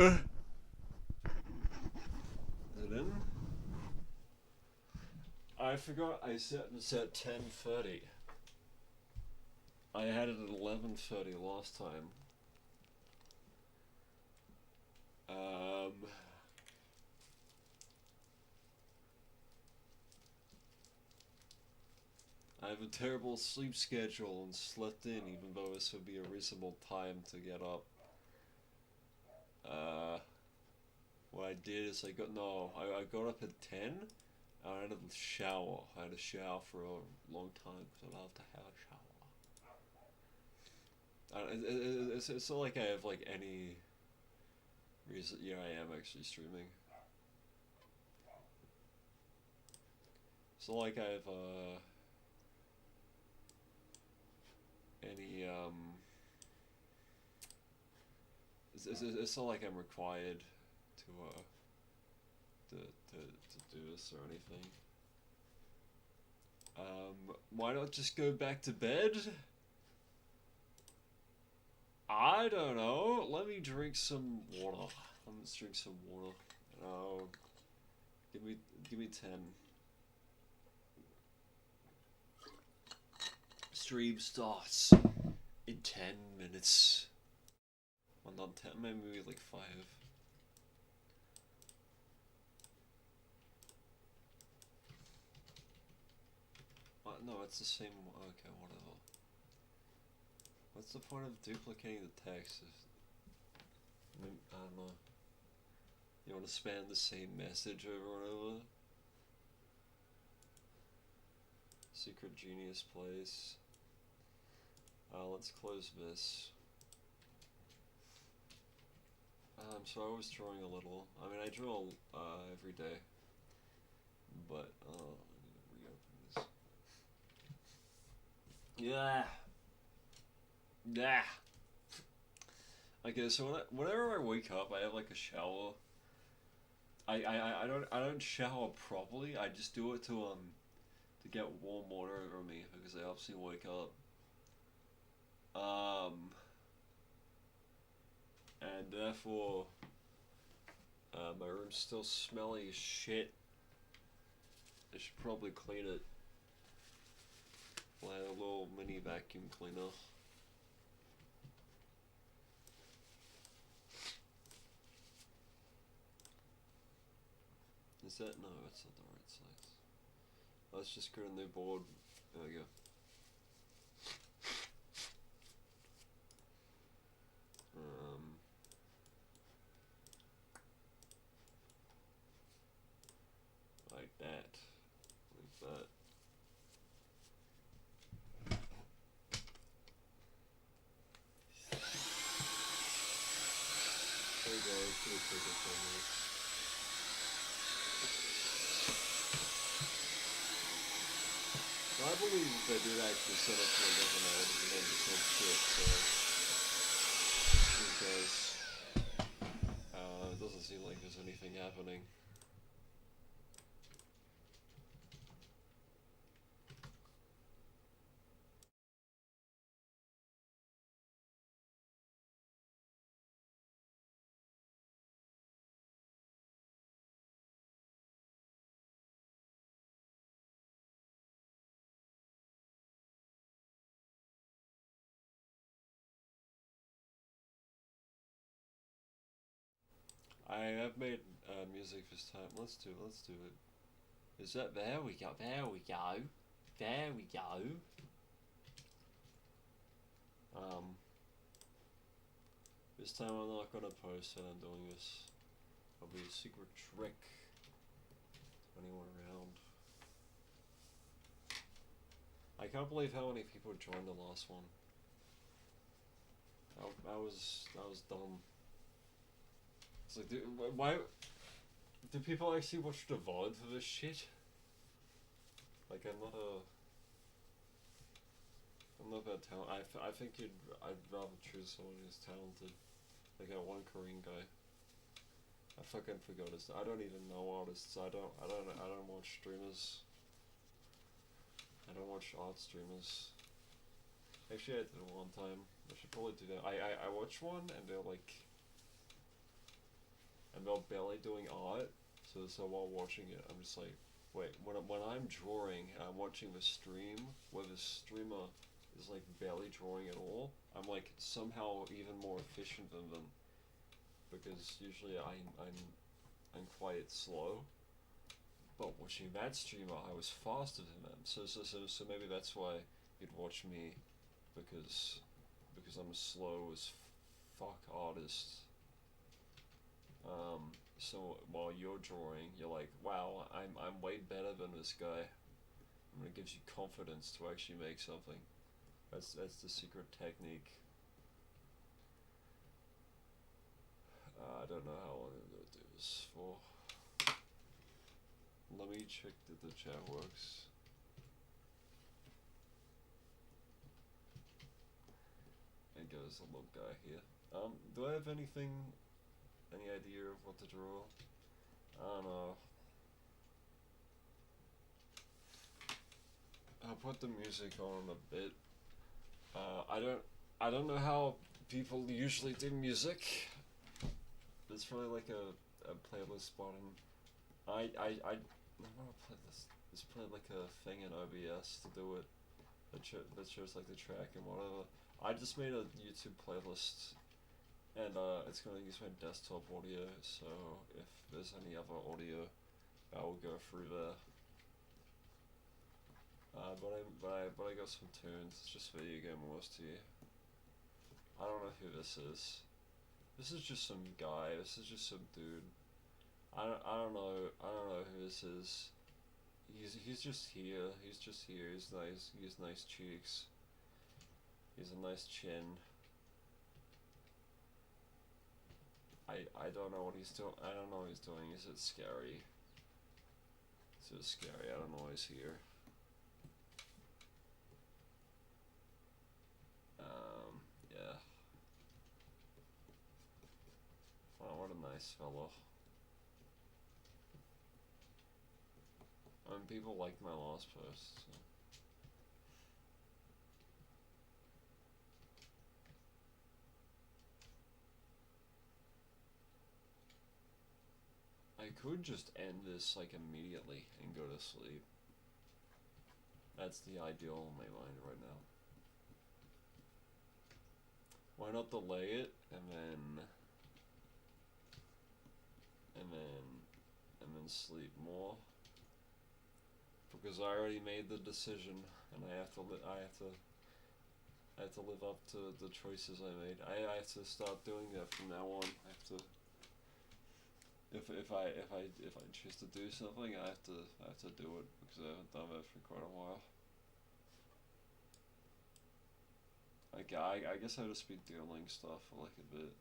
Is it in? I forgot I set this at 10:30. I had it at 11:30 last time. I have a terrible sleep schedule and slept in even though this would be a reasonable time to get up. What I did is I got up at 10. I had a shower. I had a shower for a long time because I love to have a shower. It's not like I have like any reason. Yeah, I am actually streaming. It's not like I have any it's not like I'm required to do this or anything. Why not just go back to bed? I don't know. Let me drink some water. Let's drink some water. Oh, give me 10. Stream starts in 10 minutes. Well, not 10, maybe like 5. No, it's the same. Okay, whatever. What's the point of duplicating the text? I don't know. You want to spam the same message over and over? Secret genius place. Let's close this. So I was drawing a little. I mean, I draw every day, but let me reopen this. Yeah. Yeah. Okay, so whenever I wake up, I have like a shower. I don't shower properly. I just do it to get warm water over me because I obviously wake up. And therefore, my room's still smelly as shit. I should probably clean it. Like a little mini vacuum cleaner. Is that? No, that's not the right size. Let's just get a new board. There we go. Like that. Like that. There we go, pretty quick and friendly. I believe they did actually set up for 11 hours and then just said shit, so because it doesn't seem like there's anything happening. I have made music this time. Let's do it. Is that there we go? There we go. There we go. This time I'm not gonna post that I'm doing this. It'll be a secret trick to anyone around. I can't believe how many people joined the last one. I was dumb. It's like, why do people actually watch the VOD for this shit? Like, I'm not that talented. I think I'd rather choose someone who's talented. Like that one Korean guy. I fucking forgot his. I don't even know artists. I don't watch streamers. I don't watch art streamers. Actually, I did it one time. I should probably do that. I watched one and they're like not barely doing art. So while watching it, I'm just like, wait, when I'm drawing and I'm watching the stream where the streamer is like barely drawing at all, I'm like somehow even more efficient than them because usually I'm quite slow. But watching that streamer, I was faster than them. So maybe that's why you'd watch me because I'm a slow as fuck artist. So while you're drawing, you're like, wow, I'm way better than this guy. And it gives you confidence to actually make something. That's the secret technique. I don't know how long I'm gonna do this for. Let me check that the chat works. There goes the little guy here. Do I have any idea of what to draw? I don't know. I'll put the music on a bit. I don't know how people usually do music. There's probably like a playlist button. I want to play this. Just play like a thing in OBS to do it. That shows like the track and whatever. I just made a YouTube playlist, and it's gonna use my desktop audio. So if there's any other audio, I will go through there. But I got some tunes. It's just video game OST. I don't know who this is. This is just some guy. This is just some dude. I don't know who this is. He's just here. He's just here. He's nice. He has nice cheeks. He has a nice chin. I don't know what he's doing. I don't know what he's doing. Is it scary? Is it scary? I don't know why he's here. Yeah. Wow, what a nice fellow. People liked my last post. So. I could just end this like immediately and go to sleep. That's the ideal in my mind right now. Why not delay it and then sleep more? Because I already made the decision, and I have to live up to the choices I made. I have to start doing that from now on. I have to. If I choose to do something, I have to do it because I haven't done that for quite a while. Like I guess I'll just be doing stuff for like a bit.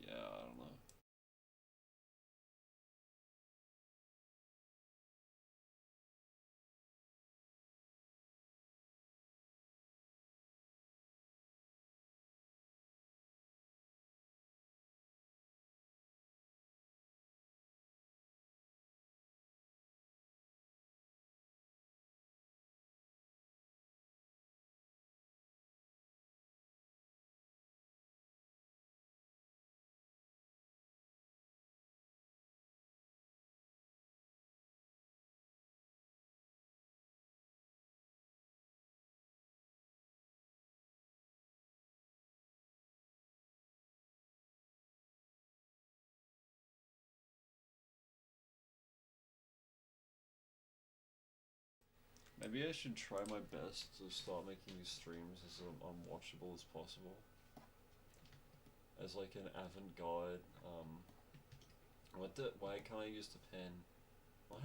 Yeah, I don't know. Maybe I should try my best to start making these streams as unwatchable as possible. As like an avant-garde, why can't I use the pen? What?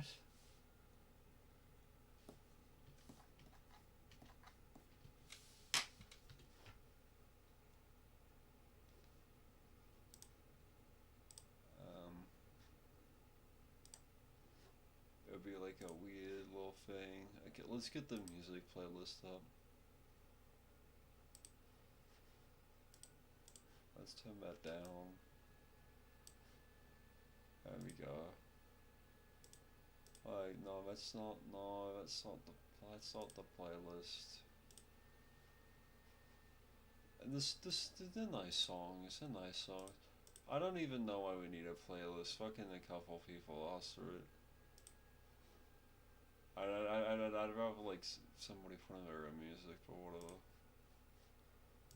It would be like a weird little thing. Okay, let's get the music playlist up. Let's turn that down. There we go. Wait, no, that's not the playlist. They're nice songs. They're nice songs. I don't even know why we need a playlist. Fucking a couple people asked for it. I'd rather like somebody put in their own music or whatever.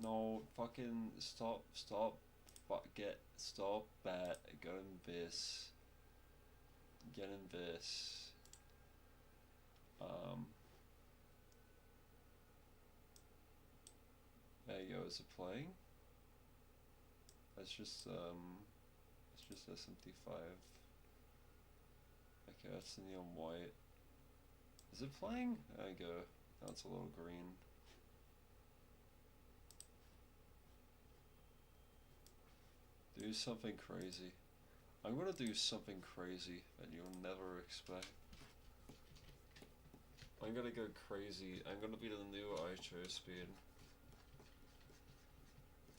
No, fucking stop, stop that, getting this, there you go, is it playing? It's just SMT5. Okay, that's the neon white. Is it playing? There you go, now it's a little green. Do something crazy. I'm gonna do something crazy that you'll never expect. I'm gonna go crazy. I'm gonna be the new IHO speed.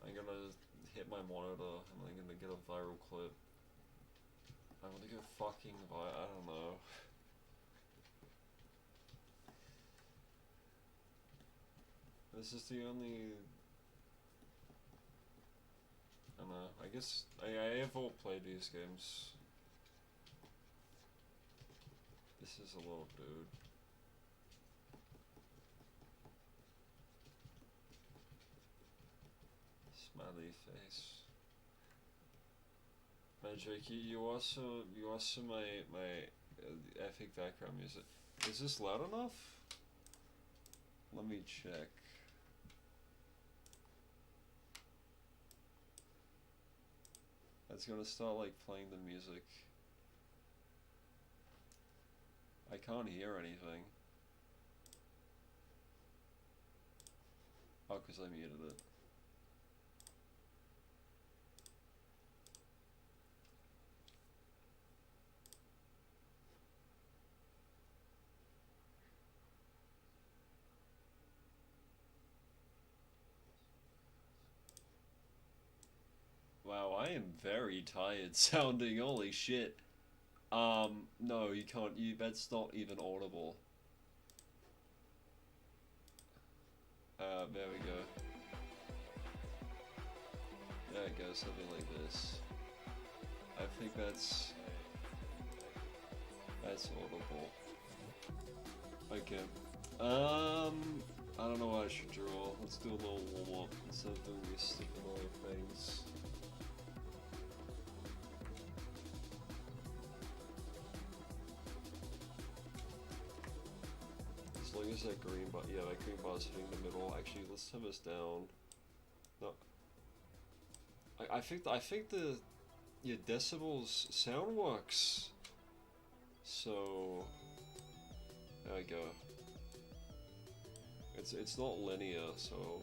I'm gonna hit my monitor and I'm gonna get a viral clip. I'm gonna go fucking I don't know. This is the only... I don't know, I guess I have all played these games. This is a little dude. Smiley face. Magic, you also my epic background music. Is this loud enough? Let me check. It's gonna start like playing the music. I can't hear anything. Oh, 'cause I muted it. Wow, I am very tired sounding, holy shit. No, you can't, that's not even audible. There we go. There it goes, something like this. I think that's audible. Okay. I don't know what I should draw. Let's do a little warm-up instead of doing these stupid little things. As long as that green bar, yeah, that green bar's hitting the middle. Actually, let's turn this down. No. I think your decibels sound works. So there we go. It's not linear, so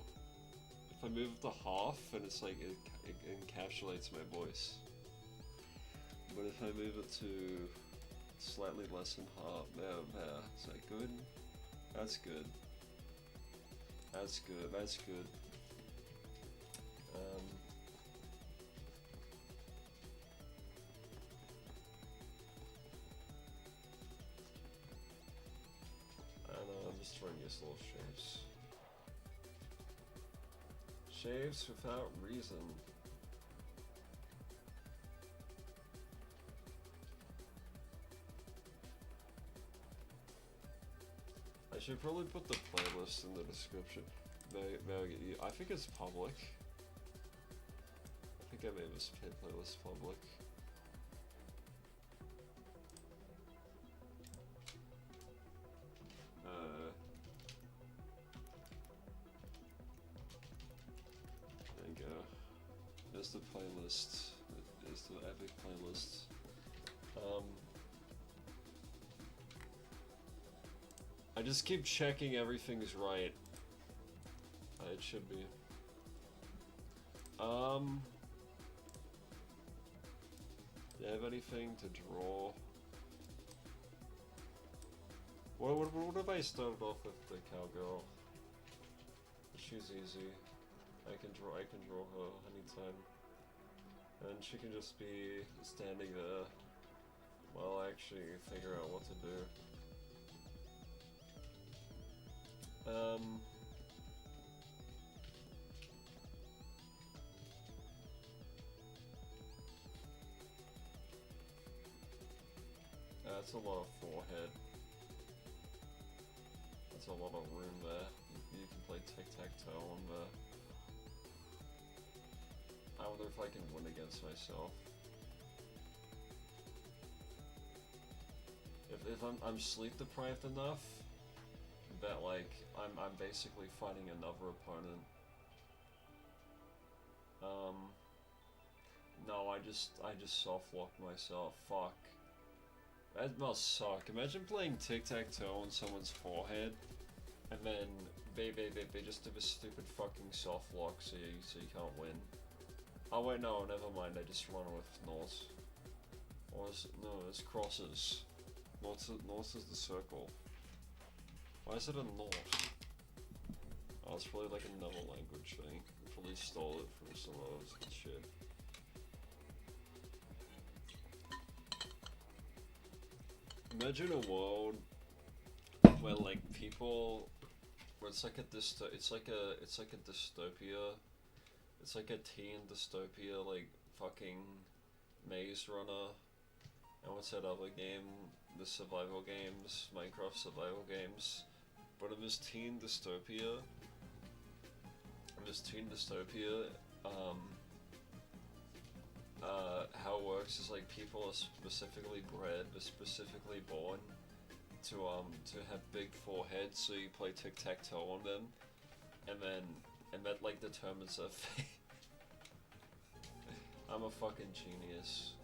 if I move it to half, and it's like it encapsulates my voice. But if I move it to slightly less than half, there, is that good? That's good. That's good. That's good. I don't know, I'm just trying to use little shapes. Shapes without reason. I should probably put the playlist in the description. I think it's public. I think I made this playlist public. There you go. There's the playlist. There's the epic playlist. I just keep checking everything's right. It should be. Do you have anything to draw? What if I started off with the cowgirl? She's easy. I can draw her anytime. And she can just be standing there while I actually figure out what to do. that's a lot of forehead. That's a lot of room there. You can play tic-tac-toe on there. I wonder if I can win against myself. If I'm sleep deprived enough that like I'm basically fighting another opponent. No, I just soft locked myself. Fuck. That must suck. Imagine playing tic-tac-toe on someone's forehead, and then they just do a stupid fucking soft lock so you can't win. Oh wait, no, never mind. I just run with north. Or is it, no, it's crosses. North is the circle. Why is it a north? Oh, it's probably like another language thing. We probably stole it from some other shit. Imagine a world where like people, where it's like a dystopia. It's like a teen dystopia, like fucking Maze Runner. And what's that other game? The survival games, Minecraft survival games. But in this teen dystopia, how it works is like people are specifically born to have big foreheads, so you play tic-tac-toe on them, and that like determines their fate. I'm a fucking genius.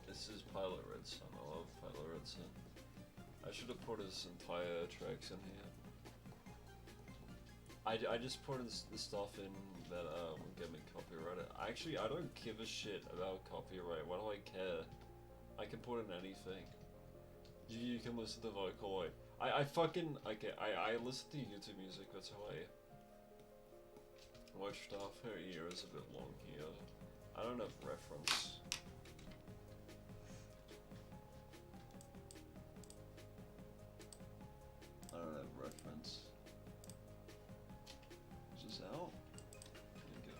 This is Pilot Red Sun. I love Pilot Red Sun. I should have put his entire tracks in here. I just put the stuff in that would get me copyrighted. Actually, I don't give a shit about copyright. Why do I care? I can put in anything. You can listen to Vocaloid. I listen to YouTube music. That's how I watch stuff. Her ear is a bit long here. I don't have reference. I don't have reference. Is this out? There you go.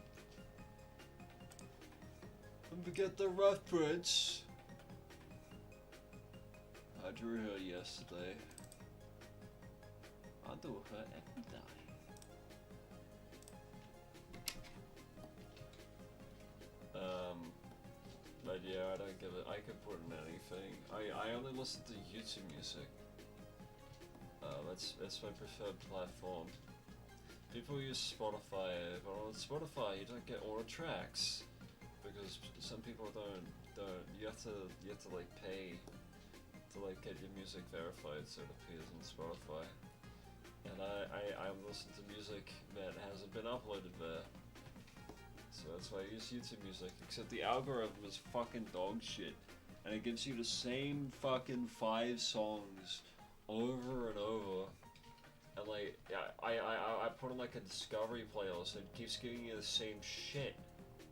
Don't forget the reference. I drew her yesterday. I'll do her every day. But yeah, I don't give it. I can put in anything. I only listen to YouTube music. That's my preferred platform. People use Spotify, but on Spotify you don't get all the tracks because some people don't. You have to like pay to like get your music verified so it appears on Spotify. And I listen to music that hasn't been uploaded there. So that's why I use YouTube music, except the algorithm is fucking dog shit. And it gives you the same fucking 5 songs over and over. And like, I put in like a discovery playlist and it keeps giving you the same shit.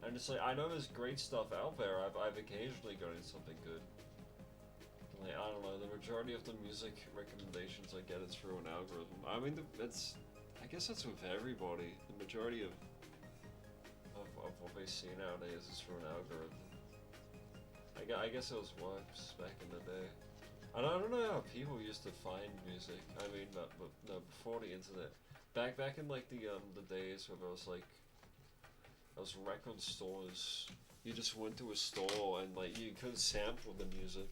And it's like, I know there's great stuff out there, I've occasionally gotten something good. Like, I don't know, the majority of the music recommendations I get is through an algorithm. I mean, I guess that's with everybody. The majority of what they see nowadays is through an algorithm. I guess it was worse back in the day. And I don't know how people used to find music. I mean, no, before the internet. Back in like the days where there was like those record stores. You just went to a store and like you could sample the music.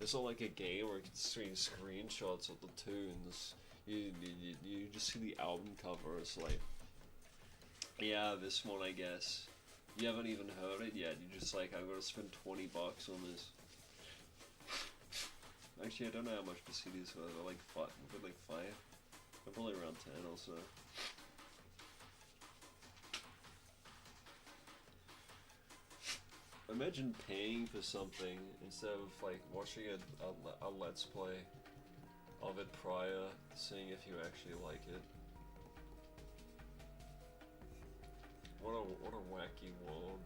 It's not like a game where you can see screenshots of the tunes. You just see the album cover. It's like, yeah, this one I guess. You haven't even heard it yet. You're just like, I'm gonna spend $20 on this. Actually, I don't know how much the CDs were. They're like 5. They're probably around 10 or so. Imagine paying for something instead of like watching a let's play of it prior, seeing if you actually like it. What a wacky world.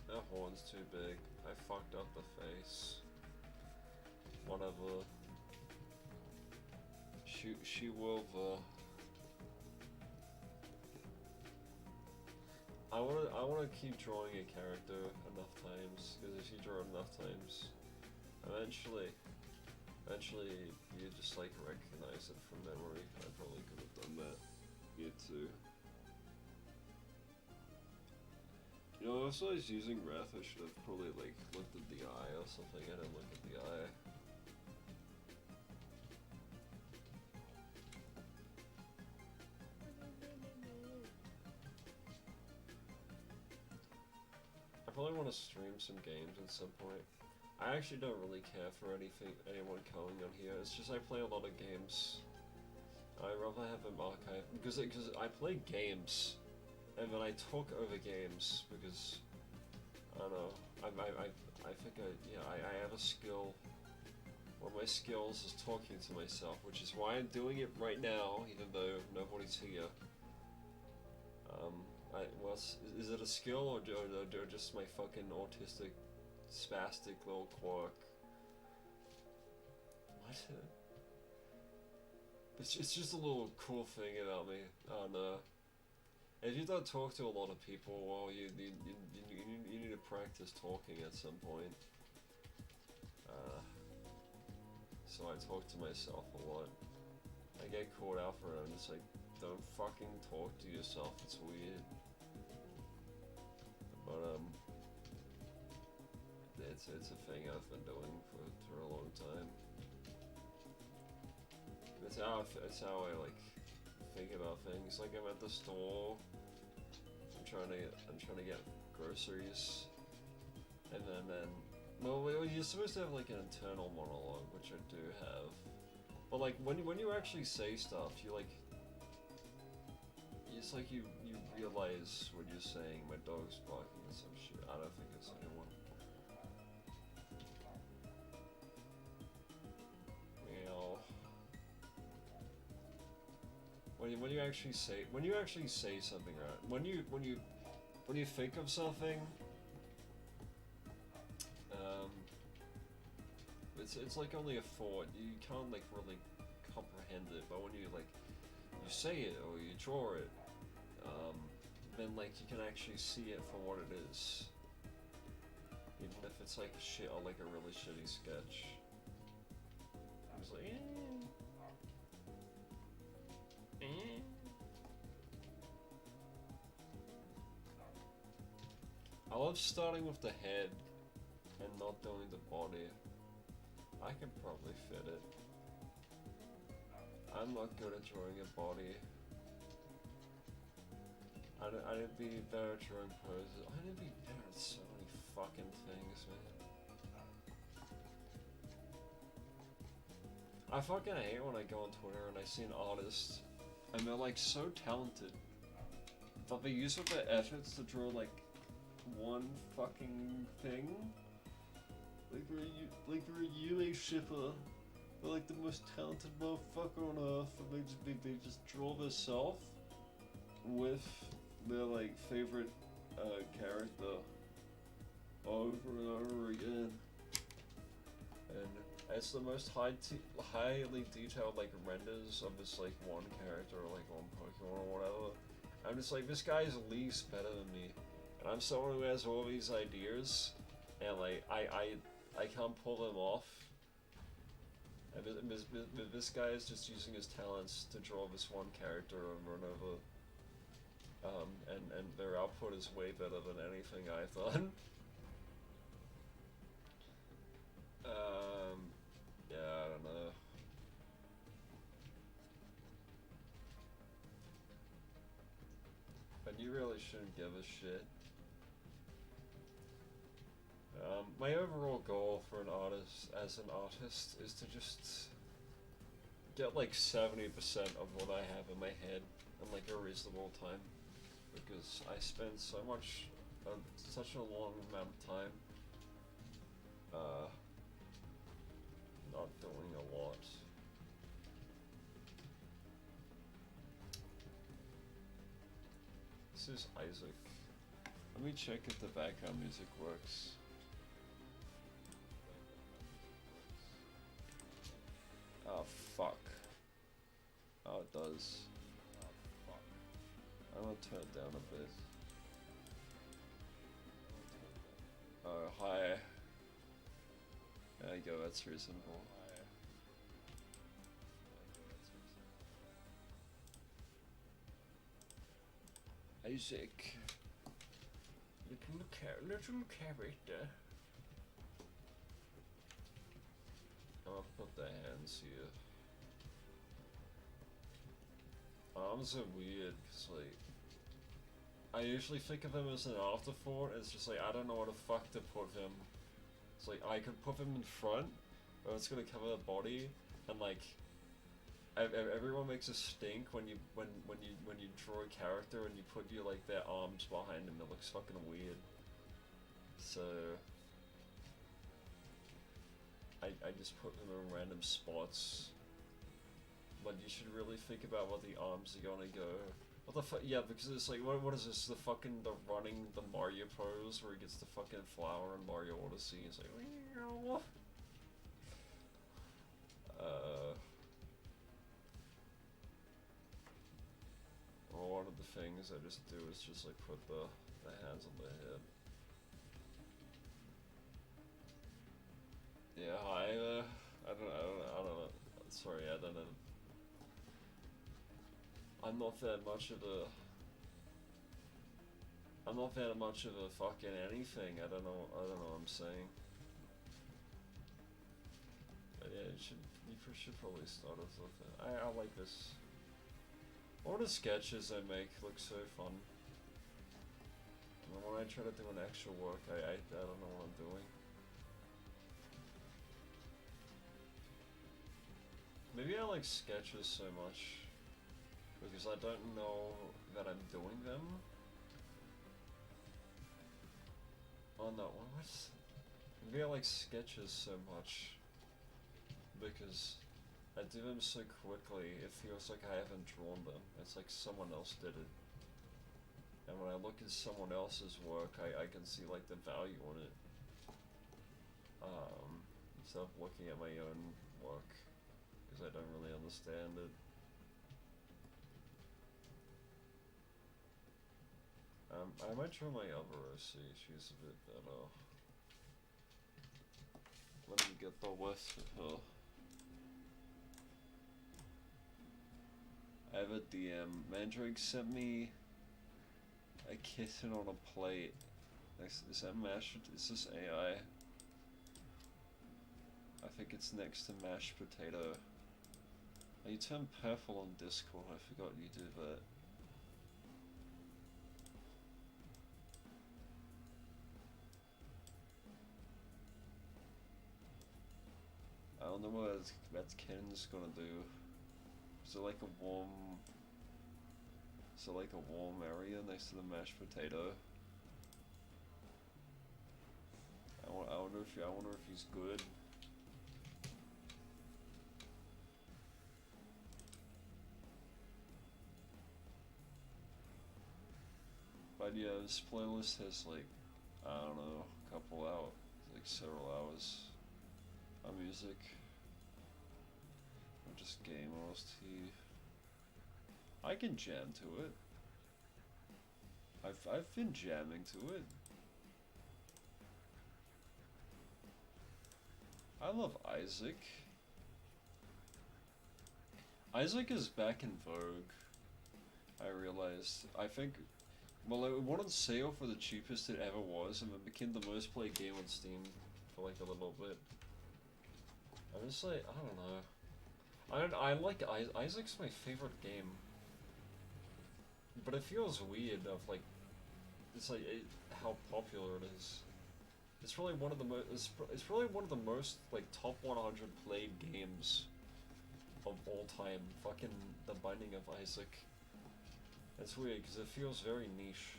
That horn's too big. I fucked up the face. Whatever. She will I wanna keep drawing a character enough times, because if you draw it enough times, eventually you just like recognize it from memory. I probably could have done that here too. You know, if I was using Wrath, I should have probably like looked at the eye or something. I didn't look at the eye. I probably want to stream some games at some point. I actually don't really care for anyone coming on here. It's just I play a lot of games. I'd rather have an archive because I play games, and then I talk over games because I don't know. I think I have a skill. One of my skills is talking to myself, which is why I'm doing it right now, even though nobody's here. Is it a skill or just my fucking autistic, spastic little quirk? What? It's just a little cool thing about me. I don't know. If you don't talk to a lot of people, well, you need to practice talking at some point. So I talk to myself a lot. I get caught out for it. I'm just like, don't fucking talk to yourself. It's weird. But it's a thing I've been doing for a long time. It's how I like think about things. Like I'm at the store. I'm trying to get groceries, and then well, you're supposed to have like an internal monologue, which I do have. But like when you actually say stuff, you like. It's like you realize what you're saying. My dog's barking and some shit. I don't think it's anyone. Meow. When you actually say something, right? When you think of something, it's like only a thought. You can't like really comprehend it. But when you like you say it or you draw it. Then like you can actually see it for what it is, even if it's like shit or like a really shitty sketch. I was like, I love starting with the head and not doing the body. I can probably fit it. I'm not good at drawing a body. I didn't be better at drawing poses. I didn't be better at so many fucking things, man. I fucking hate when I go on Twitter and I see an artist and they're like so talented, but they use up their efforts to draw like one fucking thing. Like they're a Yule shipper. They're like the most talented motherfucker on earth, and they just draw themselves with their like favorite character over and over again, and it's the most highly detailed like renders of this like one character or like one Pokemon or whatever. I'm just like, this guy is at least better than me, and I'm someone who has all these ideas, and like I can't pull them off. And this guy is just using his talents to draw this one character over and over. And their output is way better than anything I've done. Yeah, I don't know. But you really shouldn't give a shit. My overall goal for an artist, is to just get like 70% of what I have in my head in like a reasonable time. Because I spend such a long amount of time not doing a lot. This is Isaac. Let me check if the background music works. Oh fuck. Oh, it does. I'm gonna turn it down a bit. Hi. There you go, that's reasonable. Isaac. Little character. I'll put the hands here. Arms are weird, cause like, I usually think of him as an afterthought. It's just like, I don't know what the fuck to put him. It's like, I could put him in front, or it's gonna cover the body, and like, everyone makes a stink when you draw a character and you put your like their arms behind them. It looks fucking weird. So I just put them in random spots. But you should really think about what the arms are gonna go. What the fuck? Yeah, because it's like, what is this? The running the Mario pose where he gets the fucking flower in Mario Odyssey. It's like, well, one of the things I just do is just like put the hands on the head. Yeah, I don't know. Sorry, I don't know. I'm not that much of a fucking anything. I don't know what I'm saying. But yeah, you should probably start with something. I like this. All the sketches I make look so fun. And when I try to do an actual work, I don't know what I'm doing. Maybe I like sketches so much because I don't know that I'm doing them. Oh no, what? Maybe I like sketches so much because I do them so quickly, it feels like I haven't drawn them. It's like someone else did it. And when I look at someone else's work, I can see like the value in it. Instead of looking at my own work, because I don't really understand it. I might try my other OC, she's a bit better. Let me get the list of her. I have a DM. Mandrake sent me a kitten on a plate. Is that mashed? Is this AI? I think it's next to mashed potato. Oh, you turned purple on Discord. I forgot you did that. I don't know what that kitten's gonna do. Is it like a warm? Is it like a warm area next to the mashed potato? I wonder if he's good. But yeah, this playlist has like, I don't know, a couple out, like several hours of music. Or just game OST. I can jam to it. I've been jamming to it. I love Isaac. Isaac is back in vogue. I realized. I think, well, it went on sale for the cheapest it ever was, and it became the most played game on Steam for like a little bit. I'm just like, I don't know. I like Isaac's my favorite game, but it feels weird of like, it's like how popular it is. It's really one of the most. It's really one of the most like top 100 played games of all time. Fucking The Binding of Isaac. It's weird because it feels very niche.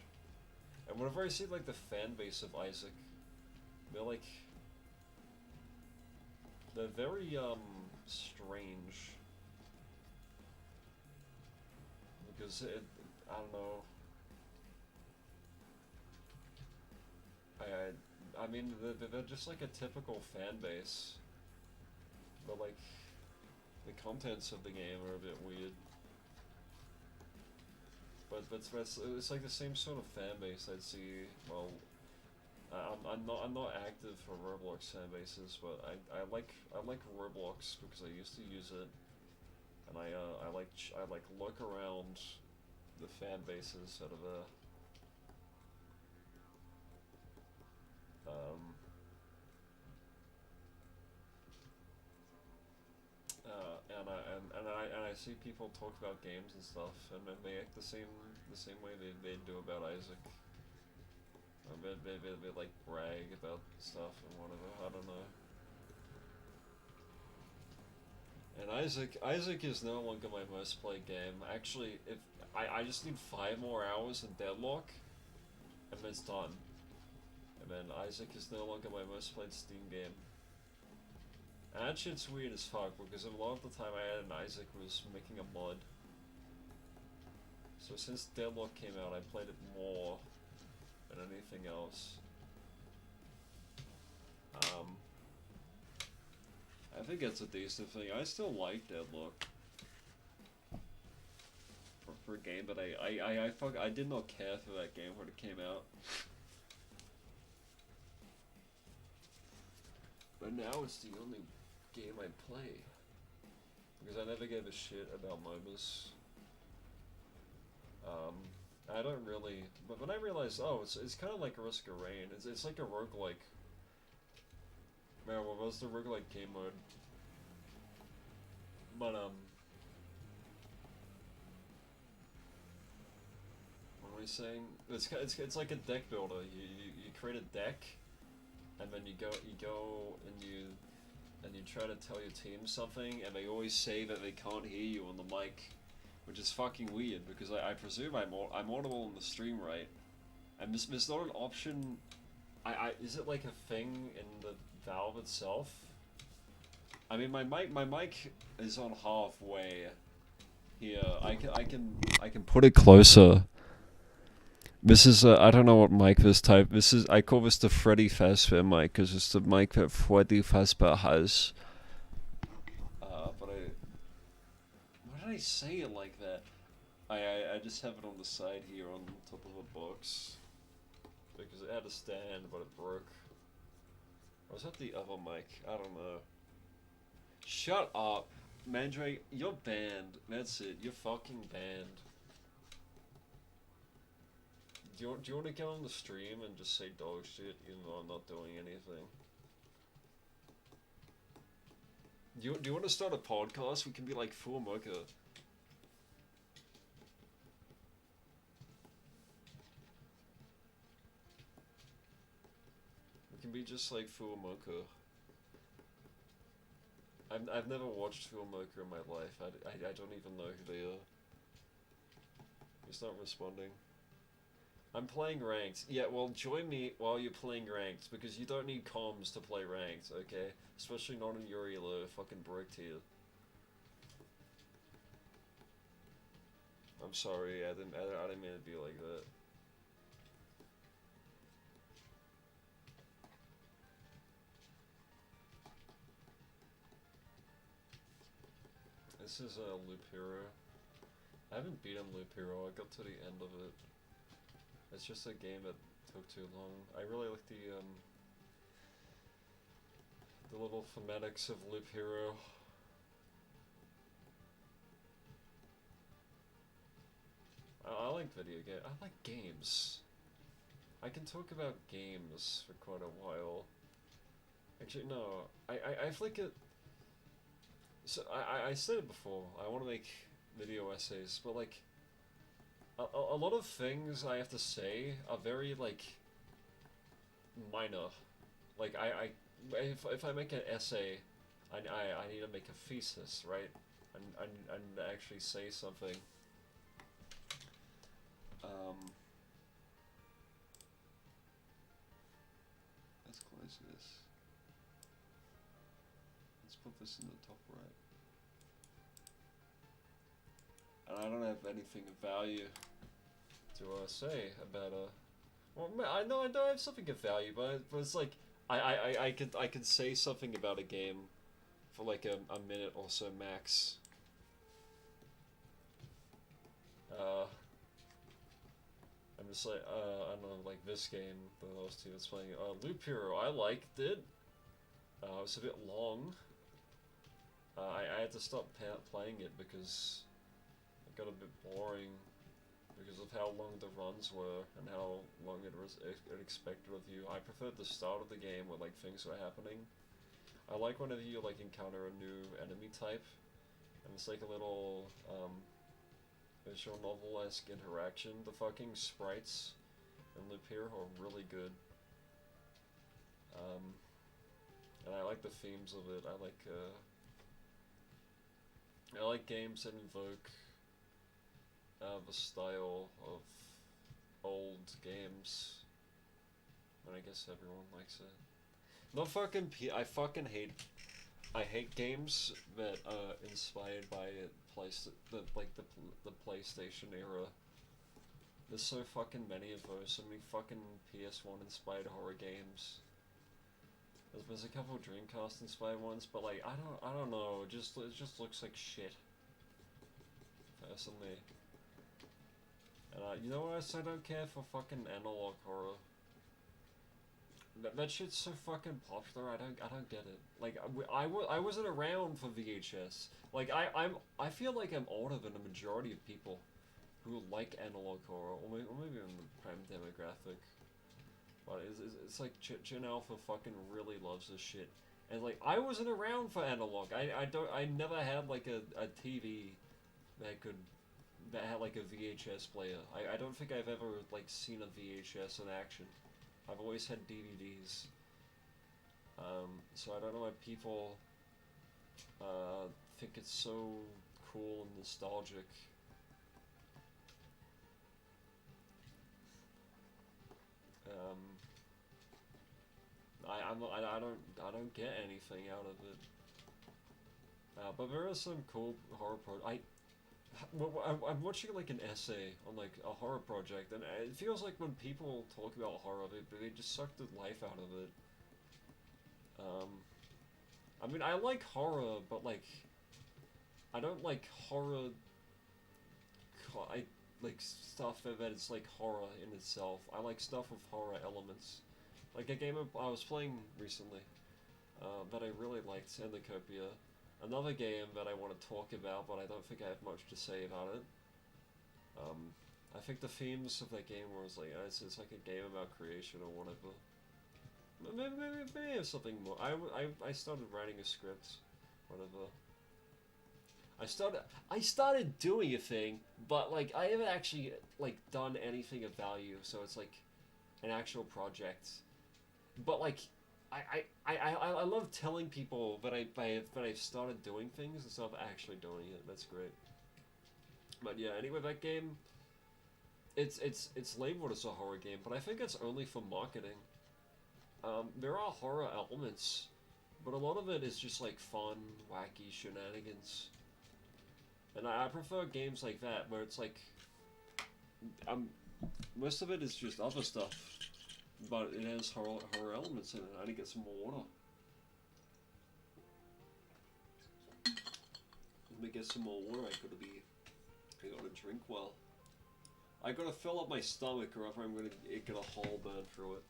And whenever I see like the fan base of Isaac, they're very strange. Because I don't know. I mean, they're just like a typical fan base, but like, the contents of the game are a bit weird. But it's like the same sort of fan base I'd see, well, I'm not active for Roblox fan bases, but I like Roblox because I used to use it, and I like look around the fan bases out of um and I see people talk about games and stuff, and then they act the same way they do about Isaac. They like brag about stuff and whatever. I don't know. And Isaac is no longer my most played game. Actually, if I just need 5 more hours in Deadlock, and then it's done. And then Isaac is no longer my most played Steam game. And that shit's weird as fuck because a lot of the time I had an Isaac was making a mod. So since Deadlock came out, I played it more than anything else. I think that's a decent thing. I still like Deadlock for a game, but I did not care for that game when it came out. But now it's the only game I play because I never gave a shit about MOBAs. I don't really, but when I realized, oh, it's kind of like Risk of Rain. It's like a roguelike. Man, what was the roguelike game mode? But what am I saying? It's like a deck builder. You create a deck, and then you go and you try to tell your team something, and they always say that they can't hear you on the mic, which is fucking weird because I presume I'm audible on the stream, right? And there's not an option. Is it like a thing in the Valve itself? I mean, my mic is on halfway here. I can put it closer. This is I don't know what mic this type. I call this the Freddy Fazbear mic because it's the mic that Freddy Fazbear has. But why did I say it like that? I just have it on the side here on top of a box because it had a stand, but it broke. Or was that the other mic? I don't know. Shut up, Mandrake. You're banned. That's it. You're fucking banned. Do you want to get on the stream and just say dog shit even though I'm not doing anything? Do you want to start a podcast? We can be like Full Mocha. We can be just like Full Mocha. I've never watched Full Mocha in my life. I don't even know who they are. He's not responding. I'm playing ranked. Yeah, well, join me while you're playing ranked, because you don't need comms to play ranked, okay? Especially not in Yuri Low, fucking bricked here. I'm sorry, I didn't mean to be like that. This is Loop Hero. I haven't beaten Loop Hero, I got to the end of it. It's just a game that took too long. I really like the little thematics of Loop Hero. I like video games. I like games. I can talk about games for quite a while. Actually, no. I flick it. So I said it before. I want to make video essays, but like. A lot of things I have to say are very, like, minor. Like, if I make an essay, I need to make a thesis, right? And actually say something. Let's close this. Let's put this in the top right. And I don't have anything of value to say about well, I know I have something of value, but it's like I could say something about a game for like a minute or so max. It's like, I don't know, like this game, the last two was playing, Loop Hero, I liked it. It was a bit long. I had to stop playing it because it got a bit boring because of how long the runs were and how long it was expected of you. I preferred the start of the game where like things were happening. I like whenever you like encounter a new enemy type, and it's like a little visual novel-esque interaction. The fucking sprites in Loop Hero are really good. And I like the themes of it. I like games that invoke the style of old games. And I guess everyone likes it. No fucking I hate games that inspired by the PlayStation era. There's so fucking many of those. So many fucking PS1 inspired horror games. There's a couple of Dreamcast inspired ones, but like I don't know. It just looks like shit. Personally. And you know what else I don't care for? Fucking analog horror. That shit's so fucking popular. I don't get it. Like I wasn't around for VHS. Like I feel like I'm older than the majority of people who like analog horror, or maybe in the prime demographic. But it's like Gen Alpha fucking really loves this shit. And like I wasn't around for analog. I never had like a TV that had like a VHS player. I don't think I've ever like seen a VHS in action. I've always had DVDs. So I don't know why people think it's so cool and nostalgic. I don't get anything out of it. But there are some cool horror I'm watching like an essay on like a horror project, and it feels like when people talk about horror, they just suck the life out of it. I mean, I like horror, but like, I don't like horror. I like stuff that is like horror in itself. I like stuff with horror elements. Like a game I was playing recently that I really liked, Sandicopia. Another game that I want to talk about, but I don't think I have much to say about it. I think the themes of that game was like, it's like a game about creation or whatever. Maybe something more. I started writing a script, whatever. I started doing a thing, but like I haven't actually like done anything of value, so it's like an actual project. But like I love telling people that I've started doing things instead of actually doing it. That's great. But yeah, anyway, that game, it's labeled as a horror game, but I think it's only for marketing. There are horror elements, but a lot of it is just like fun, wacky shenanigans. And I prefer games like that where it's like, most of it is just other stuff, but it has horror elements in it. I need to get some more water. Let me get some more water. I gotta drink well. I gotta fill up my stomach, or else I'm gonna get a hole burn through it.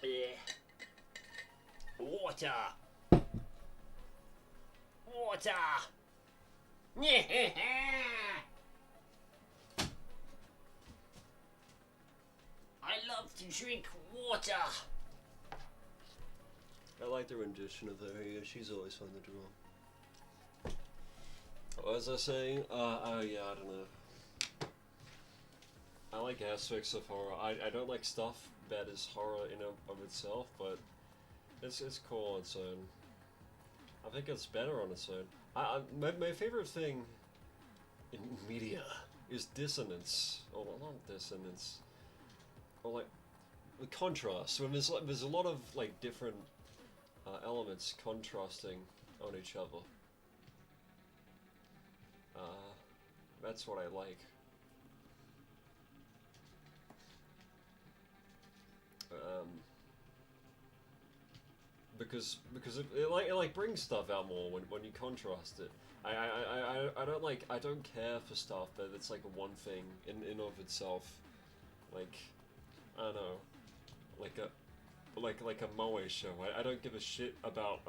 Yeah. Water! Water! I love to drink water! I like the rendition of her. Yeah, she's always fun to draw. What was I saying? Oh yeah, I don't know. I like aspects of horror. I don't like stuff that is horror in of itself, but it's cool on its own. I think it's better on its own. My favorite thing in media is dissonance, or not dissonance, or like the contrast. When there's a lot of like different elements contrasting on each other. That's what I like. Because it like brings stuff out more when you contrast it. I don't care for stuff that it's like one thing in of itself. Like I don't know, like a moe show. I don't give a shit about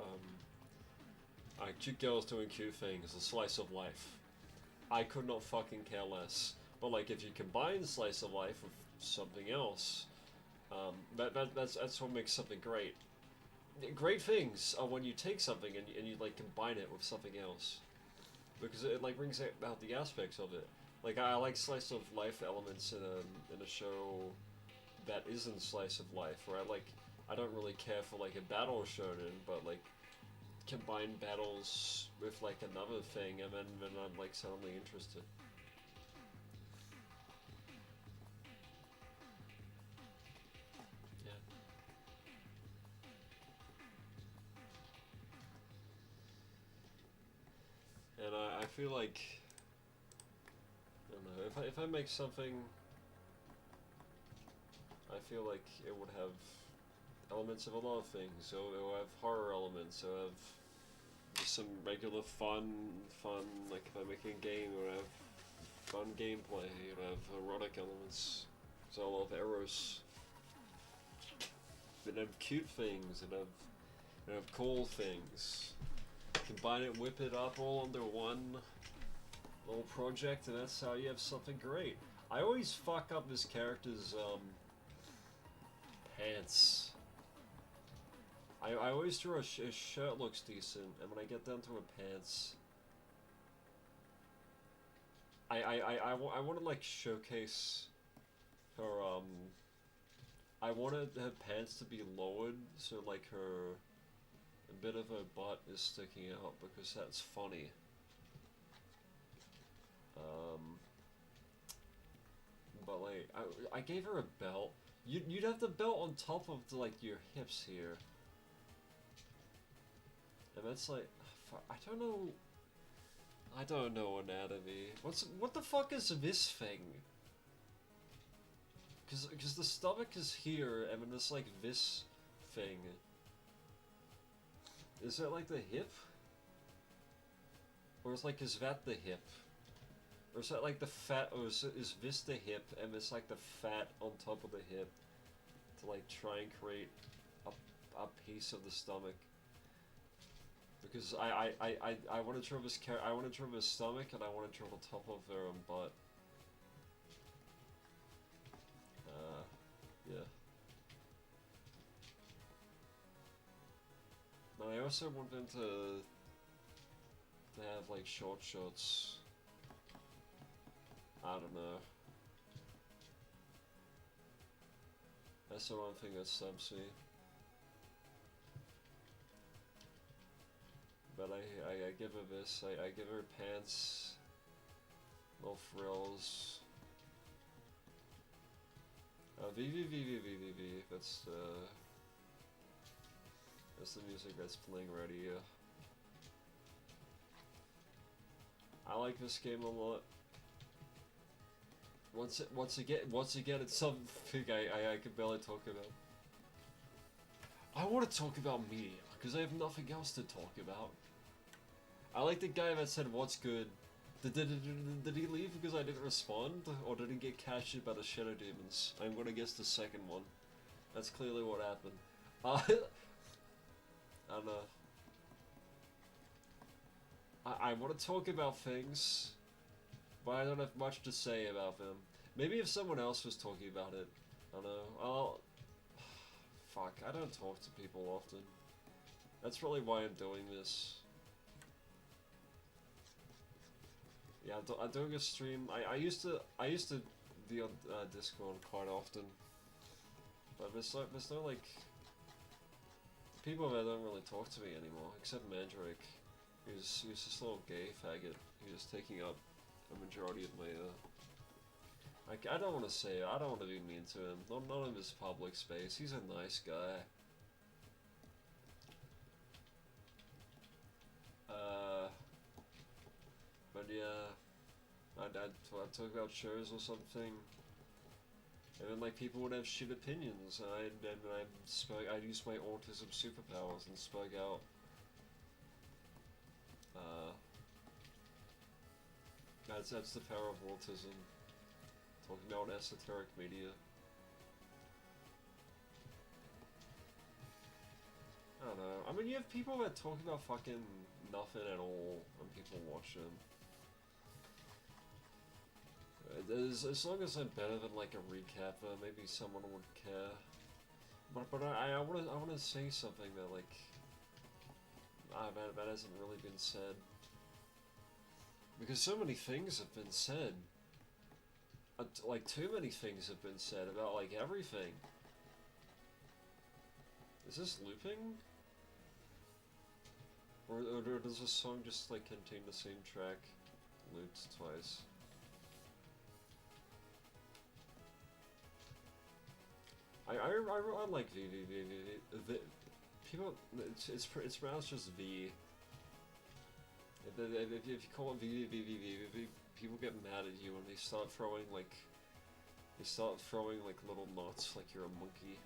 cute girls doing cute things, a slice of life. I could not fucking care less. But like if you combine slice of life with something else, that's what makes something great. Great things are when you take something and you like combine it with something else, because it like brings out the aspects of it. Like I like slice of life elements in a show that isn't slice of life, where I don't really care for like a battle shonen, but like combine battles with like another thing, and then I'm like suddenly interested. And I feel like, I don't know, if I make something, I feel like it would have elements of a lot of things. So it will have horror elements, it'll have just some regular fun, like if I'm making a game, it will have fun gameplay, it'll have erotic elements, so I love Eros. It'll have cute things, it'll have cool things. Combine it, whip it up all under one little project, and that's how you have something great. I always fuck up this character's pants. I always draw his shirt looks decent, and when I get down to her pants, I want to like showcase her I wanted her pants to be lowered, so like a bit of her butt is sticking out, because that's funny. But like, I gave her a belt. You'd have the belt on top of like your hips here. And that's like, I don't know anatomy. What the fuck is this thing? Cause the stomach is here, and then there's like this thing. Is it like the hip? Or is that the hip? Or is that like the fat, or is this the hip, and it's like the fat on top of the hip to like try and create a piece of the stomach? Because I want to draw this I want to draw this stomach, and I want to draw the top of their butt. Yeah. And I also want them to have like short shorts. I don't know. That's the one thing that stumps me. But I give her this. I give her pants, little frills. V. That's the music that's playing right here. I like this game a lot. Once again, it's something I can barely talk about. I want to talk about media, because I have nothing else to talk about. I like the guy that said, "What's good?" Did he leave because I didn't respond, or did he get captured by the Shadow Demons? I'm gonna guess the second one. That's clearly what happened. I don't know. I want to talk about things, but I don't have much to say about them. Maybe if someone else was talking about it, I don't know. Fuck, I don't talk to people often. That's probably why I'm doing this. Yeah, I'm doing a stream. I used to the Discord quite often, but there's no like people that don't really talk to me anymore, except Mandrake, who's this little gay faggot who's taking up a majority of my like, I don't want to say it, I don't want to be mean to him, none of his public space, he's a nice guy. But yeah, I'd talk about shows or something, and then like people would have shit opinions, and I'd use my autism superpowers and spoke out. That's the power of autism. Talking about esoteric media. I don't know. I mean, you have people that talk about fucking nothing at all, and people watch them. As long as I'm better than like a recapper, maybe someone would care. But I wanna say something that like that hasn't really been said. Because so many things have been said. Like too many things have been said about like everything. Is this looping? Or does this song just like contain the same track looped twice? I like V. People, it's pronounced just V. If you call it V, people get mad at you when they start throwing like little nuts like you're a monkey.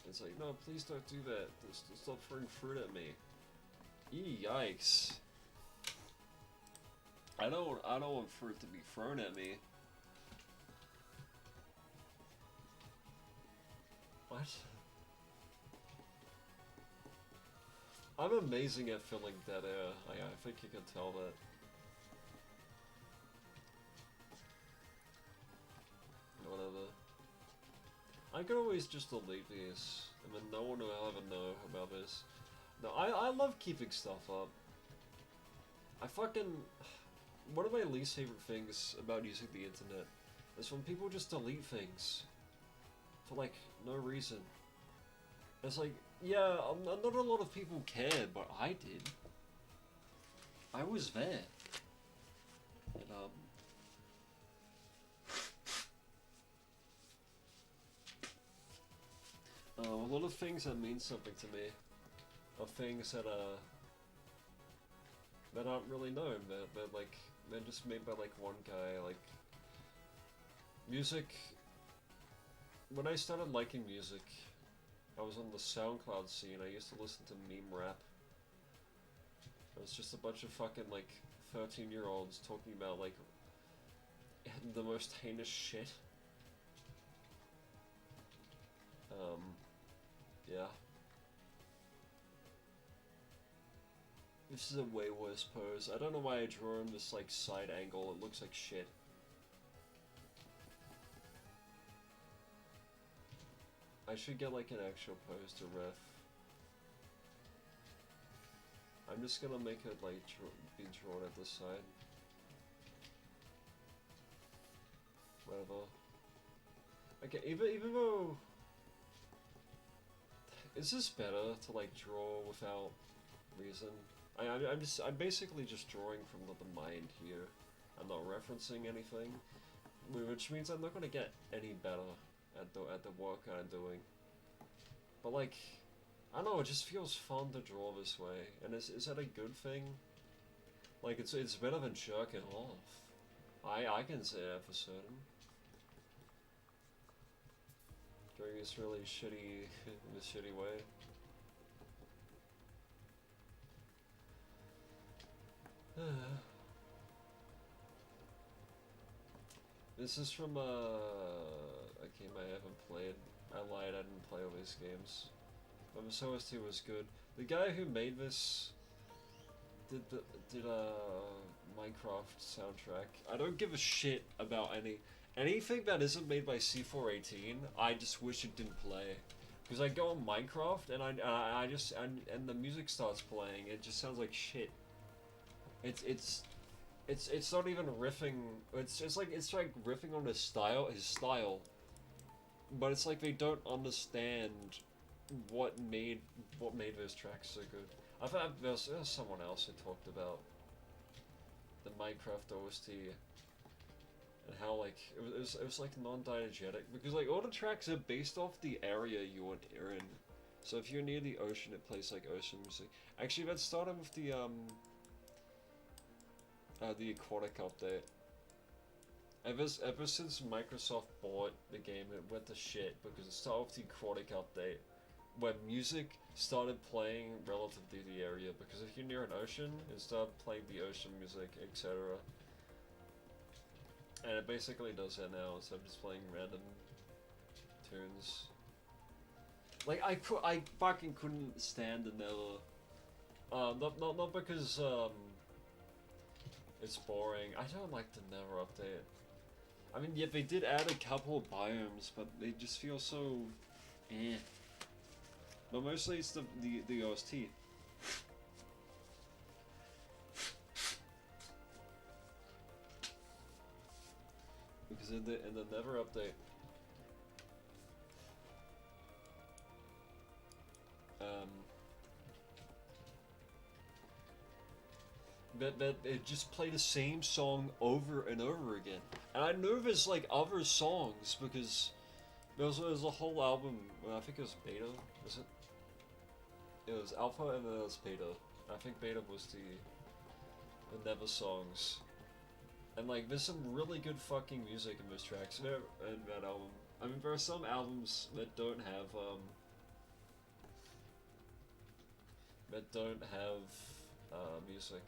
It's like, no, please don't do that. Stop throwing fruit at me. Yikes! I don't want fruit to be thrown at me. What? I'm amazing at filling dead air. I think you can tell that. Whatever. I could always just delete these, and then no one will ever know about this. No, I love keeping stuff up. One of my least favorite things about using the internet is when people just delete things. For like, no reason. It's like, yeah, not a lot of people cared, but I did. I was there. And, a lot of things that mean something to me are things that aren't really known, they're just made by like one guy, like music. When I started liking music, I was on the SoundCloud scene. I used to listen to meme rap. It was just a bunch of fucking like 13-year-olds talking about like the most heinous shit. Yeah. This is a way worse pose. I don't know why I drew him this like side angle. It looks like shit. I should get like an actual pose to ref. I'm just gonna make it like be drawn at the side. Whatever. Okay, even though, is this better to like draw without reason? I'm basically just drawing from the mind here. I'm not referencing anything, which means I'm not gonna get any better at the work I'm doing. But like, I don't know, it just feels fun to draw this way. And is that a good thing? Like, it's better than jerking off. I can say that for certain. During this really shitty, way. This is from a game I haven't played. I lied, I didn't play all these games. But this OST was good. The guy who made this did a Minecraft soundtrack. I don't give a shit about anything that isn't made by C418. I just wish it didn't play. Because I go on Minecraft and the music starts playing. It just sounds like shit. It's it's not even riffing. It's like riffing on his style, but it's like they don't understand what made those tracks so good. I thought there's someone else who talked about the Minecraft OST and how like it was like non-diegetic because like all the tracks are based off the area you're in. So if you're near the ocean, it plays like ocean music. Actually, let's start with the aquatic update. Ever since Microsoft bought the game, it went to shit because it started with the aquatic update, where music started playing relative to the area. Because if you're near an ocean, it started playing the ocean music, etc. And it basically does that now instead of just playing random tunes. Like I fucking couldn't stand the Nether. Not because it's boring. I don't like the Nether update. I mean, yeah, they did add a couple of biomes, but they just feel so, eh. But mostly it's the OST. Because in the Nether update, that it just play the same song over and over again. And I know there's like other songs because there was a whole album. Well, I think it was beta. Was it? It was alpha and then it was beta. I think beta was the Never songs. And like, there's some really good fucking music in those tracks in that album. I mean, there are some albums that don't have music.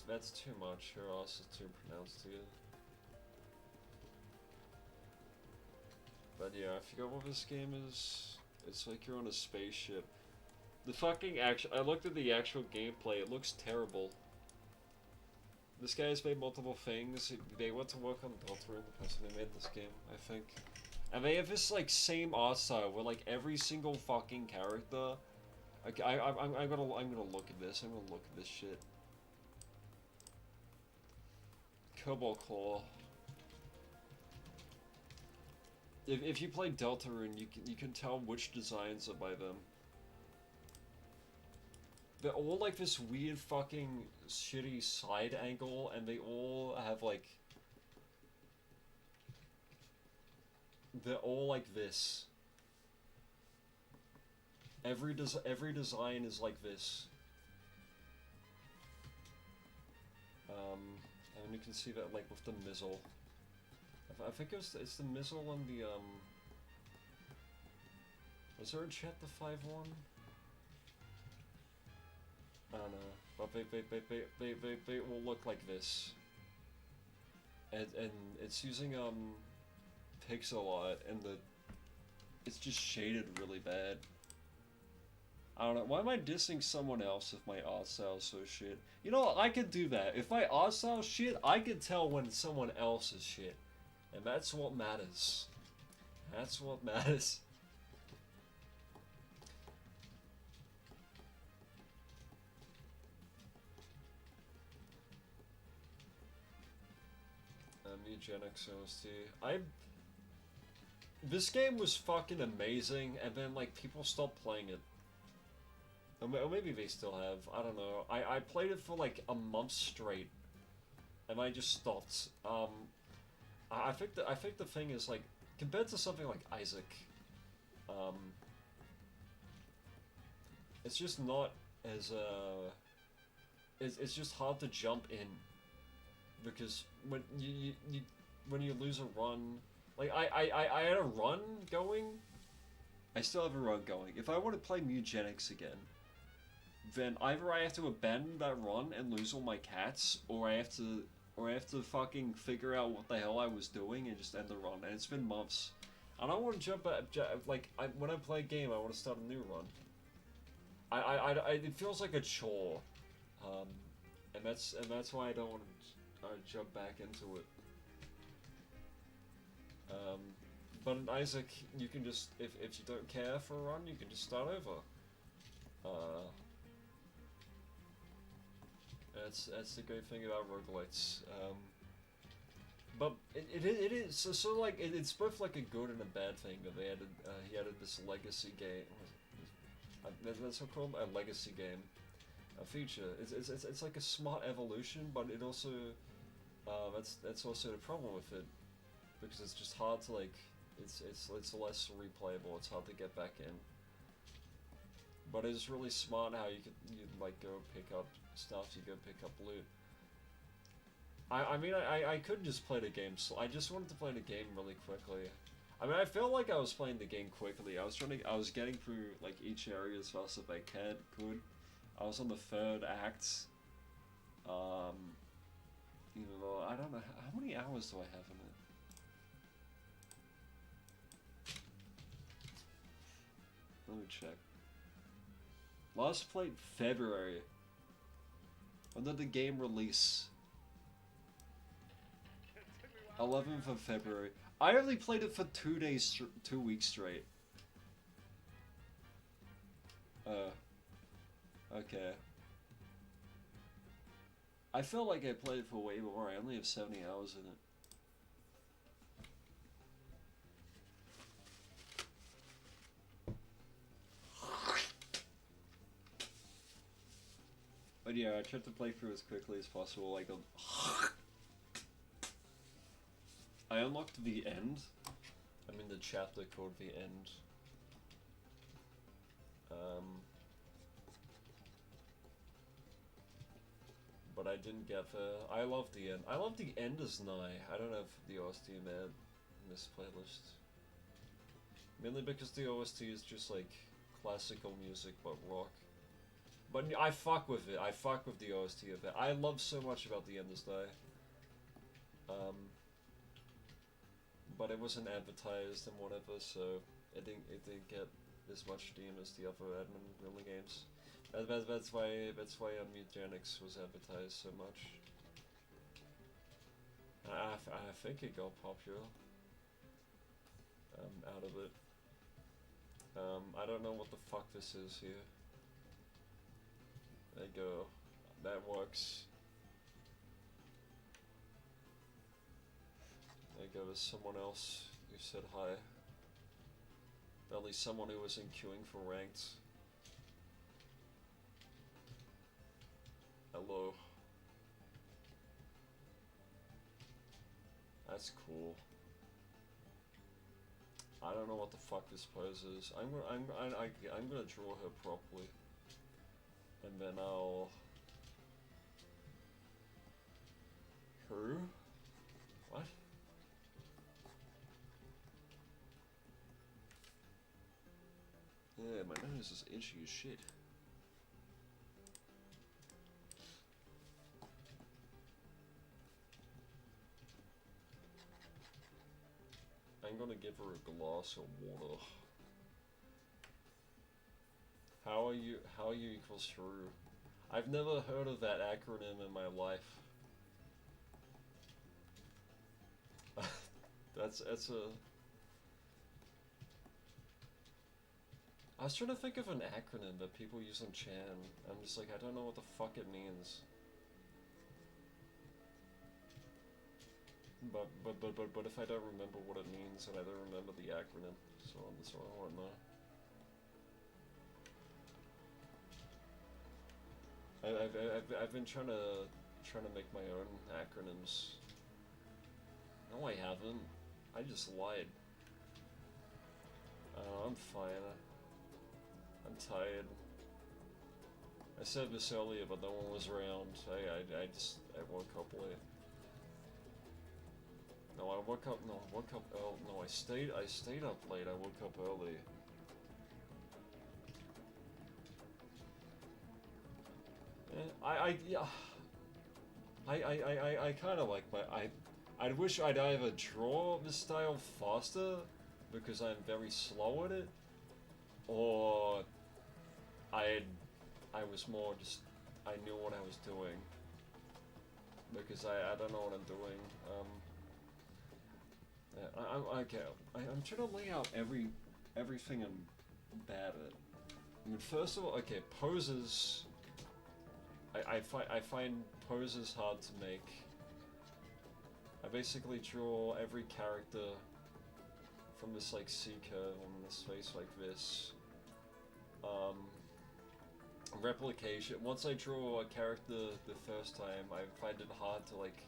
That's too much, or else it's too pronounced to you. But yeah, I forgot what this game is. It's like you're on a spaceship. The fucking I looked at the actual gameplay, it looks terrible. This guy's made multiple things. They went to work on Deltarune, the person who made this game, I think. And they have this like same art style where like every single fucking character. Like, I'm gonna look at this. I'm gonna look at this shit. Cobalt Claw. If you play Deltarune, you can tell which designs are by them. They're all like this weird fucking shitty side angle, and they all have like. They're all like this. Every design is like this. And you can see that like with the Mizzle. I think it's the Mizzle and the Was there in chat the 5-1? I don't know, but they will look like this. And it's using pixel art, and it's just shaded really bad. I don't know, why am I dissing someone else if my art style is so shit? You know what, I could do that. If my art style is shit, I could tell when someone else is shit. And that's what matters. That's what matters. Eugenics OST. This game was fucking amazing, and then like people stopped playing it. Or maybe they still have. I don't know. I played it for like a month straight, and I just stopped. I think the thing is like compared to something like Isaac, it's just not as it's just hard to jump in. Because when you lose a run, like I had a run going. I still have a run going. If I want to play Mugenics again, then either I have to abandon that run and lose all my cats, or I have to fucking figure out what the hell I was doing and just end the run. And it's been months. I don't want to jump at, like when I play a game, I want to start a new run. It feels like a chore, and that's why I don't want to. Jump back into it. But in Isaac, you can just, if you don't care for a run, you can just start over. That's the great thing about roguelites. But it is so like it's both like a good and a bad thing that they added. He added this legacy game. That's called a legacy game. A feature. It's like a smart evolution, but it also that's also the problem with it, because it's just hard to like it's less replayable. It's hard to get back in. But it's really smart how you like go pick up stuff. You go pick up loot. I mean I could just play the game. I just wanted to play the game really quickly. I mean, I felt like I was playing the game quickly. I was getting through like each area as fast as I could. I was on the third act. Even though I don't know how many hours do I have in it. Let me check. Last played February. When did the game release? 11th of February. I only played it for 2 days, 2 weeks straight. Okay. I felt like I played it for way more. I only have 70 hours in it. But yeah, I tried to play through as quickly as possible. Like, I unlocked the end. I mean the chapter called the end. But I didn't get the. I love the end. I love the end as nigh. I don't know if the OST made in this playlist. Mainly because the OST is just like classical music but rock. But I fuck with it. I fuck with the OST of it. I love so much about the end as nigh. But it wasn't advertised and whatever, so it didn't get as much steam as the other admin really games. That's why Mutagenics was advertised so much. I think it got popular out of it. I don't know what the fuck this is here. There you go. That works. There you go, there's someone else who said hi. At least someone who was in queuing for ranked. Hello. That's cool. I don't know what the fuck this pose is. I'm gonna draw her properly, and then I'll. Her? What? Yeah, my nose is itchy as shit. I'm gonna give her a glass of water. How are you equals true? I've never heard of that acronym in my life. that's a... I was trying to think of an acronym that people use on Chan. I'm just like, I don't know what the fuck it means. But if I don't remember what it means, then I don't remember the acronym. So I don't know. I've been trying to make my own acronyms. No, I haven't. I just lied. I'm fine. I'm tired. I said this earlier, but no one was around. I woke up late. No, I woke up. No, I stayed up late. I woke up early. I kind of like I wish I'd either draw this style faster because I'm very slow at it, or I was more just I knew what I was doing because I don't know what I'm doing. I'm trying to lay out everything I'm bad at. I mean, first of all, okay, poses. I find poses hard to make. I basically draw every character from this like C-curve on this face like this. Replication. Once I draw a character the first time, I find it hard to like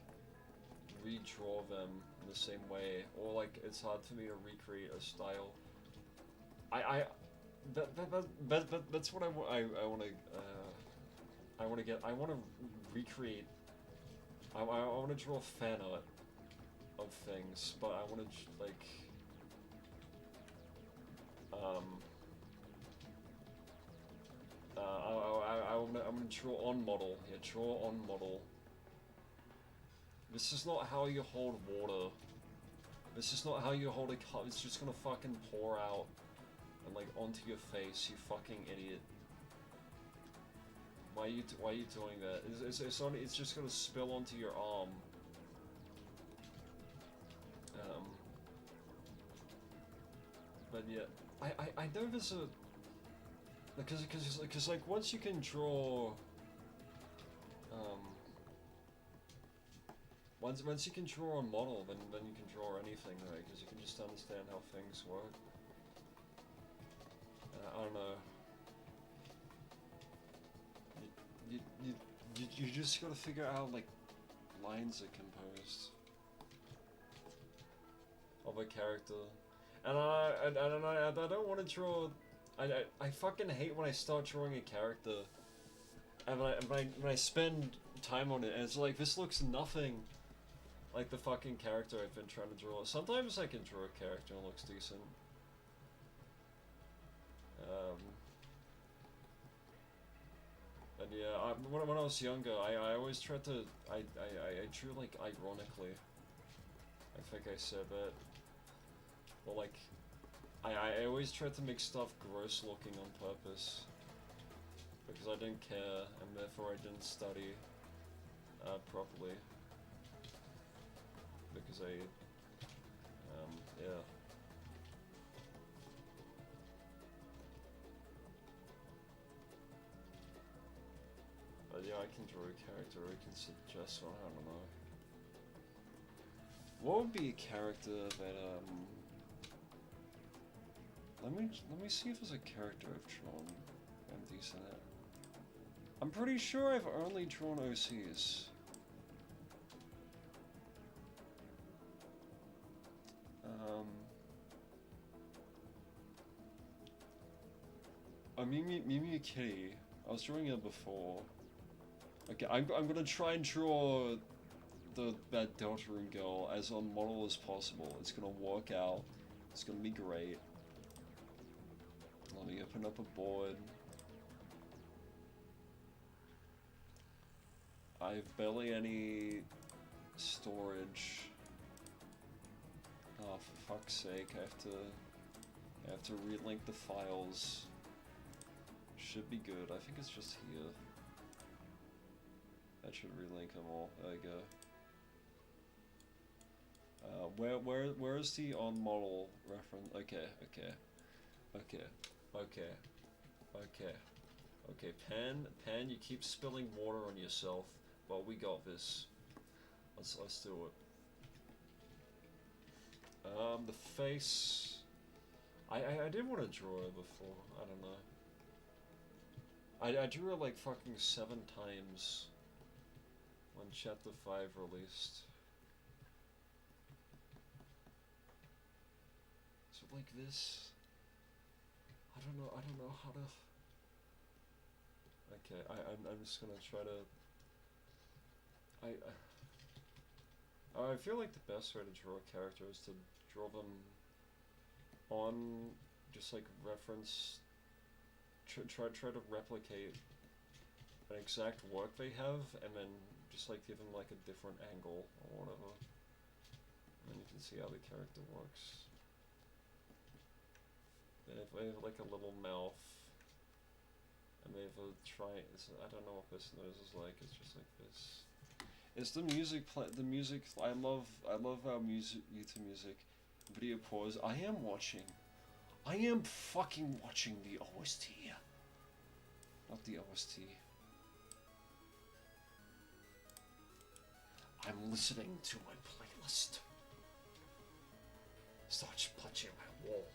redraw them in the same way, or like it's hard for me to recreate a style. That's what I want to get. I want to recreate. I want to draw fan art of things, but I want to like I'm gonna draw on model. Yeah, draw on model. This is not how you hold water. This is not how you hold a cup. It's just gonna fucking pour out and like onto your face. You fucking idiot. Why are you doing that? It's just gonna spill onto your arm. But yeah, I know there's a because like once you can draw once you can draw a model, then you can draw anything, right? Because you can just understand how things work. I don't know. You just gotta figure out how like lines are composed of a character, and I don't want to draw. I fucking hate when I start drawing a character, and when I spend time on it, and it's like this looks nothing like the fucking character I've been trying to draw. Sometimes I can draw a character and it looks decent. And yeah, when I was younger, I always tried to, I drew like ironically. I think I said that. But like, I always tried to make stuff gross looking on purpose. Because I didn't care, and therefore I didn't study properly. Because yeah. But yeah, I can draw a character, I can suggest one, I don't know. What would be a character that, let me see if there's a character I've drawn I'm decent at. I'm pretty sure I've only drawn OCs. Mimi Kitty. I was drawing her before. Okay, I'm gonna try and draw that Deltarune girl as on model as possible. It's gonna work out. It's gonna be great. Let me open up a board. I have barely any storage. Oh, for fuck's sake! I have to relink the files. Should be good. I think it's just here. That should relink them all. There we go. Where's the on model reference? Okay. Pan, you keep spilling water on yourself. Well, we got this. Let's do it. The face. I did want to draw her before. I don't know. I drew her like fucking 7 times when Chapter 5 released. So like this. I don't know how to. Okay, I'm just gonna try to. I feel like the best way to draw a character is to draw them on just like reference. Try to replicate an exact work they have, and then just like give them like a different angle or whatever, and then you can see how the character works. They have like a little mouth, and they have a I don't know what this nose is like. It's just like this. It's the music. The music. I love how YouTube music video pause. I am fucking watching the OST. Not the OST. I'm listening to my playlist. Starts punching my wall.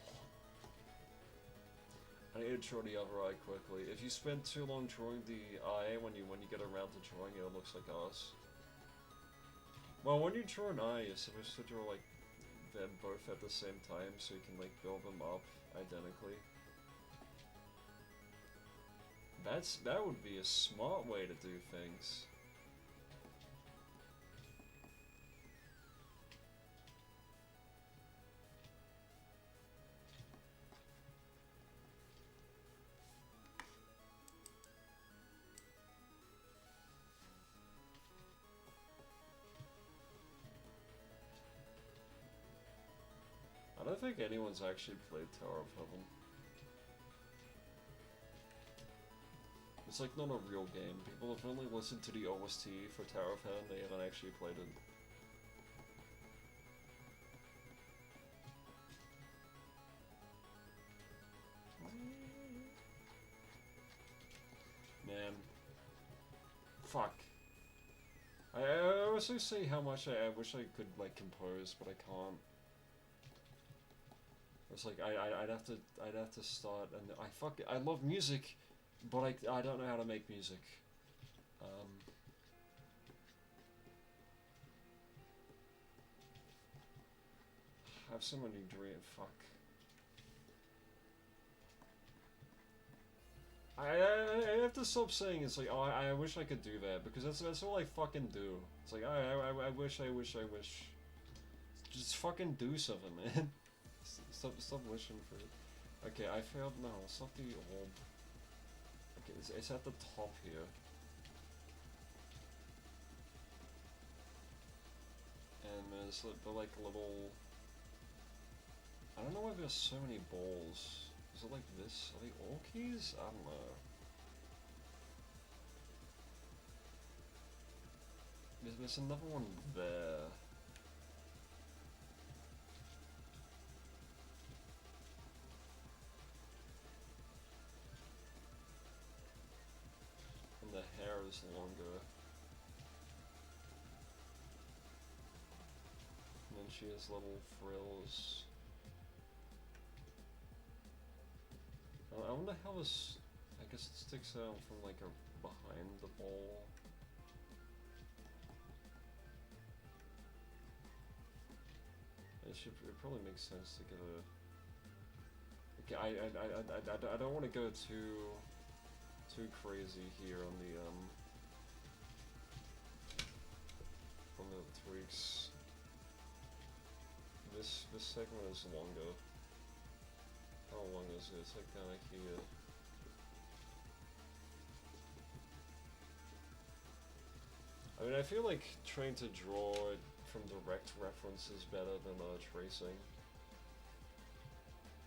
I need to draw the other eye quickly. If you spend too long drawing the eye, when you get around to drawing it, it looks like us. Well, when you draw an eye, you're supposed to draw like them both at the same time, so you can like build them up identically. That would be a smart way to do things. I don't think anyone's actually played Tower of Heaven. It's like not a real game. People have only listened to the OST for Tower of Heaven, they haven't actually played it. Man. Fuck. I also say how much I wish I could like compose, but I can't. It's like I'd have to start, and I love music, but I don't know how to make music. I have so many dreams. Fuck. I have to stop saying it's like, oh, I wish I could do that, because that's all I fucking do. It's like I wish. Just fucking do something, man. Stop wishing for it. Okay, I failed. No, it's not the orb. Okay, it's at the top here. And there's the like little. I don't know why there's so many balls. Is it like this? Are they all keys? I don't know. There's another one there. And the hair is longer. And then she has little frills. I wonder how this, I guess it sticks out from like behind the ball. It probably makes sense to get a, okay, I don't want to go too crazy here on the tweaks. This segment is longer. How long is it? It's like down here. I mean, I feel like trying to draw it from direct reference is better than tracing.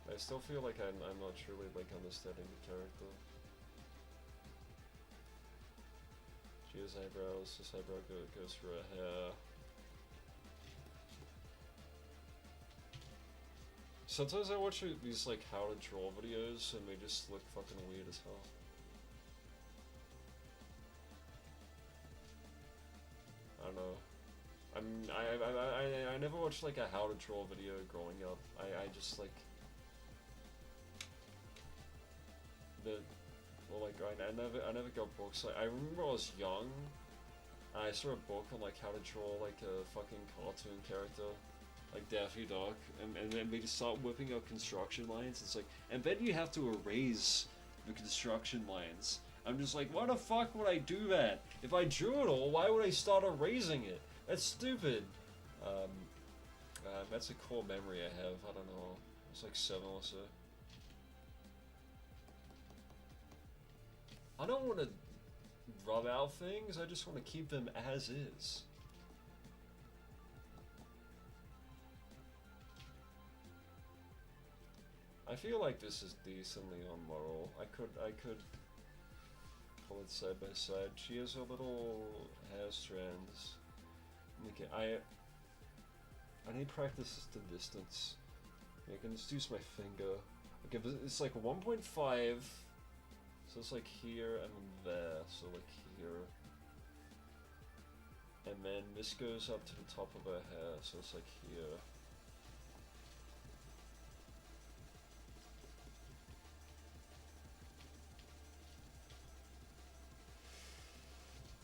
I still feel like I'm not truly like understanding the character. She has eyebrows. This eyebrow goes through her hair. Sometimes I watch these like how to draw videos and they just look fucking weird as hell. I don't know. I never watched like a how to draw video growing up. I just like I never got books. Like I remember I was young and I saw a book on like how to draw like a fucking cartoon character. Like Daffy Duck, and then we just start whipping out construction lines. It's like, and then you have to erase the construction lines. I'm just like, why the fuck would I do that? If I drew it all, why would I start erasing it? That's stupid. That's a core memory I have. I don't know. It's like 7 or so. I don't want to rub out things. I just want to keep them as is. I feel like this is decently on model. I could pull it side by side. She has her little hair strands. Okay, I need practice to distance. I can just use my finger. Okay, but it's like 1.5. So it's like here and then there. So like here. And then this goes up to the top of her hair, so it's like here.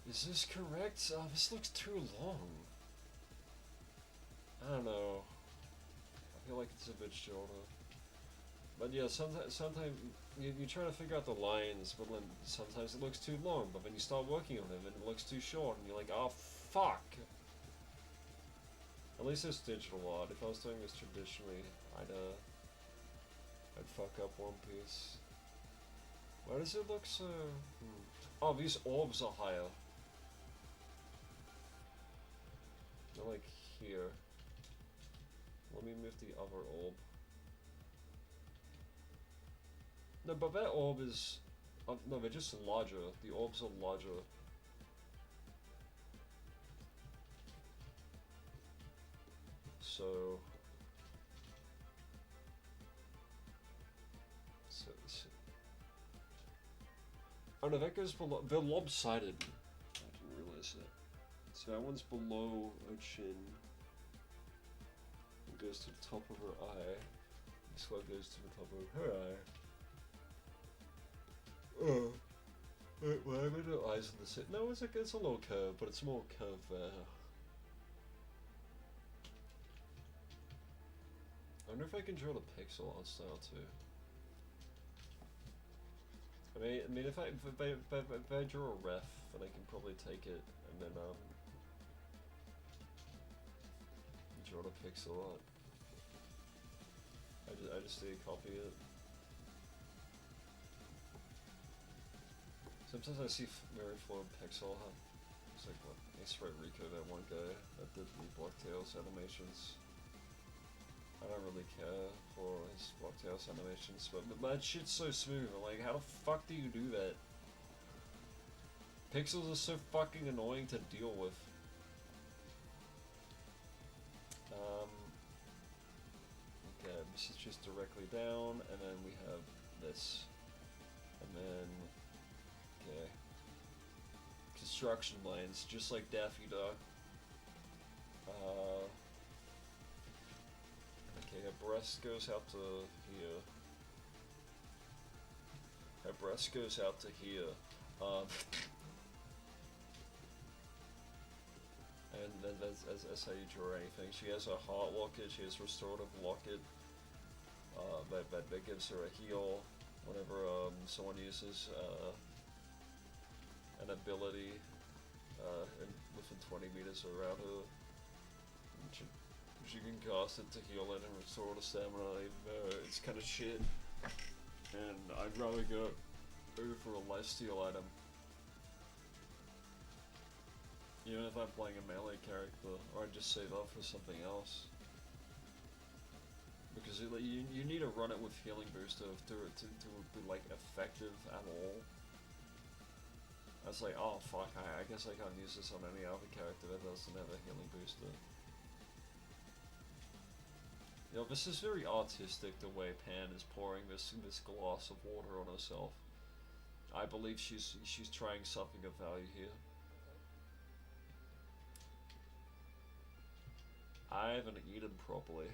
Is this correct? This looks too long. I don't know. I feel like it's a bit shorter. But yeah, sometimes you try to figure out the lines, but then sometimes it looks too long, but then you start working on them and it looks too short, and you're like, oh fuck! At least it's digital art. If I was doing this traditionally, I'd fuck up One Piece. Why does it look so... Oh, these orbs are higher. They're like here. Let me move the other orb. No, but that orb is... no, they're just larger. The orbs are larger. So... Oh no, that goes below... They're lopsided. I didn't realize that. So that one's below her chin. It goes to the top of her eye. This one goes to the top of her eye. Oh. Wait, why are there no eyes on the side? No, it's a little curve, but it's more curve there. I wonder if I can draw the pixel art style too. I mean, if I draw a ref, then I can probably take it and then draw the pixel art. I just need to copy it. Sometimes I see very fluid pixel art. It's like what Ace Rico, that one guy that did the Blocktails animations. I don't really care for his Blocktails animations, but that shit's so smooth. I'm like, how the fuck do you do that? Pixels are so fucking annoying to deal with. Okay, this is just directly down, and then we have this. And then, okay. Construction lines, just like Daffy Duck. Okay, her breast goes out to here. Her breast goes out to here. And then that's how you draw anything. She has a heart locket, she has restorative locket. That gives her a heal whenever someone uses an ability within 20 meters around her. She can cast it to heal it and restore the stamina, even though it's kind of shit. And I'd rather go for a lifesteal item. Even if I'm playing a melee character, or I'd just save up for something else. Because you need to run it with healing booster to be like effective at all. I was like, oh fuck, I guess I can't use this on any other character that doesn't have a healing booster. You know, this is very artistic, the way Pan is pouring this glass of water on herself. I believe she's trying something of value here. I haven't eaten properly.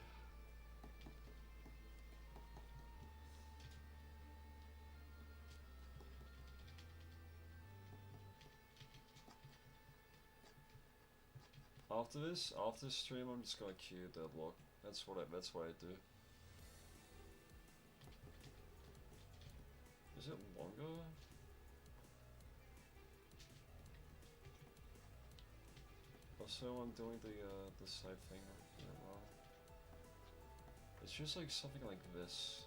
After this stream, I'm just gonna queue Deadlock. That's what I do. Is it longer? Also, I'm doing the side thing wrong. It's just like something like this.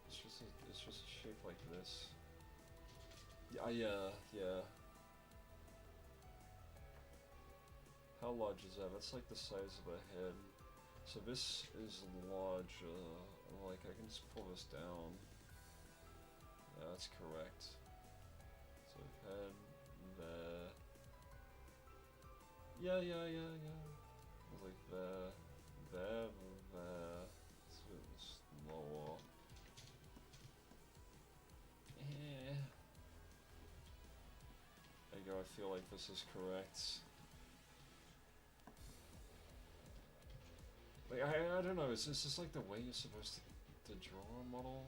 It's just a shape like this. Yeah. How large is that? That's like the size of a head. So this is large. Like I can just pull this down. Yeah, that's correct. So head there. Yeah. Like there. So it's lower. I figure. I feel like this is correct. Like, I don't know, is this just like the way you're supposed to draw a model?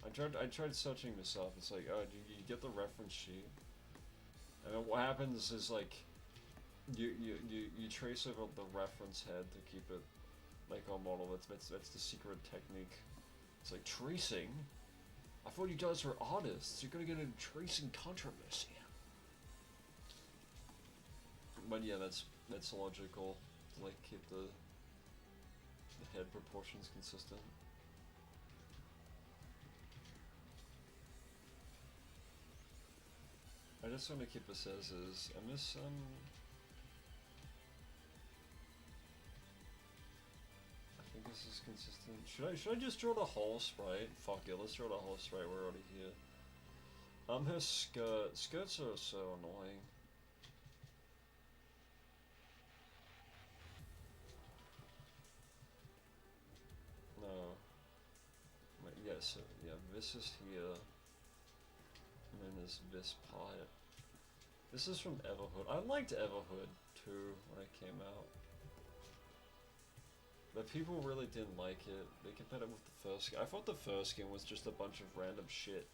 I tried searching this up. It's like, oh, you get the reference sheet, and then what happens is like, you trace over the reference head to keep it like a model. That's the secret technique. It's like tracing. I thought you guys were artists. You're gonna get into tracing controversy. But yeah, that's logical. To, like, keep the head proportions consistent. I just want to keep this as is, and this, I think this is consistent. Should I just draw the whole sprite? Fuck it, let's draw the whole sprite, we're already here. Her skirts are so annoying. No. Wait, yeah, so, yeah, this is here. And then there's this part. This is from Everhood. I liked Everhood too when it came out. But people really didn't like it. They compared it with the first game. I thought the first game was just a bunch of random shit.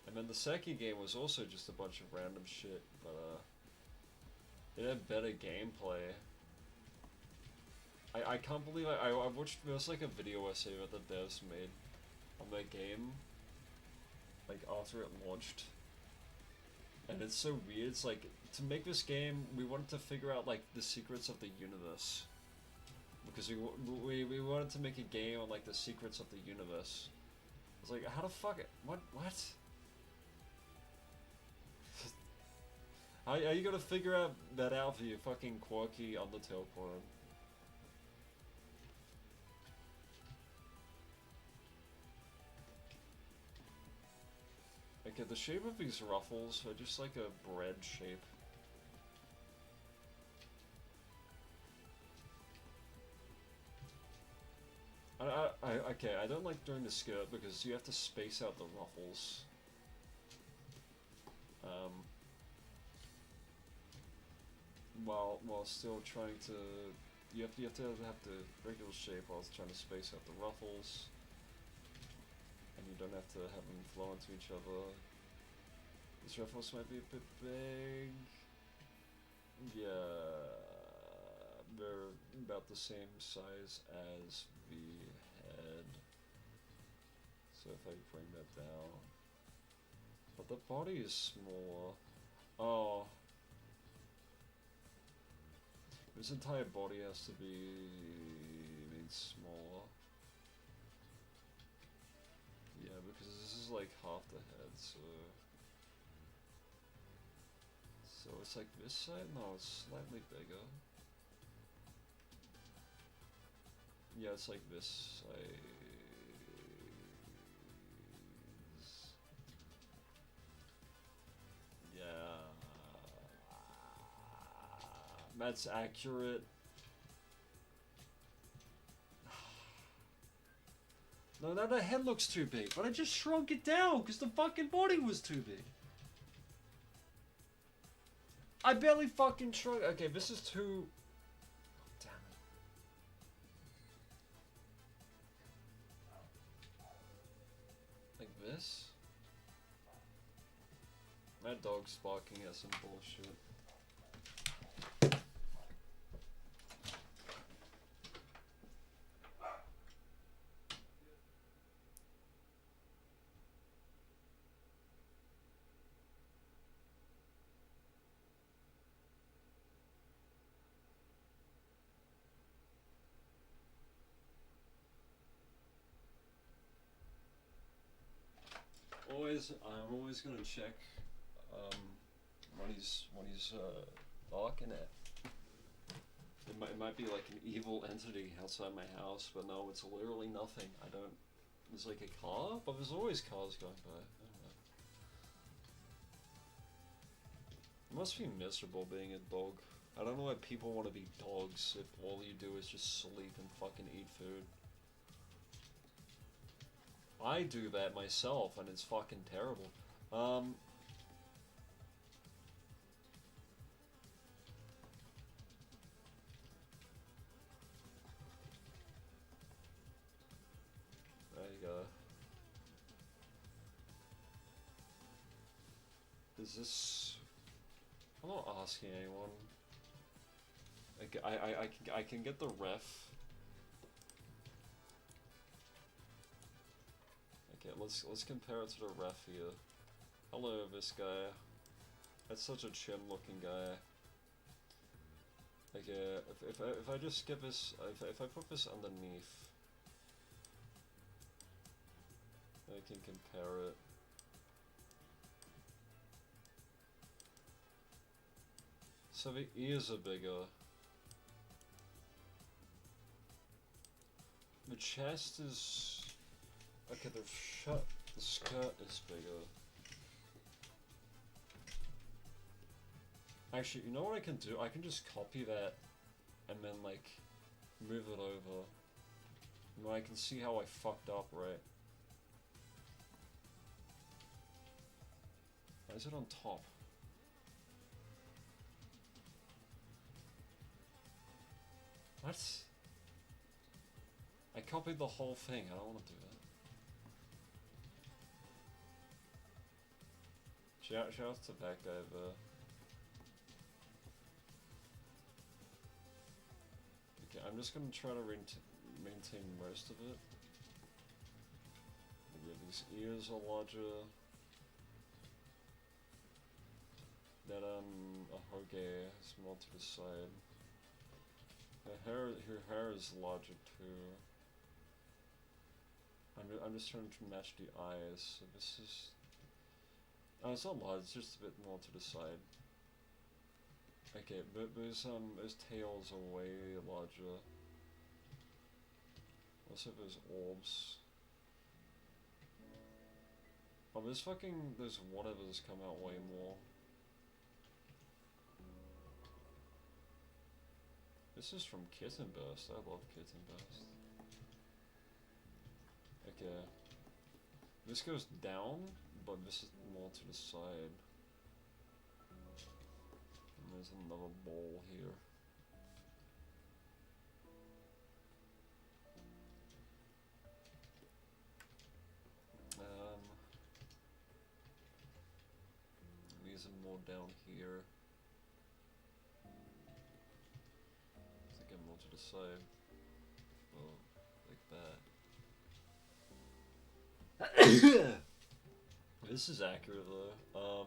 And then the second game was also just a bunch of random shit, but it had better gameplay. I can't believe I watched, there was like a video essay that the devs made on their game, like after it launched. And it's so weird, it's like, to make this game, we wanted to figure out like the secrets of the universe. Because we wanted to make a game on like the secrets of the universe. It's like, how the fuck, what? How are you gonna figure out that out for your fucking quirky Undertale clone? Okay, the shape of these ruffles are just like a bread shape. Okay, I don't like doing the skirt because you have to space out the ruffles. While still trying to, you have to have the regular shape while trying to space out the ruffles. And you don't have to have them flow into each other. These ruffles might be a bit big. Yeah, they're about the same size as the head. So if I bring that down, but the body is smaller. Oh, this entire body has to be made smaller. Yeah, because this is like half the head, so it's like this side? No, it's slightly bigger. Yeah, it's like this size. Yeah. That's accurate. No, now the head looks too big, but I just shrunk it down because the fucking body was too big. I barely fucking shrunk. Okay, this is too. Oh, damn it. Like this? My dog's barking at some bullshit. I'm always gonna check what he's barking at. It might be like an evil entity outside my house, but no, it's literally nothing. There's like a car, but there's always cars going by. I don't know. It must be miserable being a dog. I don't know why people want to be dogs if all you do is just sleep and fucking eat food. I do that myself, and it's fucking terrible. guy. Is this... I'm not asking anyone. I can get the ref. Okay, let's compare it to the ref here. Hello, this guy. That's such a chim-looking guy. Like, if I just skip this, if I put this underneath, I can compare it. So the ears are bigger. The chest is... Okay, the skirt is bigger. Actually, you know what I can do? I can just copy that and then, like, move it over. And I can see how I fucked up, right? Why is it on top? What? I copied the whole thing. I don't want to do that. Shout out to that guy there. Okay, I'm just gonna try to maintain most of it. Yeah, these ears are larger. That a hoge is more to the side. Her hair is larger too. I'm just trying to match the eyes. So this is... Oh, it's not large. It's just a bit more to the side. Okay, but those tails are way larger. Also, those orbs. Oh, those whatevers come out way more. This is from Kitten Burst. I love Kitten Burst. Okay. This goes down, but this is more to the side. And there's another bowl here. These are more down here. More to the side. Oh, like that. This is accurate though.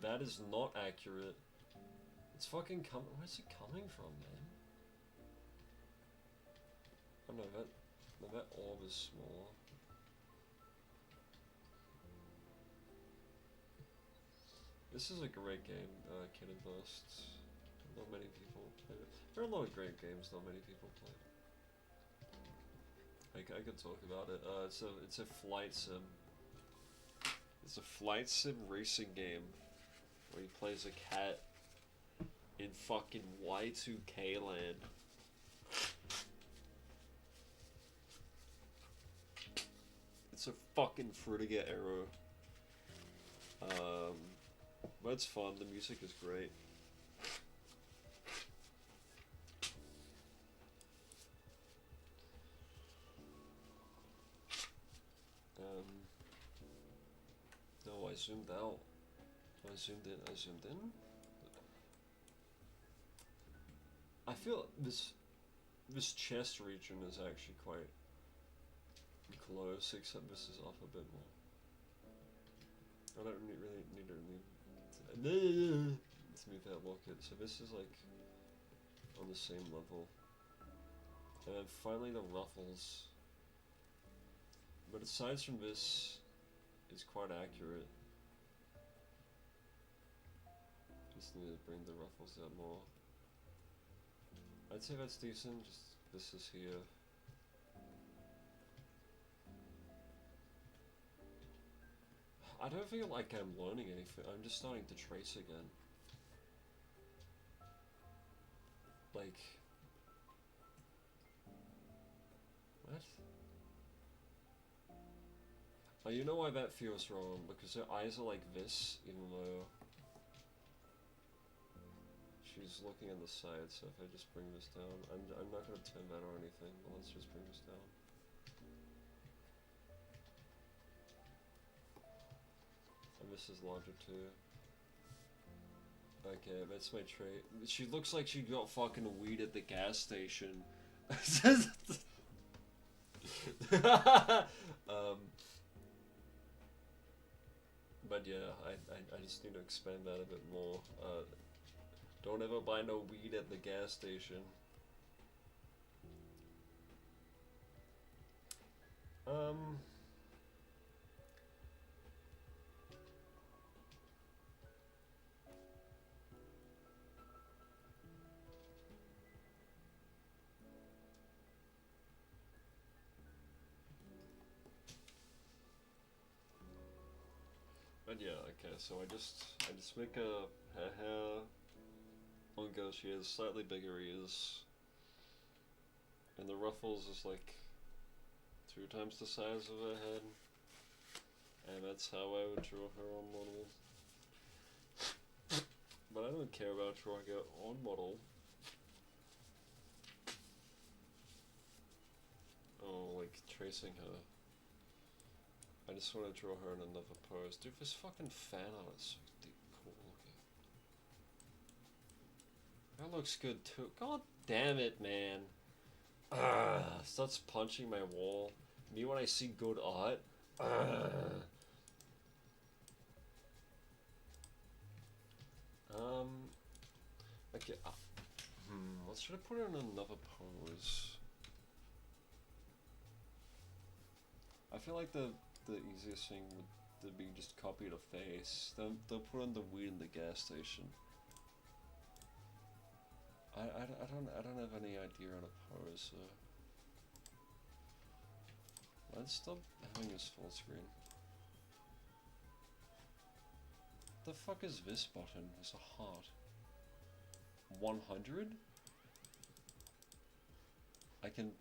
That is not accurate. It's fucking where's it coming from, man? Oh no, that orb is small. This is a great game, Kid and Burst. Not many people play it. There are a lot of great games, not many people play. I could talk about it. It's a flight sim. It's a flight sim racing game where he plays a cat in fucking Y2K land. It's a fucking Frutiger error. But it's fun. The music is great. No, I zoomed out. I zoomed in. I feel this chest region is actually quite close, except this is off a bit more. I don't really need to let's move that locket. So this is like on the same level. And then finally the ruffles. But aside from this, it's quite accurate. Just need to bring the ruffles out more. I'd say that's decent, just this is here. I don't feel like I'm learning anything, I'm just starting to trace again. Like... What? Oh, you know why that feels wrong? Because her eyes are like this, even though she's looking on the side, so if I just bring this down, I'm not gonna turn that or anything, but let's just bring this down. this is larger too. Okay, that's my trait. She looks like she got fucking weed at the gas station. But yeah, I just need to expand that a bit more. Don't ever buy no weed at the gas station. But yeah, okay, so I just make her hair longer. She has slightly bigger ears, and the ruffles is like 2 times the size of her head, and that's how I would draw her on model. But I don't care about drawing her on model. Oh, like tracing her. I just want to draw her in another pose. Dude, this fucking fan art is so cool looking. That looks good too. God damn it, man. Starts punching my wall. Me when I see good art. Okay. Let's try to put her in another pose. I feel like the easiest thing would be just copy the face. They'll put on the weed in the gas station. I don't have any idea on a pose. Let's stop having this full screen. What the fuck is this button? It's a heart. 100? I can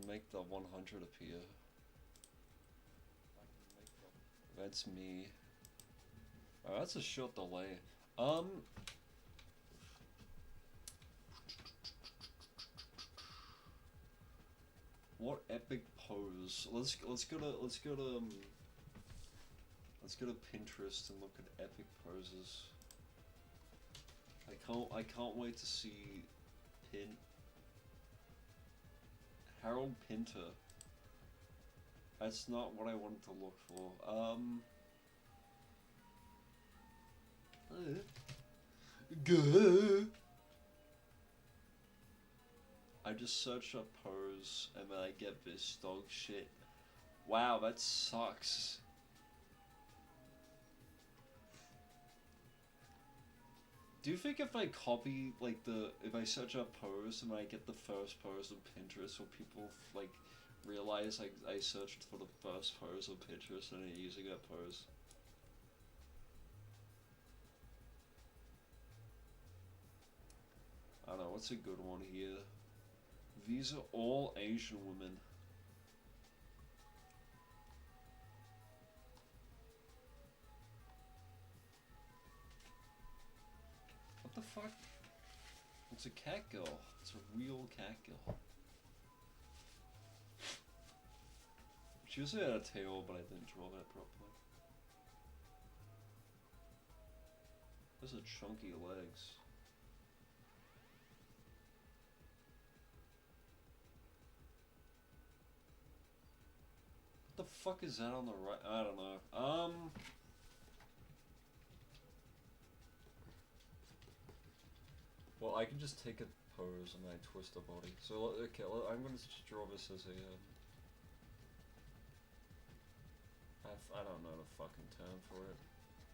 make the 100 appear. That's me. Oh, that's a short delay. What epic pose? Let's go to Pinterest and look at epic poses. I can't wait to see Harold Pinter. That's not what I wanted to look for. I just search up pose and then I get this dog shit. Wow, that sucks. Do you think if I copy, like, if I search up pose and I get the first pose on Pinterest, will people, like, realize I searched for the first pose on Pinterest and I'm using that pose? I don't know, what's a good one here? These are all Asian women. What the fuck? It's a cat girl. It's a real cat girl. She also had a tail, but I didn't draw that properly. Those are chunky legs. What the fuck is that on the right? I don't know. Well, I can just take a pose and I twist the body. So, okay, I'm gonna draw this as a, I don't know the fucking term for it.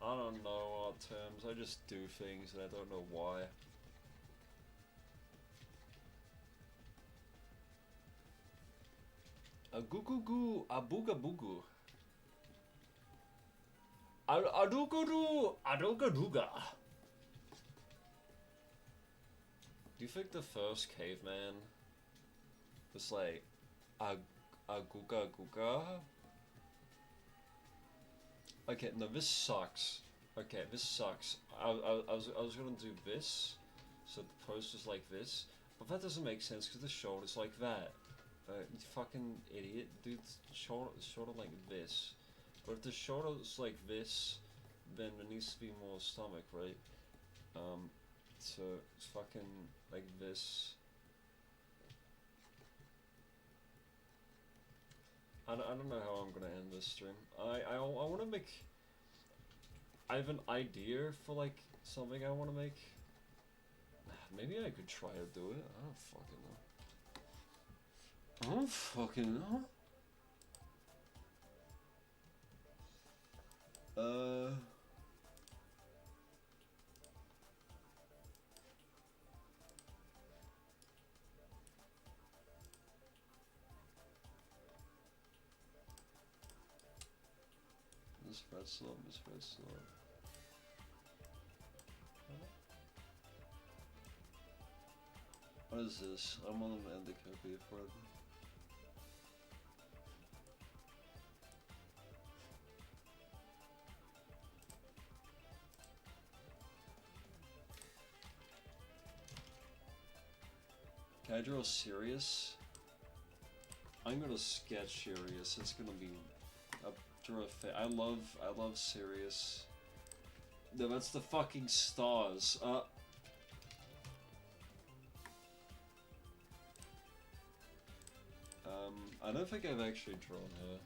I don't know art terms, I just do things and I don't know why. A goo goo goo, a booga booga. A dooga doo, a dooga dooga. Do you think the first caveman was like a googa googa? Okay, no, this sucks. Okay, this sucks. I was gonna do this, so the post is like this, but that doesn't make sense because the shoulder's like that. You fucking idiot, dude. Shoulder like this. But if the shoulder's like this, then there needs to be more stomach, right? So it's fucking like this. I don't know how I'm gonna end this stream. I want to make. I have an idea for like something I want to make. Maybe I could try to do it. I don't fucking know. I don't fucking know. Miss Redslove, Miss Redslove. What is this? I'm on the end copy for it. Can I draw serious? I'm gonna sketch serious. It's gonna be draw a I love serious. No, that's the fucking stars. I don't think I've actually drawn her.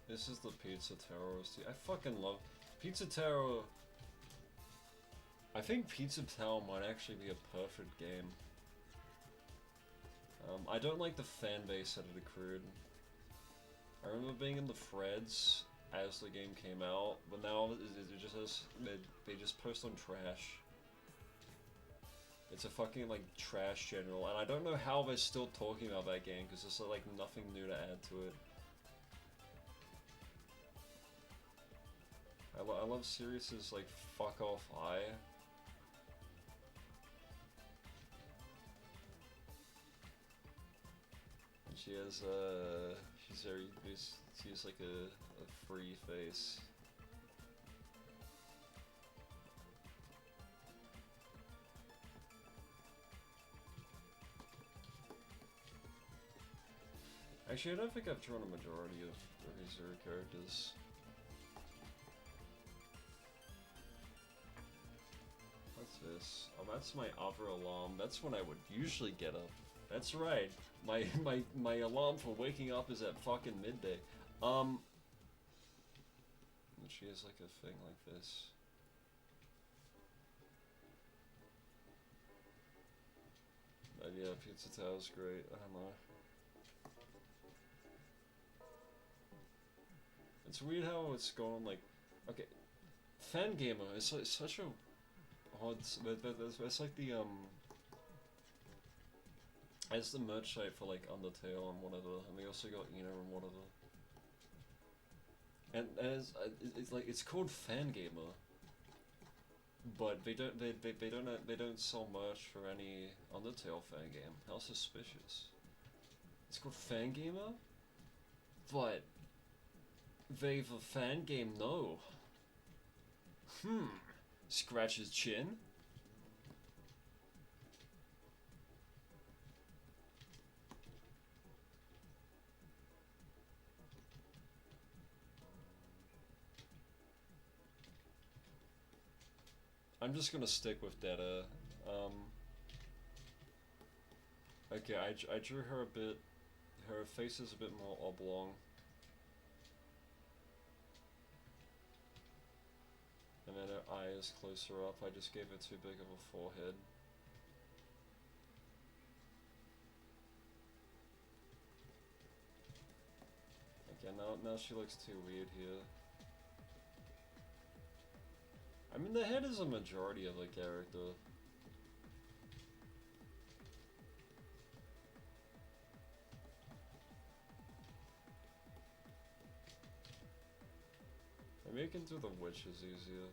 This is the Pizza Terrorist. I fucking love Pizza Terror. I think Pizza Tower might actually be a perfect game. I don't like the fan base that it accrued. I remember being in the threads as the game came out, but now it just has, they just post on trash. It's a fucking like trash general, and I don't know how they're still talking about that game because there's like nothing new to add to it. I love Sirius's like fuck off eye. And she has she has like a free face. Actually, I don't think I've drawn a majority of the Zero characters. What's this? Oh, that's my other alarm. That's when I would usually get up. That's right. My alarm for waking up is at fucking midday. And she has like a thing like this. But yeah, Pizza Tower's great. I don't know. It's weird how it's going like, okay, Fangamer is like such a odd. That's like the it's the merch site for like Undertale and whatever, and they also got and whatever. And it's like it's called Fangamer, but they don't sell merch for any Undertale fan game. How suspicious! It's called Fangamer, but they've a fan game, no. Scratch his chin. I'm just gonna stick with data. Okay, I drew her a bit. Her face is a bit more oblong. And then her eye is closer up. I just gave her too big of a forehead. Okay, now she looks too weird here. I mean, the head is a majority of the character. Maybe I can do the witches easier.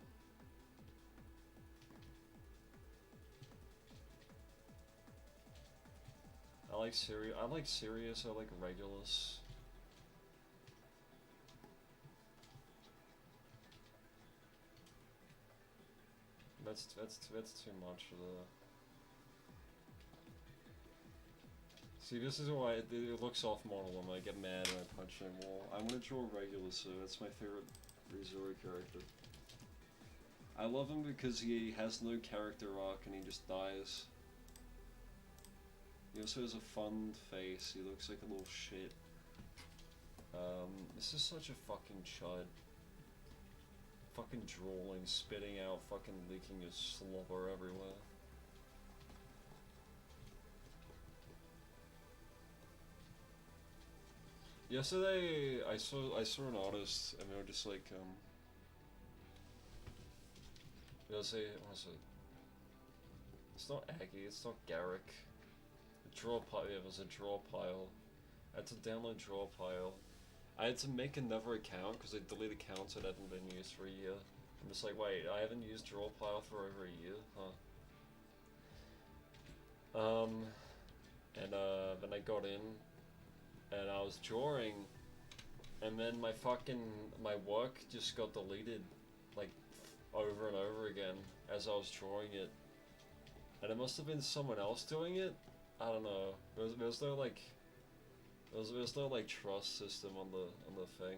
I like Sirius, I like Regulus. That's too much of the See, this is why it looks off model and I get mad when I punch him wall. I'm gonna draw regular, so that's my favorite Rizuri character. I love him because he has no character arc and he just dies. He also has a fun face, he looks like a little shit. This is such a fucking chud. Fucking drooling, spitting out, fucking leaking his slobber everywhere. Yesterday, I saw an artist, and they were just like, they'll say, what was it? It's not Aggie, it's not Garrick. Draw pile, yeah, it was a draw pile. I had to download draw pile. I had to make another account because I deleted accounts that hadn't been used for a year. I'm just like, wait, I haven't used draw pile for over a year, huh? And then I got in, and I was drawing, and then my work just got deleted, like, over and over again as I was drawing it. And it must have been someone else doing it? I don't know. There's no like, there's no like trust system on the thing.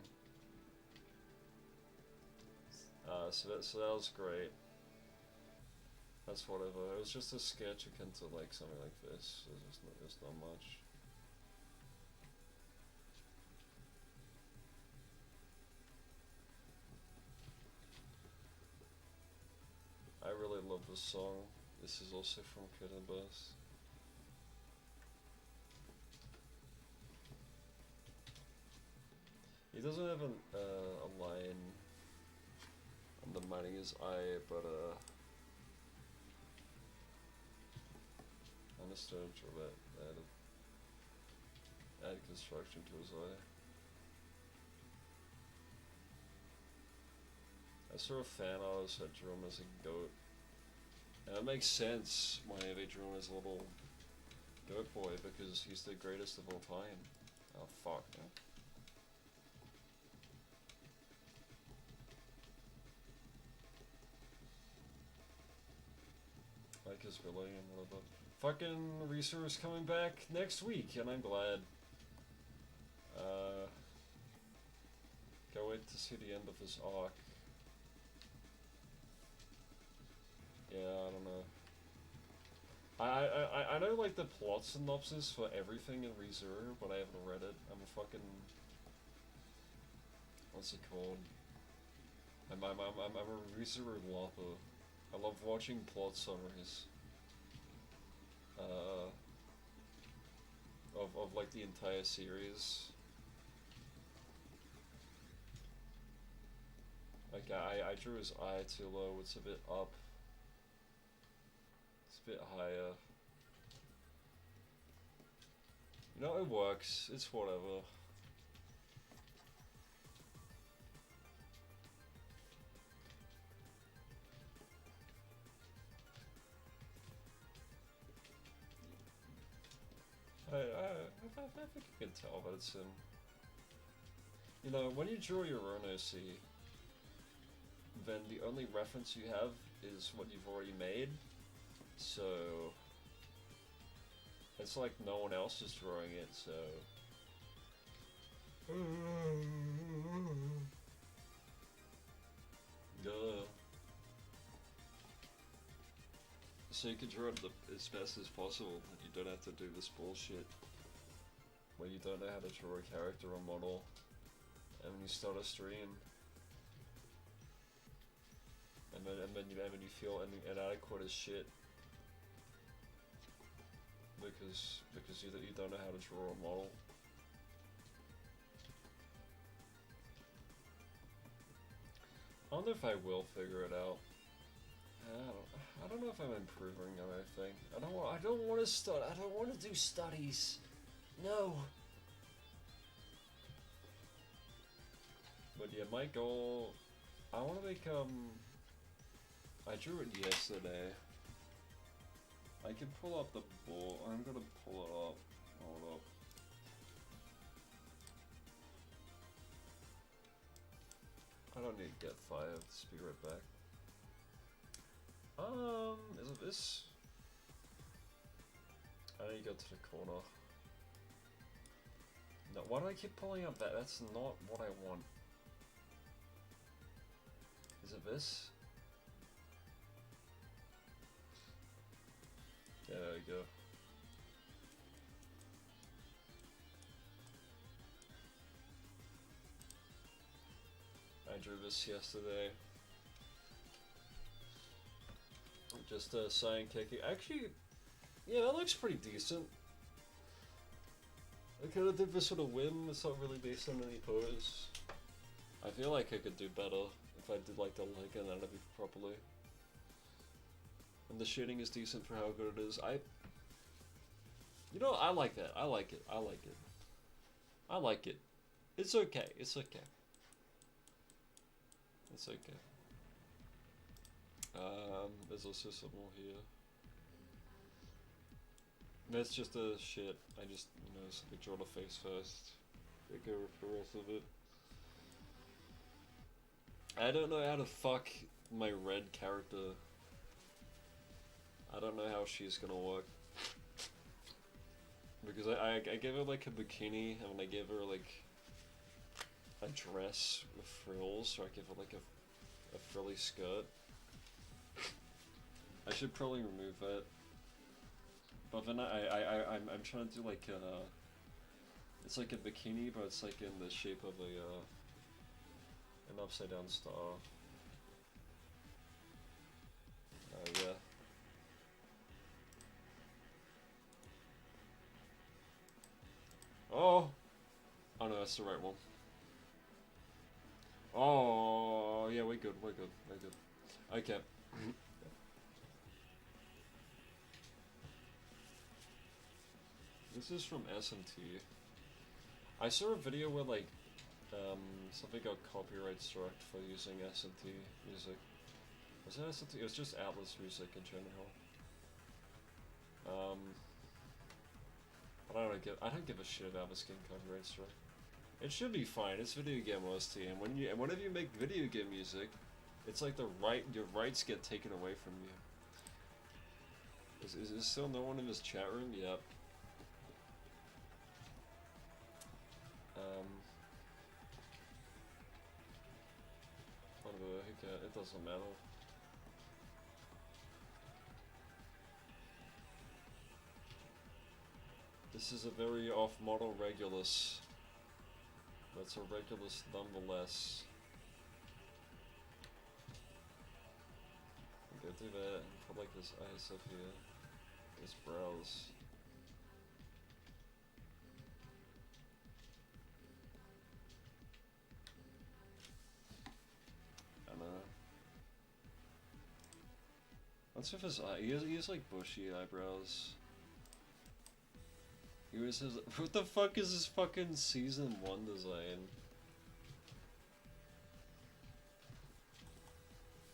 So that was great. That's whatever. It was just a sketch akin to like something like this. There's not much. I really love this song. This is also from Kritar. He doesn't have a line undermining his eye, but I understood that add construction to his eye. I saw a fan artist that drew him as a goat. And it makes sense why they drew him as a little goat boy, because he's the greatest of all time. Oh fuck, man. Like his villain and whatever. Fucking Reeser is coming back next week, and I'm glad. Can't wait to see the end of his arc. Yeah, I don't know. I know like the plot synopsis for everything in ReZero, but I haven't read it. I'm a fucking, what's it called? I'm a ReZero lopper. I love watching plot summaries. Of like the entire series. Like I drew his eye too low. It's a bit up. It's a bit higher. You know, it works. It's whatever. I think you can tell that it's him. You know, when you draw your own OC, then the only reference you have is what you've already made. So it's like no one else is drawing it, so duh. So you can draw it as best as possible, and you don't have to do this bullshit where you don't know how to draw a character or model, and when you start a stream, and then you feel inadequate as shit because you don't know how to draw a model. I don't know if I will figure it out. I don't know if I'm improving on anything. I don't want to do studies. No. But yeah, my goal, I want to make I drew it yesterday. I can pull up the ball. I'm gonna pull it up. Hold up. I don't need to get fired. Just be right back. Is it this? I need to go to the corner. No, why do I keep pulling up that? That's not what I want. Is it this? There we go. I drew this yesterday. Just sign kicking. Actually, yeah, that looks pretty decent. I kind of did this sort of whim. It's not really based on any pose. I feel like I could do better if I did like the leg anatomy properly. And the shading is decent for how good it is. You know, I like that. I like it. I like it. I like it. It's okay. It's okay. It's okay. There's also some more here. That's just a shit. I just, you know, so draw the face first. Go with the rest of it. I don't know how to fuck my red character. I don't know how she's gonna work. Because I gave her like a bikini, and I gave her like a dress with frills, or I give her like a frilly skirt. I should probably remove that. But then I'm trying to do like it's like a bikini, but it's like in the shape of an upside down star. Yeah. Oh! Oh no, that's the right one. Oh, yeah, we're good, we're good, we're good. Okay. This is from S&T. I saw a video where like something got copyright struck for using S&T music. Was it S&T? It was just Atlas music in general. But I don't give a shit about this getting copyright struck. It should be fine. It's video game OST, and whenever you make video game music, it's like your rights get taken away from you. Is there still no one in this chat room? Yep. What the heck? It doesn't matter. This is a very off-model Regulus. That's a Regulus nonetheless. Go do that and put like this ice up here. This brows. I know. What's with his eye? He has like bushy eyebrows. He was his. What the fuck is his fucking season 1 design?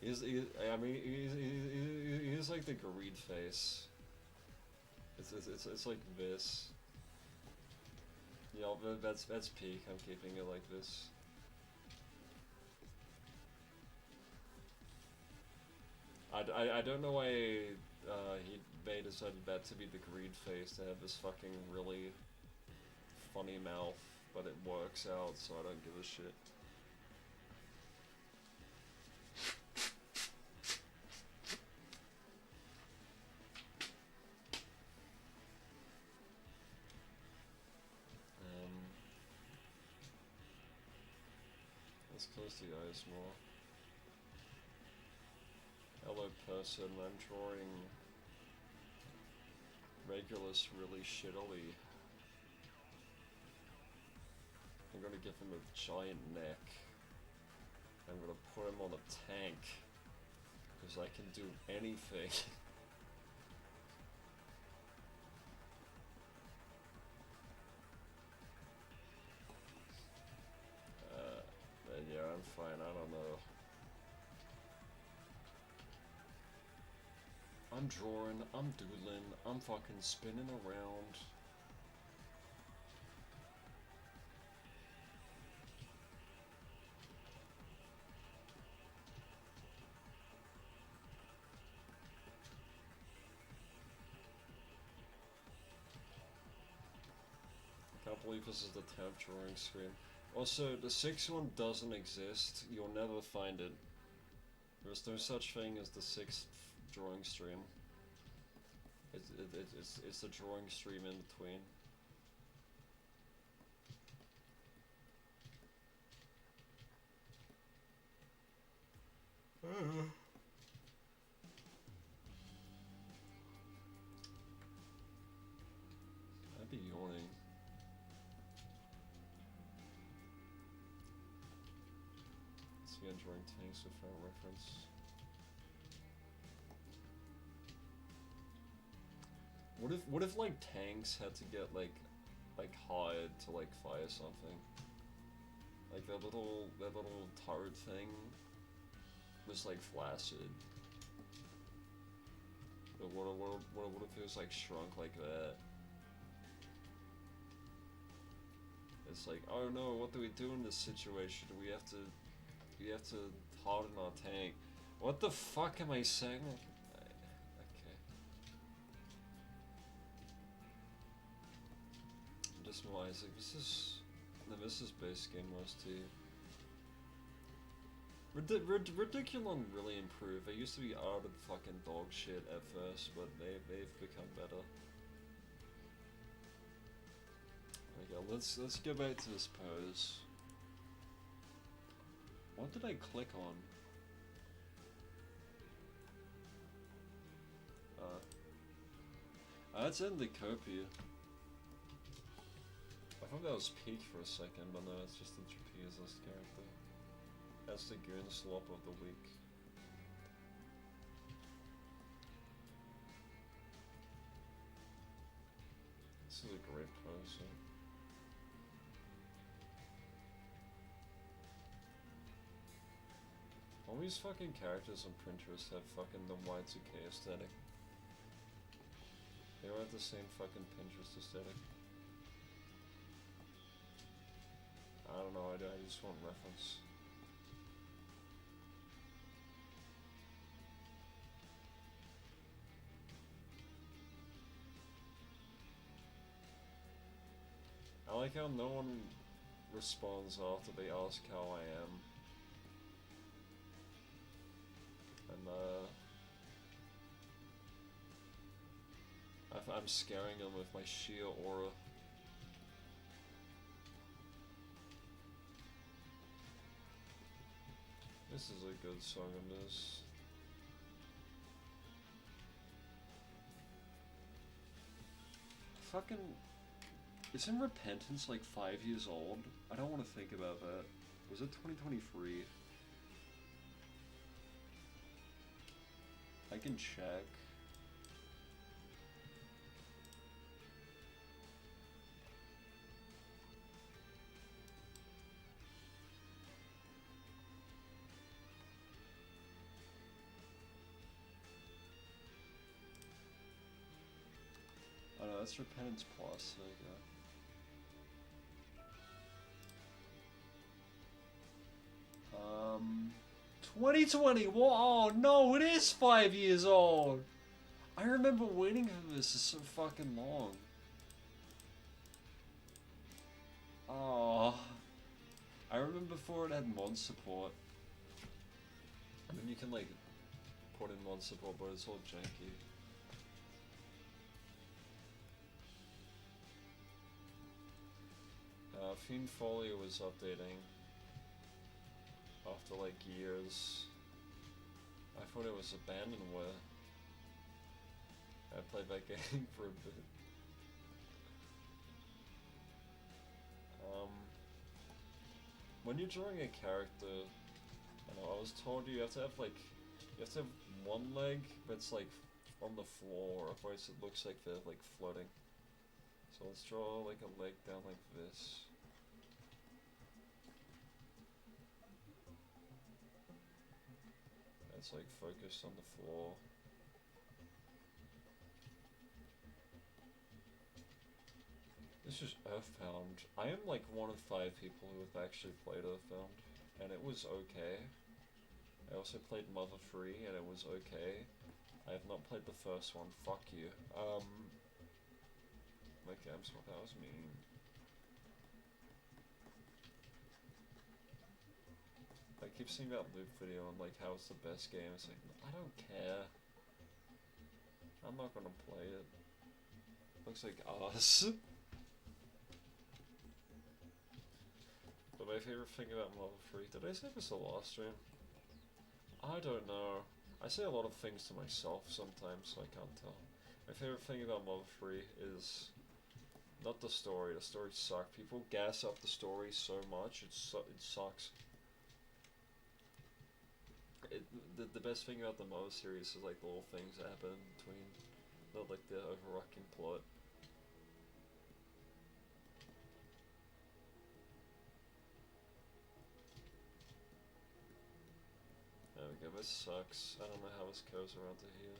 I mean, he's like the greed face. It's like this. You know, that's peak. I'm keeping it like this. I don't know why he decided that to be the greed face, to have this fucking really funny mouth, but it works out, so I don't give a shit. Let's close the eyes more. Hello person, I'm drawing Regulus really shittily. I'm gonna give him a giant neck. I'm gonna put him on a tank, because I can do anything. And yeah, I'm fine, I don't know. I'm drawing, I'm doodling, I'm fucking spinning around. believe this is the 10th drawing stream. Also, the 6th one doesn't exist. You'll never find it. There's no such thing as the 6th drawing stream. It's the drawing stream in between. I'd be yawning. See, I'm drawing tanks without reference. What if like tanks had to get like hired to like fire something? Like that little turret thing was like flaccid. But what if it was like shrunk like that? It's like, oh no, what do we do in this situation? We have to harden our tank. What the fuck am I saying? Okay. Just realizing this is base game rusty. Ridiculon really improved. They used to be ardent fucking dog shit at first, but they've become better. Okay, let's go back to this pose. What did I click on? That's Endicopia. I thought that was Peak for a second, but no, it's just the trapezist character. That's the goon slop of the week. This is a great pose. So. All these fucking characters on Pinterest have fucking the Y2K aesthetic. They all have the same fucking Pinterest aesthetic. I don't know, I just want reference. I like how no one responds after they ask how I am. And I'm scaring them with my sheer aura. This is a good song on this. Fucking... Isn't Repentance like 5 years old? I don't want to think about that. Was it 2023? I can check. Oh no, that's Repentance Plus, there you go. 2020, oh no, it is 5 years old! I remember waiting for this for so fucking long. Oh, I remember before it had mod support. I mean, you can like put in mod support, but it's all janky. Fiend Folio was updating after like years. I thought it was Abandonware. I played that game for a bit. When you're drawing a character, I was told you have to have like, you have to have one leg that's like on the floor, otherwise it looks like they're like floating. So let's draw like a leg down like this. It's like focused on the floor. This is Earthbound. I am like one of 5 people who have actually played Earthbound, and it was okay. I also played Mother 3, and it was okay. I have not played the first one, fuck you. My games, what that was mean. keep seeing that loop video on like how it's the best game. It's like, I don't care. I'm not gonna play it. Looks like us. But my favorite thing about Marvel 3, did I say this the last stream? I don't know. I say a lot of things to myself sometimes, so I can't tell. My favorite thing about Marvel 3 is not the story. The story sucks. People gas up the story so much, it sucks. The best thing about the Marvel series is like the little things that happen in between, not like the overarching plot. There we go, this sucks. I don't know how this goes around to here.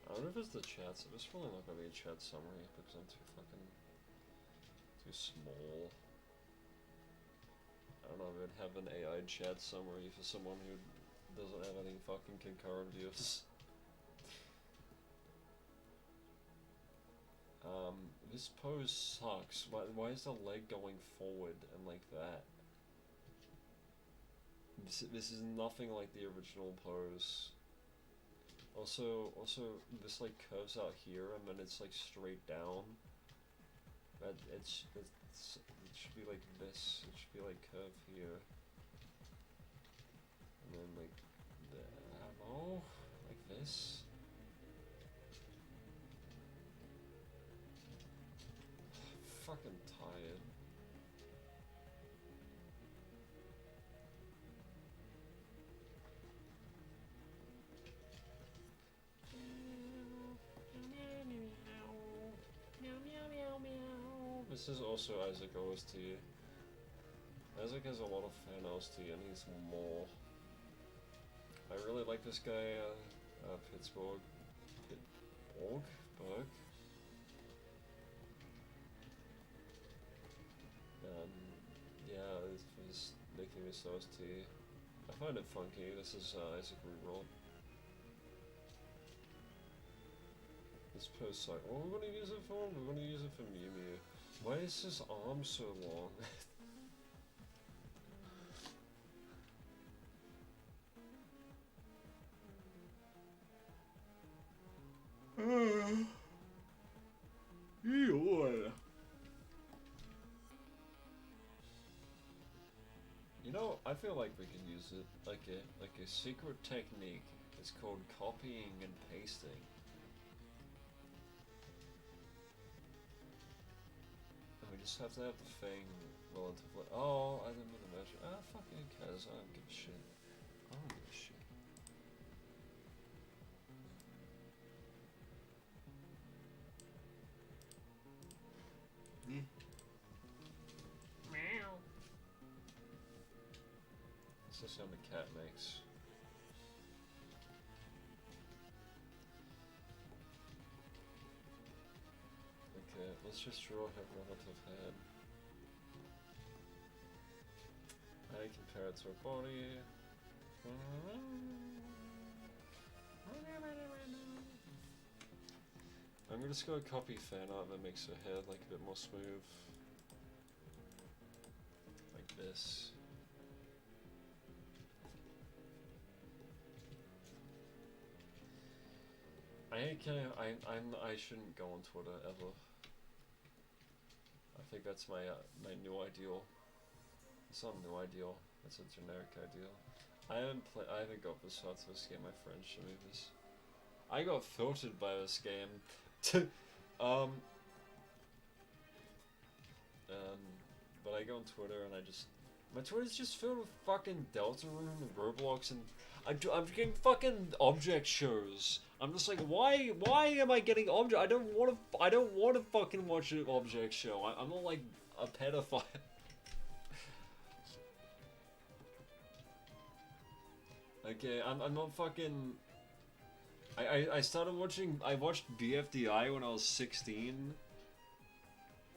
I wonder if it's the chats. It's probably not gonna be a chat summary because I'm too fucking too small. I don't know if I'd have an AI chat summary for someone who doesn't have any fucking concurrent views. This pose sucks. Why is the leg going forward and like that? This is nothing like the original pose. Also, this like curves out here and then it's like straight down. It should be like this. It should be like curve here. And then like ammo, like this. Fucking tired. This is also Isaac OST. Isaac has a lot of fan OST and he's more. I really like this guy, Pittsburgh. Pittsburgh? Yeah, he's making this OST. I find it funky. This is Isaac Reroll. This post like, what are we gonna use it for? We're gonna use it for Mew Mew. Why is his arm so long? You know, I feel like we can use it like a secret technique. It's called copying and pasting. And we just have to have the thing relatively. Oh, I didn't even measure. Ah, fucking who cares? I don't give a shit. I don't give a shit. Meow. That's the sound the cat makes. Okay, let's just draw her relative head. I compare it to her body. I'm just gonna copy fan art that makes her head like a bit more smooth. Like this. I shouldn't go on Twitter ever. I think that's my new ideal. It's not a new ideal. It's a generic ideal. I haven't got this far to this game. My friends showed me this. I got filtered by this game. But I go on Twitter and my Twitter's just filled with fucking Deltarune and Roblox and I'm getting fucking object shows. I'm just like, why am I getting object? I don't want to fucking watch an object show. I'm not like a pedophile. Okay, I'm not fucking. I watched BFDI when I was 16.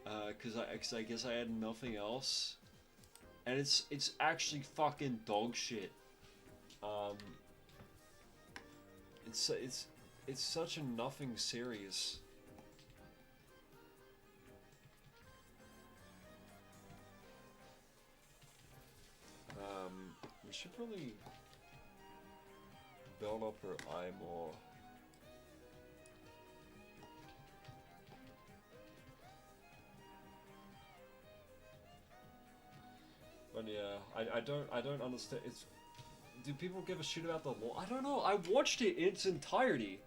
cause I guess I had nothing else, and it's actually fucking dog shit. Um, it's such a nothing series. We should probably build up her eye more. But yeah, I don't understand. Do people give a shit about the lore? I don't know. I watched it in its entirety,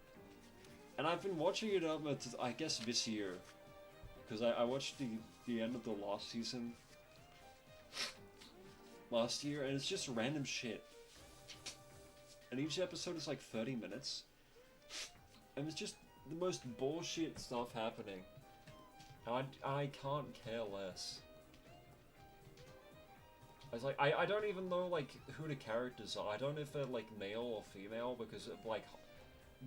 and I've been watching it up I guess this year, because I watched the end of the last season last year, and it's just random shit. And each episode is like 30 minutes, and it's just the most bullshit stuff happening. And I can't care less. I was like, I don't even know, like, who the characters are. I don't know if they're, like, male or female, because, of, like,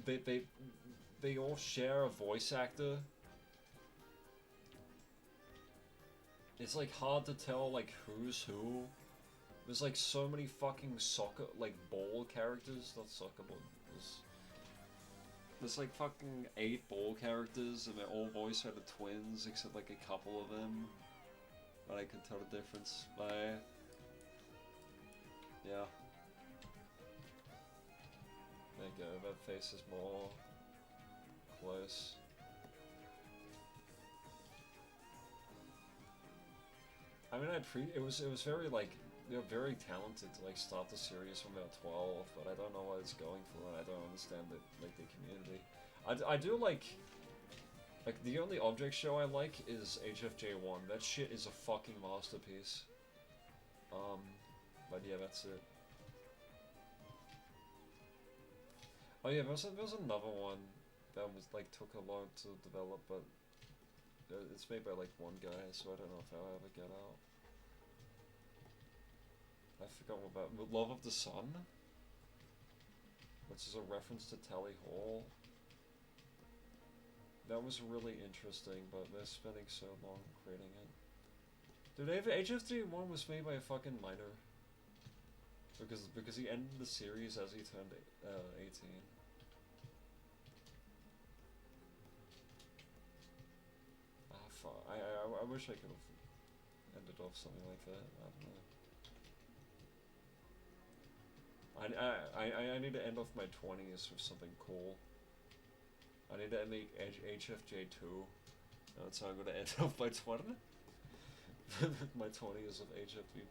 they all share a voice actor. It's, like, hard to tell, like, who's who. There's, like, so many fucking soccer, like, ball characters. Not soccer, but there's, like, fucking 8 ball characters, and they're all voice actor twins, except, like, a couple of them. But I can tell the difference by... Yeah. There you go, that face is more close. I mean, it was very, like, they're very talented to, like, start the series from about 12, but I don't know what it's going for, and I don't understand it, like, the community. I do like, the only object show I like is HFJ1. That shit is a fucking masterpiece. But yeah, that's it. Oh yeah, there was another one that was, like, took a long to develop, but it's made by, like, one guy, so I don't know if I'll ever get out. I forgot about Love of the Sun, which is a reference to Tally Hall. That was really interesting, but they're spending so long creating it. Dude, HF3-1 was made by a fucking minor. Because he ended the series as he turned 18. Ah, fuck. I wish I could have ended off something like that. I don't know. I need to end off my 20s with something cool. I need to make HFJ2. That's how I'm gonna end off my 20. My 20s of HFJ2.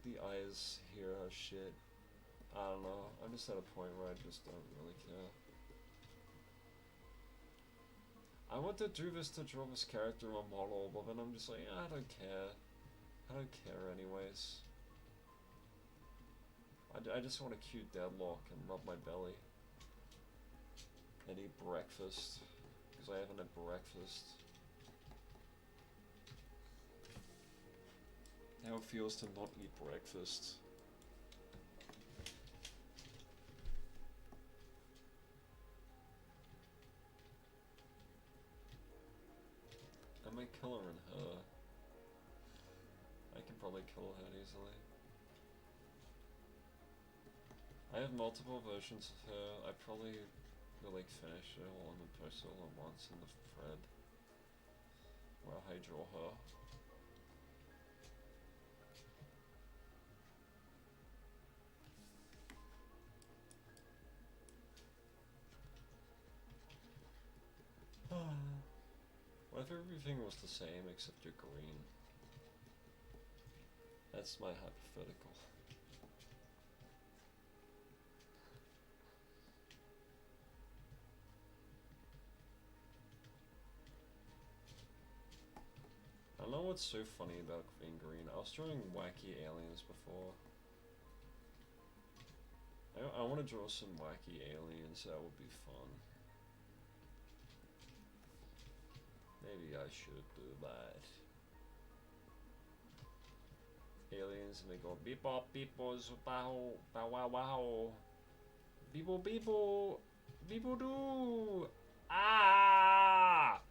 The eyes here are shit. I don't know. I'm just at a point where I just don't really care. I want to do this to draw this character on model, but then I'm just like, I don't care. I don't care anyways. I just want a cute deadlock and rub my belly. And eat breakfast. Because I haven't had breakfast. How it feels to not eat breakfast. I might kill her and her. I can probably kill her easily. I have multiple versions of her. I probably will, like, finish it all and then post it all at once in the thread where I draw her. What if everything was the same except you're green? That's my hypothetical. I don't know what's so funny about being green. I was drawing wacky aliens before. I want to draw some wacky aliens, that would be fun. Maybe I should do that. Aliens and they go beep bop beep boz bow bow wow wow beep beep. People do. Ah.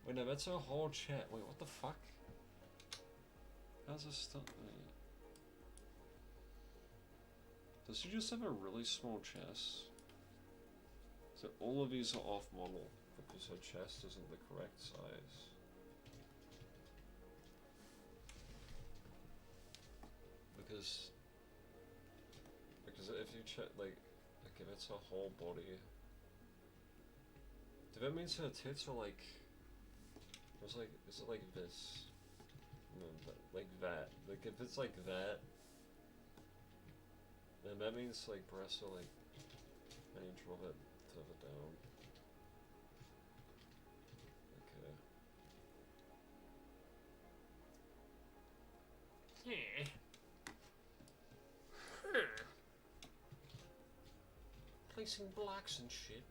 Wait, no, that's a whole chat. Wait, what the fuck? How's this still? Does he just have a really small chest? So all of these are off model because her chest isn't the correct size. Because if you check like if it's her whole body, do that means her tits are like? Is it like this? No, like that. Like if it's like that, then that means like breasts are like an inch of it further down. Okay. Placing blocks and shit.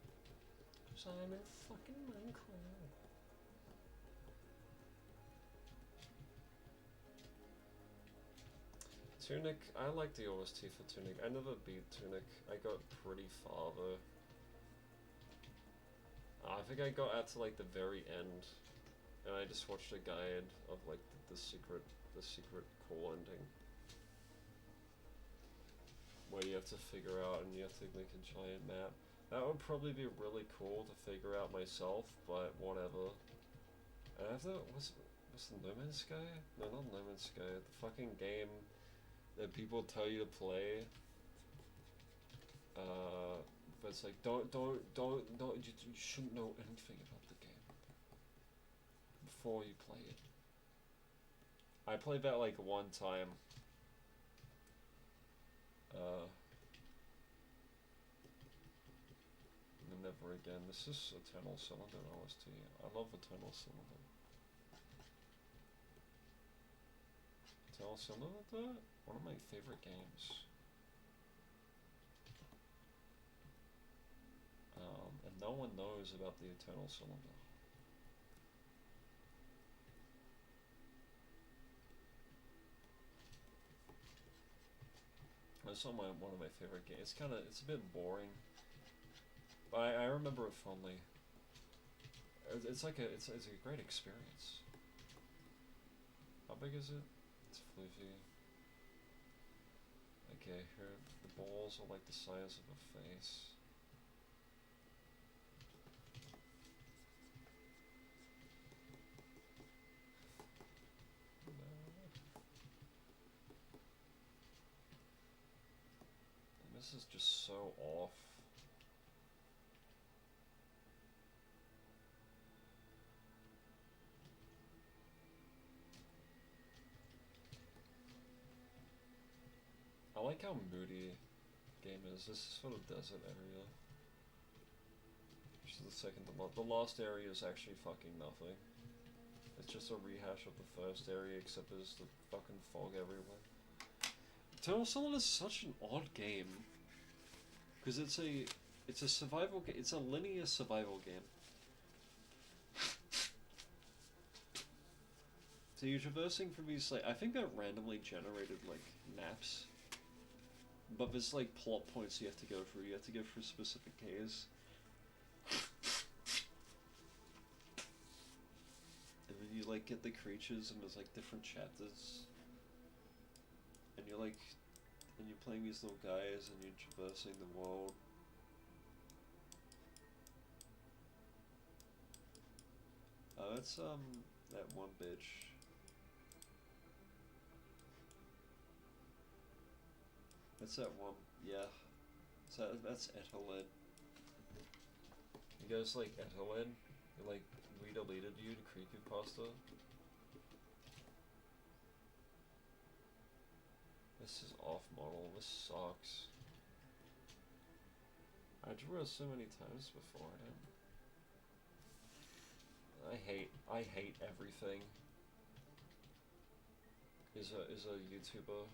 So I'm in fucking Minecraft. Tunic, I like the OST for Tunic. I never beat Tunic. I got pretty far though. I think I got out to like the very end, and I just watched a guide of like the secret cool ending, where you have to figure out and you have to make a giant map. That would probably be really cool to figure out myself, but whatever. And I have to, what's the No Man's Sky? No, not No Man's Sky. The fucking game that people tell you to play. But it's like don't you shouldn't know anything about the game before you play it. I played that like one time. And never again. This is Eternal Cylinder OST. I love Eternal Cylinder. Eternal Cylinder? One of my favorite games. And no one knows about the Eternal Cylinder. It's one of my favorite games. It's a bit boring, but I remember it fondly. It's a great experience. How big is it? It's floofy. Okay, here the balls are like the size of a face. This is just so off. I like how moody the game is. This is sort of desert area. Which is the second to last. The last area is actually fucking nothing. It's just a rehash of the first area, except there's the fucking fog everywhere. Eternal Cylinder is such an odd game. Because it's a survival game. It's a linear survival game. So you're traversing from these, like, I think they're randomly generated, like, maps. But there's, like, plot points you have to go through. You have to go through specific caves. And then you, like, get the creatures, and there's, like, different chapters. And you're, like, and you're playing these little guys, and you're traversing the world. Oh, that's, that one bitch. That's that one, yeah. So that's Ethelred. You guys like Ethelred? He like re-deleted you to creepypasta? This is off model, this sucks. I drew it so many times before, I hate everything. Is a YouTuber.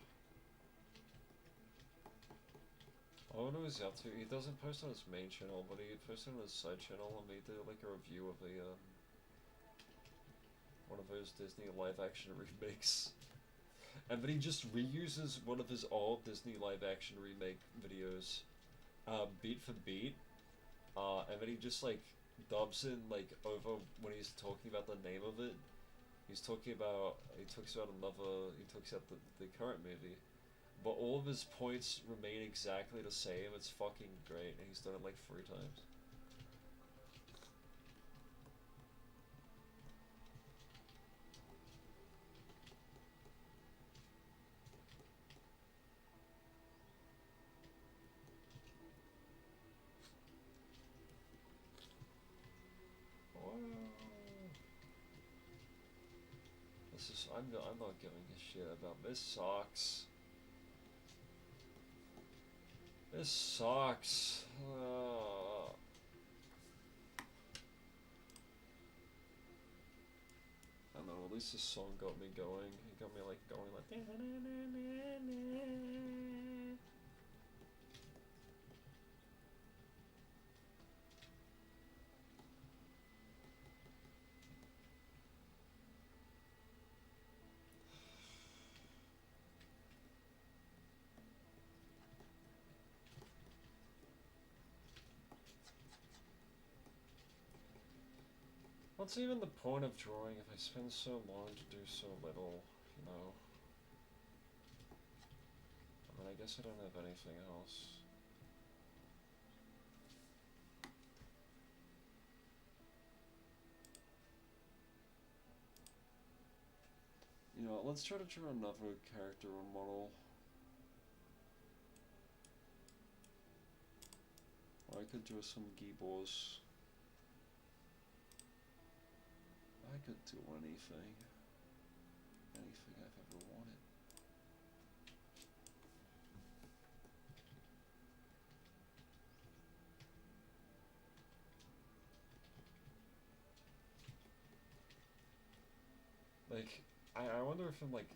I wonder what he's up to. He doesn't post on his main channel, but he posted on his side channel, and they did like a review of one of those Disney live-action remakes. And then he just reuses one of his old Disney live-action remake videos, beat for beat, and then he just, like, dubs in, like, over when he's talking about the name of it. He talks about the current movie. But all of his points remain exactly the same. It's fucking great, and he's done it like 3 times. I'm not giving a shit about this. Sucks. This sucks. I don't know, at least this song got me going. It got me like going like what's even the point of drawing if I spend so long to do so little, you know? I mean, I guess I don't have anything else. You know, let's try to draw another character or model. Or I could draw some Geebles. I could do anything. Anything I've ever wanted. Like, I wonder if I'm like,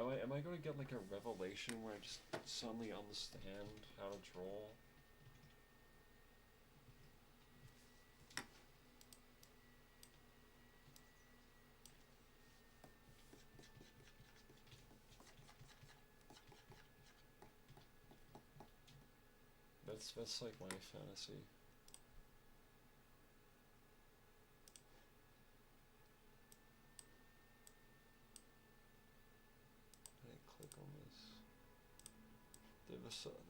am I gonna get like a revelation where I just suddenly understand how to draw? That's like my fantasy. I click on this. The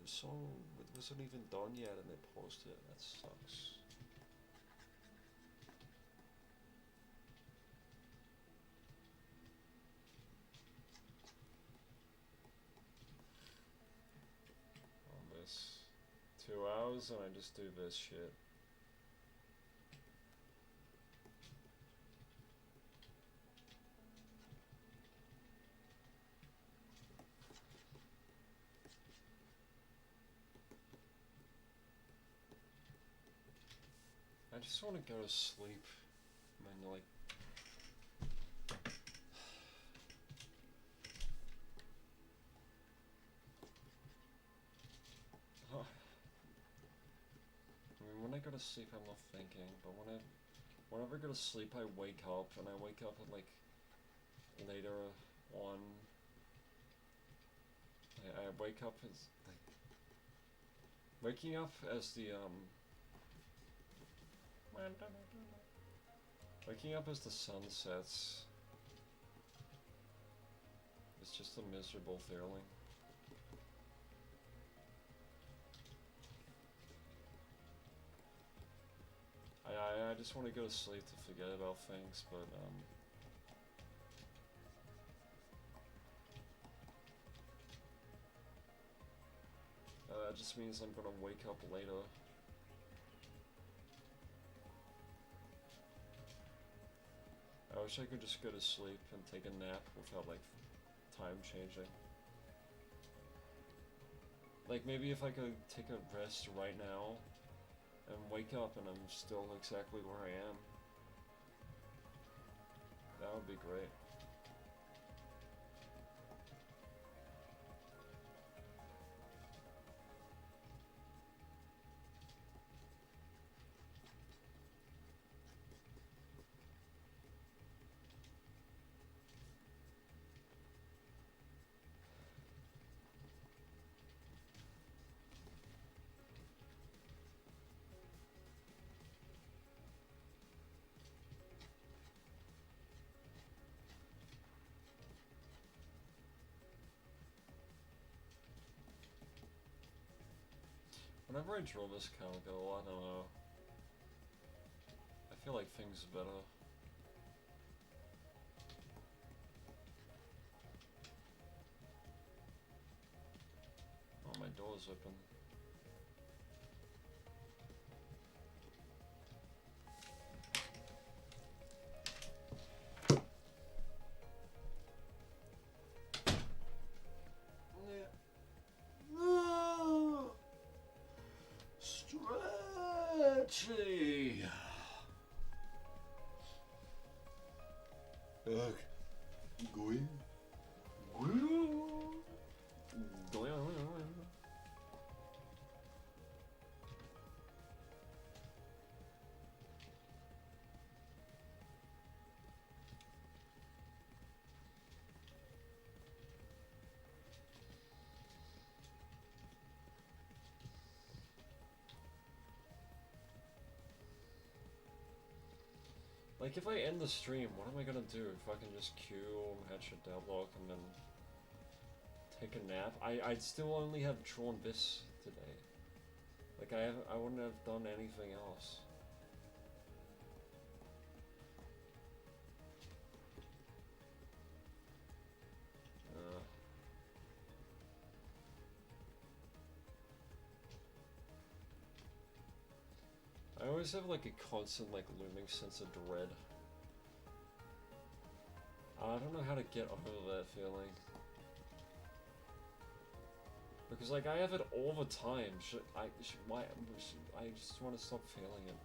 song wasn't even done yet and they posted it. That sucks. On this 2 hours and I just do this shit. I just want to go to sleep. And like, I mean, when I go to sleep, I'm not thinking. But whenever I go to sleep, I wake up, and I wake up at like later on. I wake up as like waking up as the waking up as the sun sets. It's just a miserable feeling. I just want to go to sleep to forget about things, but that just means I'm gonna wake up later. I wish I could just go to sleep and take a nap without like time changing. Like maybe if I could take a rest right now and wake up and I'm still exactly where I am. That would be great. Whenever I draw this Calico, I don't know. I feel like things are better. Oh, my door's open. Stretchy. Going. Like, if I end the stream, what am I gonna do? If I can just queue, headshot deadlock, and then take a nap? I'd still only have drawn this today. Like, I wouldn't have done anything else. I always have like a constant like looming sense of dread. I don't know how to get over that feeling. Because like I have it all the time. I just want to stop feeling it.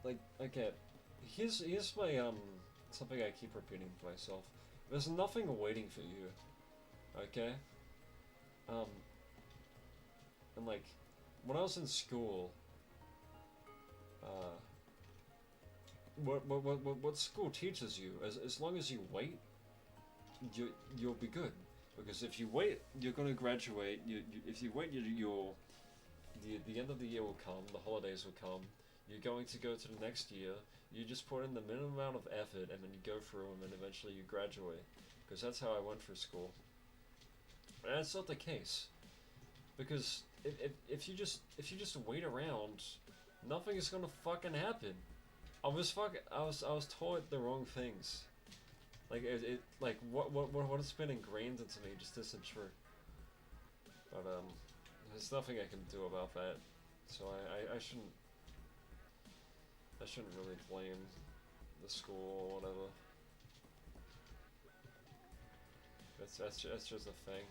Like, okay, here's my something I keep repeating to myself. There's nothing waiting for you. Okay? And like when I was in school, what school teaches you, as long as you wait, you'll be good. Because if you wait, you're gonna graduate. If you wait, the end of the year will come. The holidays will come. You're going to go to the next year. You just put in the minimum amount of effort, and then you go through, and then eventually you graduate. Because that's how I went through school. And that's not the case. Because if you just wait around, nothing is gonna fucking happen. I was taught the wrong things. Like like what has been ingrained into me just isn't true. But there's nothing I can do about that. So I shouldn't really blame the school or whatever. That's just a thing.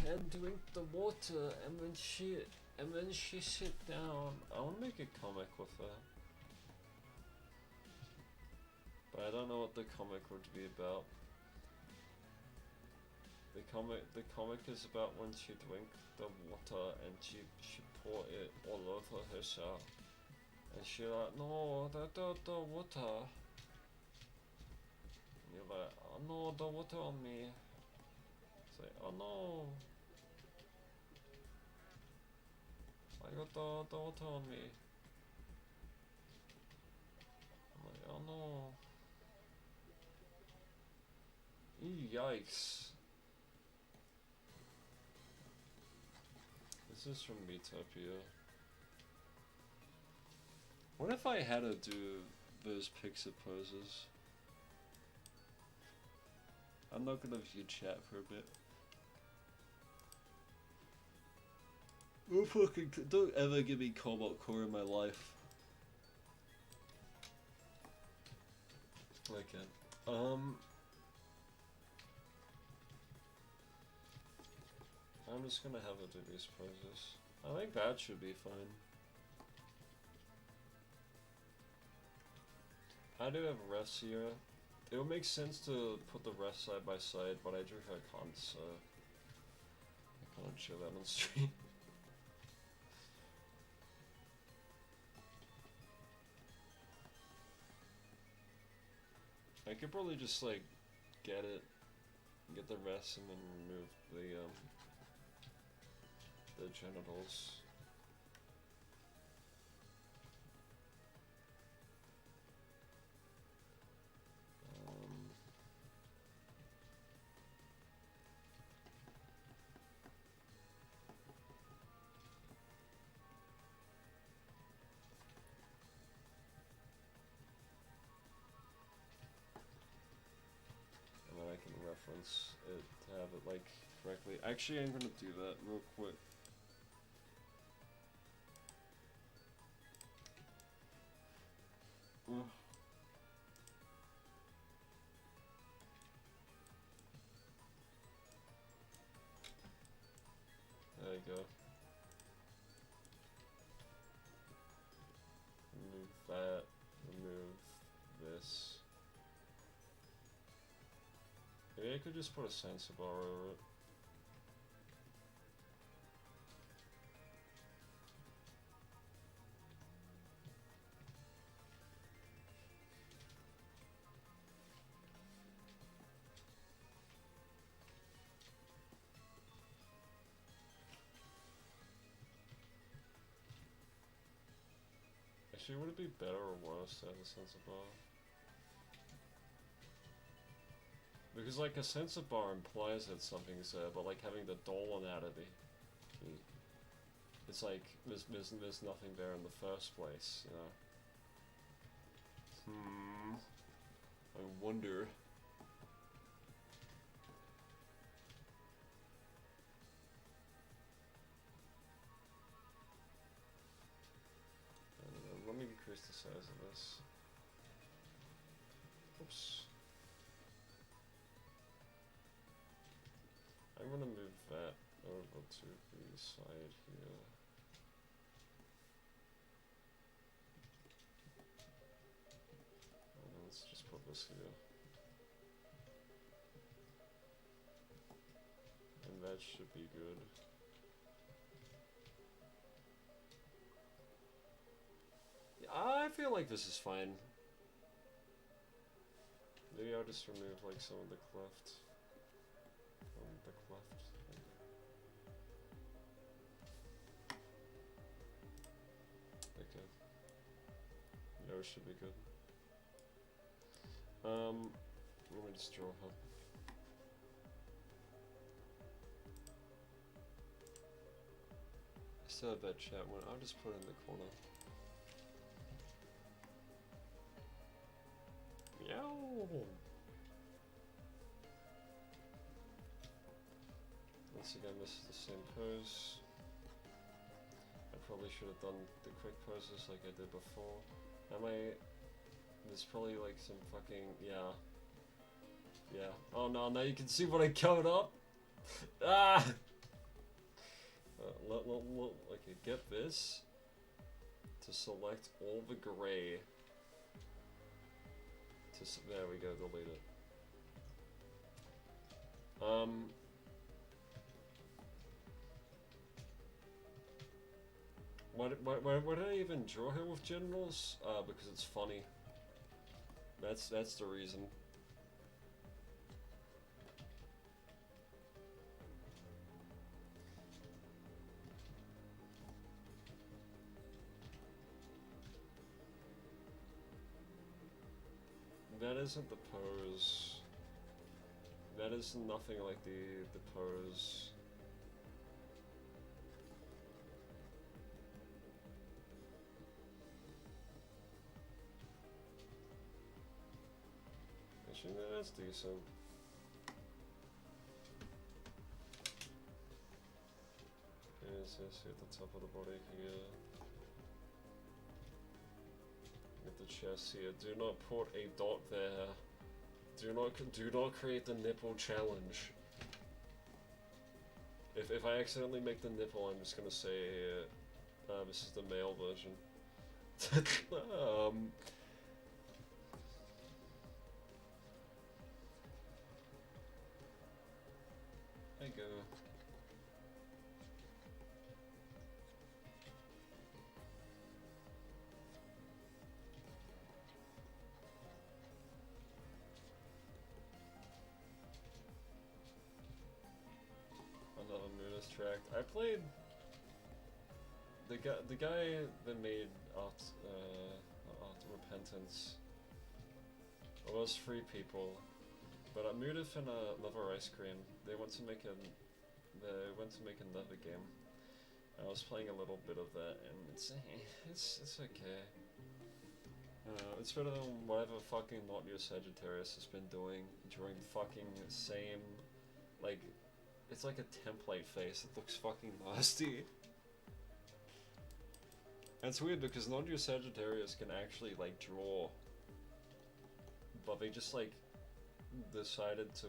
And drink the water, and when she sit down. I want to make a comic with her, but I don't know what the comic would be about. The comic is about when she drink the water and she pour it all over herself, and she like, no, the water. And you're like, oh no, the water on me. It's like, oh no. I got the water on me. I'm like, oh no. Yikes. This is from Metopia. What if I had to do those pixel poses? I'm not gonna view chat for a bit. Oh fucking, don't ever give me Cobalt Core in my life. Okay. I'm just gonna have her do these poses. I think that should be fine. I do have refs here. It would make sense to put the refs side by side, but I can't, so I can't show that on stream. I could probably just like get the rest and then remove the genitals. And then I can reference it to have it like correctly. Actually, I'm gonna do that real quick. There you go. Remove that. Remove this. Maybe I could just put a sensor bar over it. Actually, would it be better or worse to have a sensor bar? Because like a sensor bar implies that something's there, but like having the dull anatomy, it's like there's nothing there in the first place, you know. I wonder. Let me increase the size of this. Oops. I'm gonna move that over to the side here. And let's just put this here. And that should be good. I feel like this is fine. Maybe I'll just remove like some of the cleft. Okay. No, it should be good. Let me just draw her. I still have that chat one. I'll just put it in the corner. Meow! Once again, this is the same pose. I probably should have done the quick poses like I did before. There's probably like some fucking, yeah. Oh no, now you can see what I covered up! Ah! Okay, get this. To select all the gray. There we go, delete it. Why did I even draw him with genitals? Because it's funny. That's the reason. That isn't the pose. That is nothing like the pose. Actually, no, that's decent. Yes, at the top of the body here. Get the chest here. Do not put a dot there. Do not create the nipple challenge. If I accidentally make the nipple, I'm just gonna say this is the male version. There you go. I played the guy that made Art Repentance. It was 3 people, but Mudif and Lover Ice Cream, they went to make another game. I was playing a little bit of that, and it's okay. It's better than whatever fucking Not Your Sagittarius has been doing during fucking same, like, it's like a template face. It looks fucking nasty. And it's weird because Not Your Sagittarius can actually like draw, but they just like decided to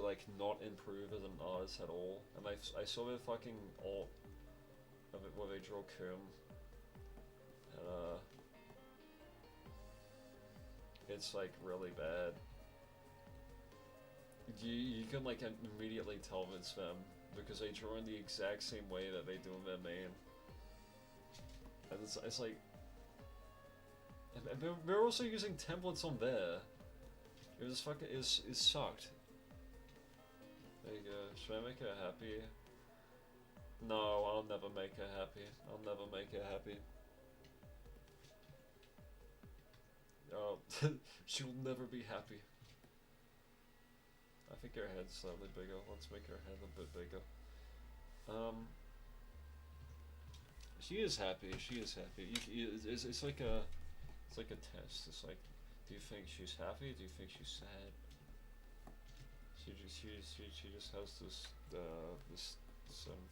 like not improve as an artist at all. And I saw their fucking alt of it where they draw Kerm. And it's like really bad. You can like immediately tell it's them because they draw in the exact same way that they do in their main. And it's like, and they're also using templates on there. It was fucking it sucked. There you go. Should I make her happy? No, I'll never make her happy. I'll never make her happy. Oh, she will never be happy. I think her head's slightly bigger. Let's make her head a bit bigger. She is happy. She is happy. It's like a test. It's like, do you think she's happy? Do you think she's sad? She just has this this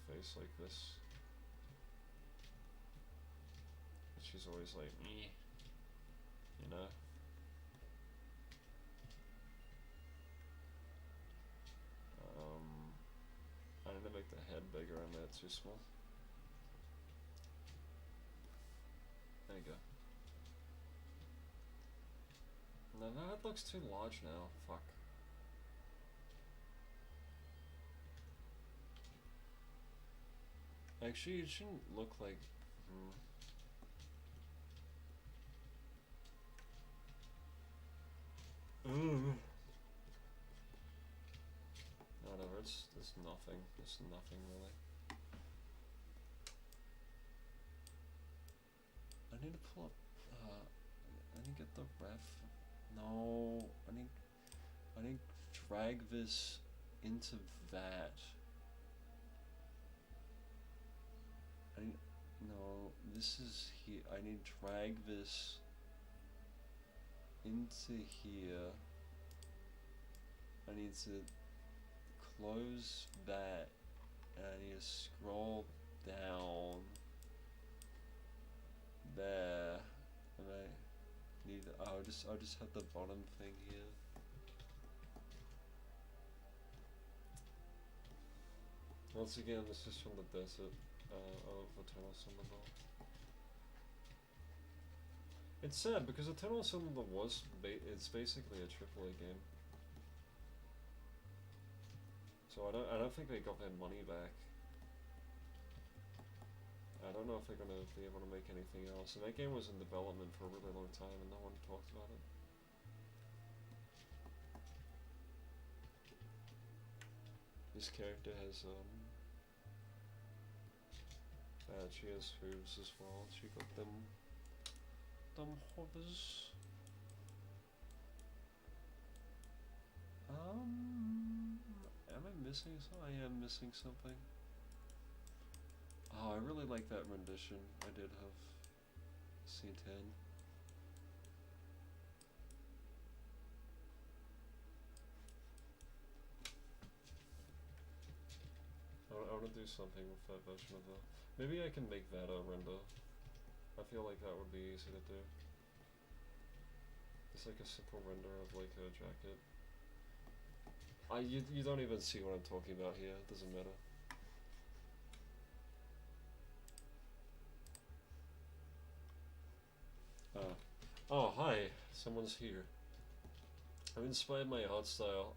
face like this. She's always like me, you know. I need to make the head bigger. I made it too small. There you go. No, that looks too large now. Fuck. Actually, it shouldn't look like. Whatever. It's nothing. It's nothing really. I need to pull up. I need to get the ref. No, I need to drag this into that. No, this is here. I need to drag this into here. I need to close that, and I need to scroll down there, and I need. I'll just have the bottom thing here. Once again, this is from the desert. Of Eternal Cylinder. It's sad because Eternal Cylinder it's basically a AAA game. So I don't think they got their money back. I don't know if they're gonna be able to make anything else. And that game was in development for a really long time and no one talked about it. This character has she has hooves as well. She got them hovers. Am I missing something? I am missing something. Oh, I really like that rendition. I did have C10. I want to do something with that version of the. Maybe I can make that a render. I feel like that would be easy to do. It's like a simple render of like a jacket. You don't even see what I'm talking about here. It doesn't matter. Oh hi, someone's here. I'm inspired by art style.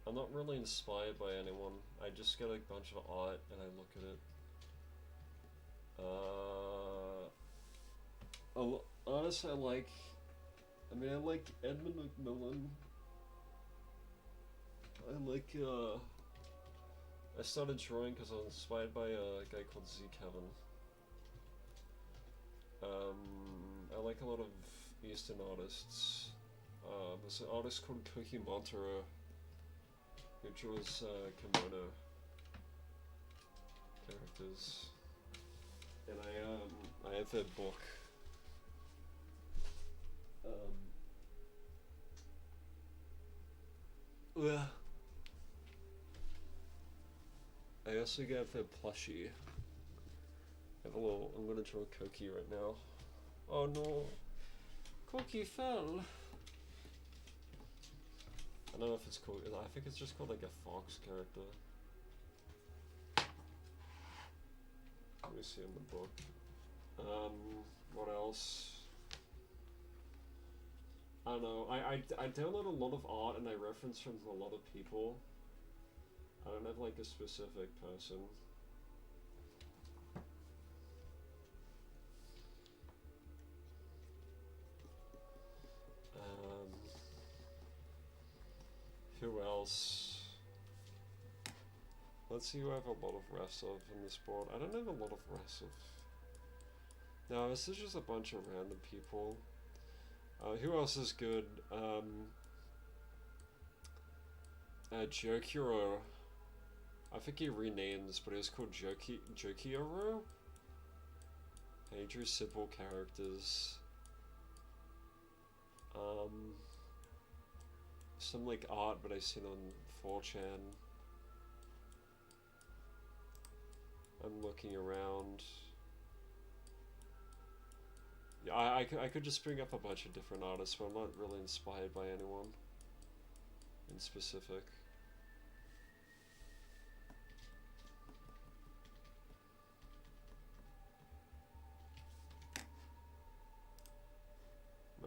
I'm not really inspired by anyone. I just get a bunch of art and I look at it. Honestly, I like Edmund McMillan. I started drawing because I was inspired by a guy called Z Kevin. I like a lot of Eastern artists. There's an artist called Koki Montero who draws kimono characters, and I have their book. Yeah. I also got the plushie. I'm gonna draw Koki right now. Oh no, Koki fell. I don't know if it's called. I think it's just called like a fox character. Let me see in the book. What else? I don't know. I download a lot of art and I reference from a lot of people. I don't have like a specific person. Who else? Let's see who I have a lot of refs of in this board. I don't have a lot of refs of. No, this is just a bunch of random people. Who else is good? Jokiro. I think he renamed this, but it was called Jokioro. He drew simple characters. Some like art, but I've seen on 4chan. I'm looking around. Yeah, I could just bring up a bunch of different artists, but I'm not really inspired by anyone in specific.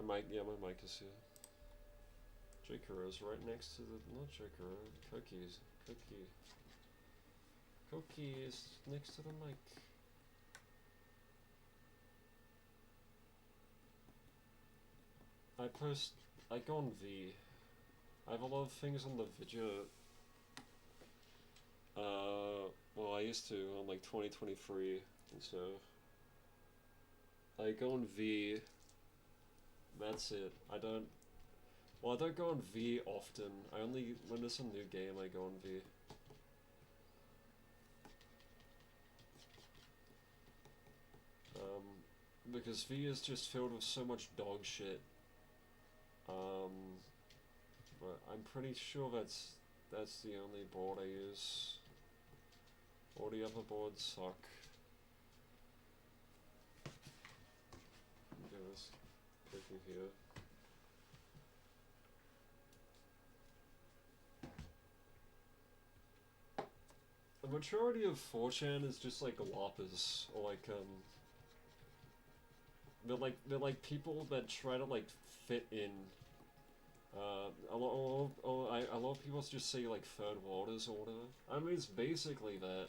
My mic is here. Jokero's right next to the, not Jokero, Cookie is next to the mic. I go on V. I have a lot of things on the video. Well, I used to on like 2023 and so. I go on V. That's it. I don't go on V often. I only, when there's a new game, I go on V. Because V is just filled with so much dog shit. But I'm pretty sure that's the only board I use. All the other boards suck. Do this clicking here. The majority of 4chan is just like LARPers, or like they're like people that try to like fit in. A lot of people just say like third worlders or whatever. I mean, it's basically that.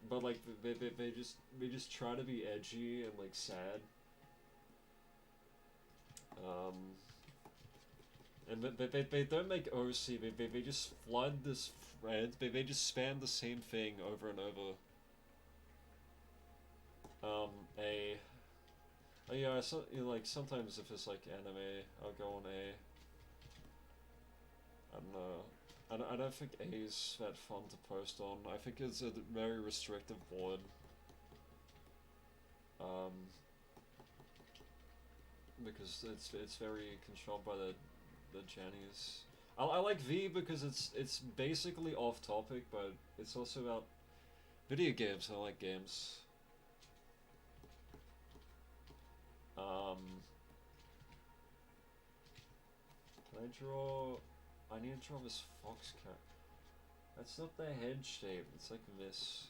But like they just try to be edgy and like sad. And they don't make OC. They just flood this thread. They just spam the same thing over and over. Yeah, so, you know, like sometimes if it's like anime, I'll go on A. I don't know. I don't think A is that fun to post on. I think it's a very restrictive board. Because it's very controlled by the Jannies. I like V because it's basically off topic, but it's also about video games. I like games. Can I draw? I need to draw this fox cat. That's not the head shape. It's like this.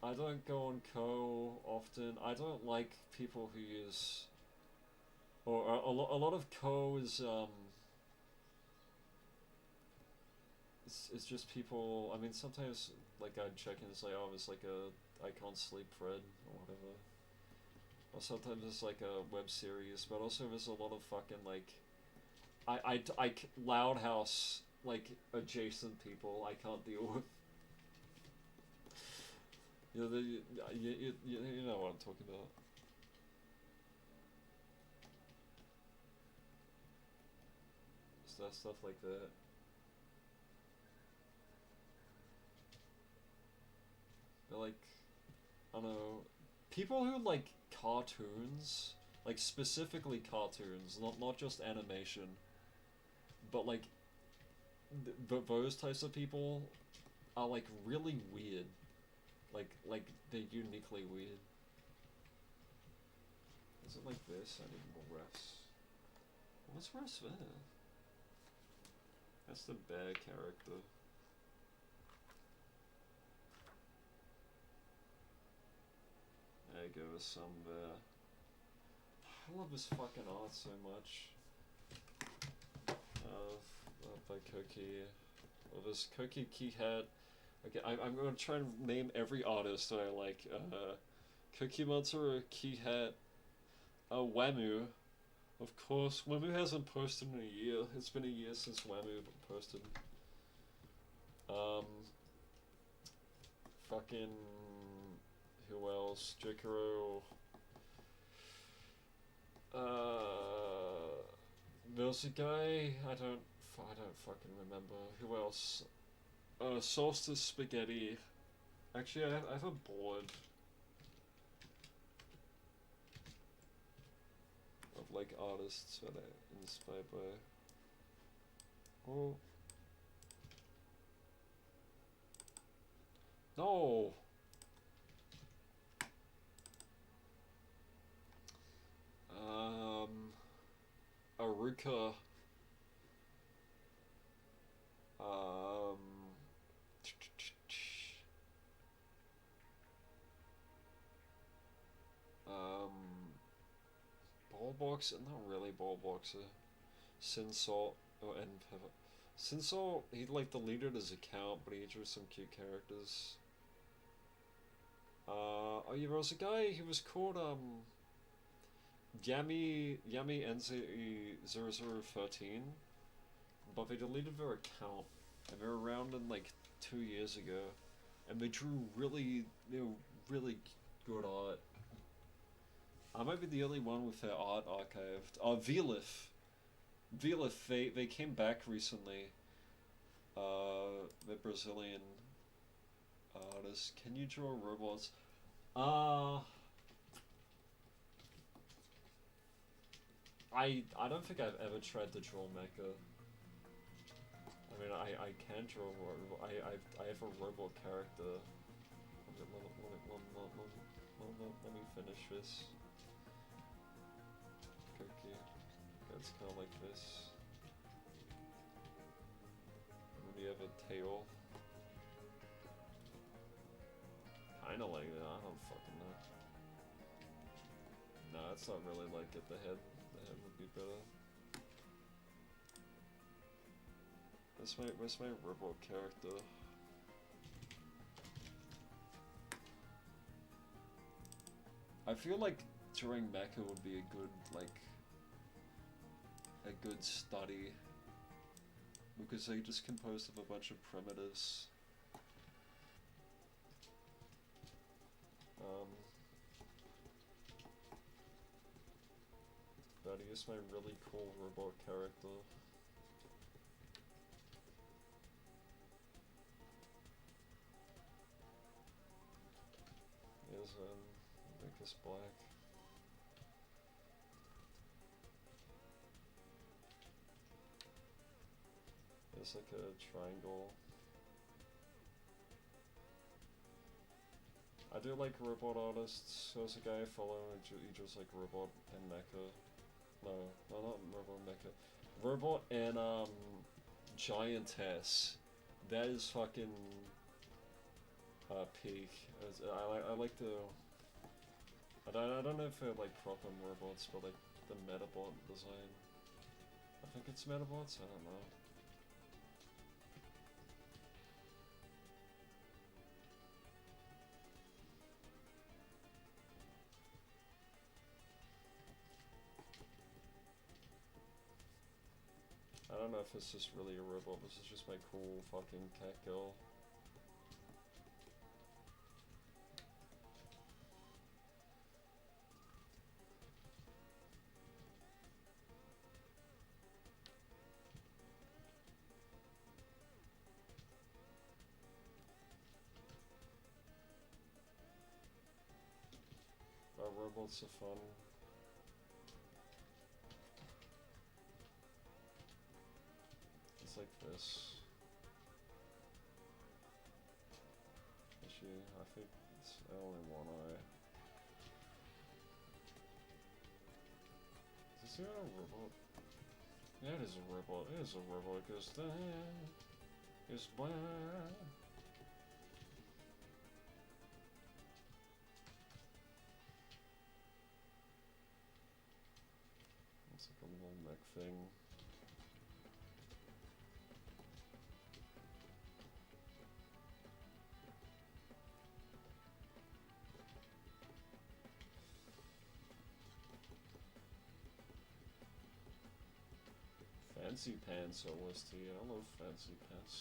I don't go on Co often. I don't like people who use, or a lot of Co is it's just people. I mean, sometimes like I'd check in and say, oh, it's like a I can't sleep thread or whatever. or sometimes it's like a web series, but also there's a lot of fucking like loud house like adjacent people I can't deal with. You know, you know what I'm talking about. Stuff like that. They're like, I don't know, people who like cartoons, like specifically cartoons, not just animation, but like those types of people are like really weird. Like they're uniquely weird. Is it like this? I need more refs. What's refs there? That's the bear character. There you go, some there. I love this fucking art so much. By Koki. Well, this Koki Key Hat. Okay, I'm gonna try and name every artist that I like. Koki Matsuru, Key Hat, Wamu. Of course, Wamu hasn't posted in a year. It's been a year since Wamu posted. Fucking who else? Jokero. There's a guy I don't fucking remember. Who else? Solstice Spaghetti. Actually, I have a board of like artists that I'm inspired by. Oh. No! Aruka. Ballboxer? Not really Ballboxer. Sinsalt. Oh, and Sinsalt, he like deleted his account, but he drew some cute characters. Oh yeah, there was a guy, he was called, Yami NZ0013, but they deleted their account, and they were around in like 2 years ago, and they drew really good art. I might be the only one with their art archived. Velif, they came back recently. The Brazilian artist. Can you draw robots? I don't think I've ever tried to draw mecha. I mean, I can draw. I have a robot character. Let me finish this. Cookie. It's kind of like this. And then you have a tail. Kinda like that. I don't fucking know. No, it's not really like it. The head would be better. Where's my robot character? I feel like drawing mecha would be a good study, because they just composed of a bunch of primitives. But here's my really cool robot character. Here's make this black. There's like a triangle. I do like robot artists. There's a guy I follow, he draws like robot and mecha. No, not robot and mecha. Robot and giantess. That is fucking peak. I like the. I don't know if they're like proper robots, but like the Metabot design. I think it's Metabots. I don't know. don't know if it's just really a robot. This is just my cool fucking cat girl. Robots are fun. It's like this. Actually, I think it's only one eye. Is this a robot? Yeah, it is a robot. It is a robot. It goes there. It's blah. It's like a little neck thing. Fancy pants, OST. I love fancy pants.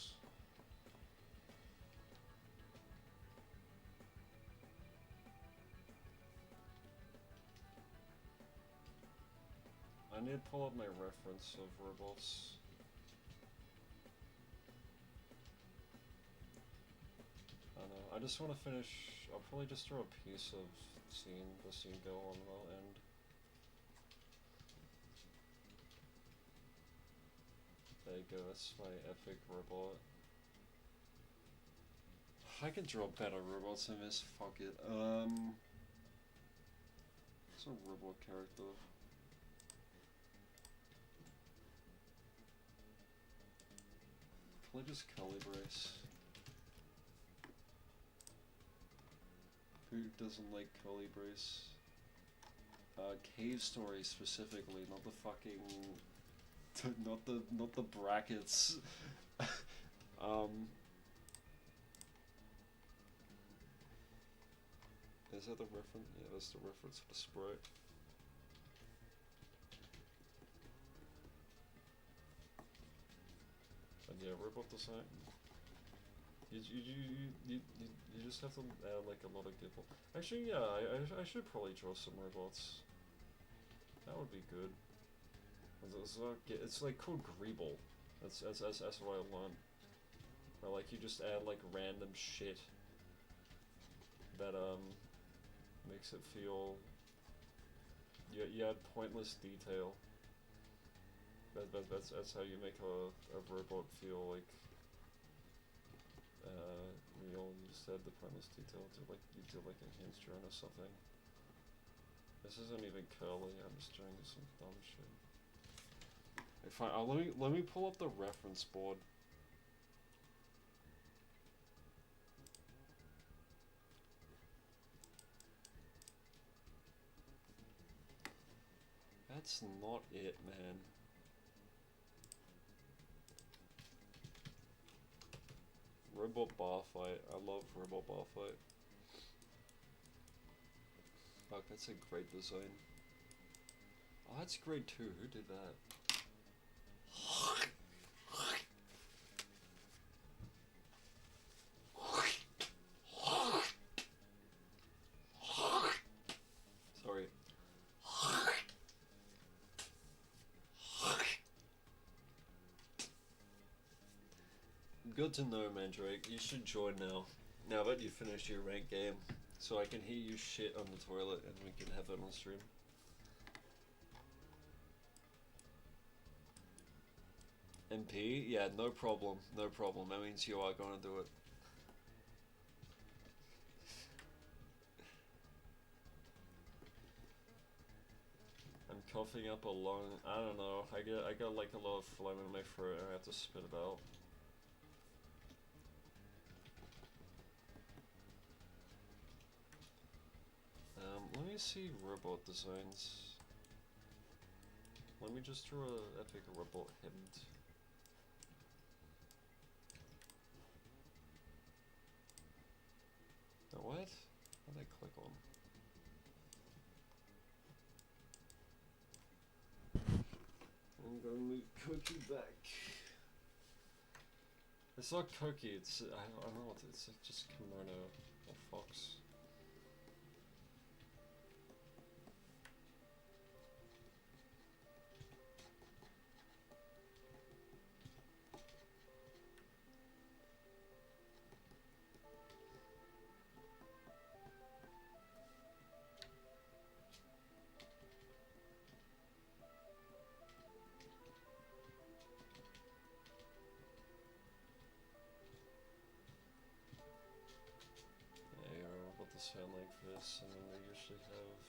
I need to pull up my reference of robots. I don't know. I just want to finish. I'll probably just throw a piece of the scene go on the end. There you go, that's my epic robot. I can draw better robots than this, fuck it. It's a robot character. Can I just color brace? Who doesn't like color brace? Cave Story specifically, not the fucking... not the brackets. Is that the reference? Yeah, that's the reference to the sprite. And yeah, robot design. You just have to add like a lot of good. Actually, yeah, I should probably draw some robots. That would be good. It's like called Greeble. That's what I learned. Where like you just add like random shit that makes it feel. You add pointless detail. That's how you make a robot feel like real. You just add the pointless detail to like you do like a hinge drawing or something. This isn't even curly. I'm just doing some dumb shit. Fine, let me pull up the reference board. That's not it, man. Robot bar fight. I love robot bar fight. Fuck, that's a great design. Oh, that's great too. Who did that? Sorry. Good to know, Mandrake. You should join now. Now that you finished your ranked game. So I can hear you shit on the toilet and we can have it on stream. MP? Yeah, no problem. No problem. That means you are gonna do it. I'm coughing up a lung. I don't know. I got like a lot of phlegm in my throat and I have to spit it out. Let me see robot designs. Let me just draw an epic robot head. Now what? What did I click on? I'm going to move Cookie back. It's not Cookie, it's, I don't know what, it's like just Kimono or Fox. Sound like this, and then they usually have,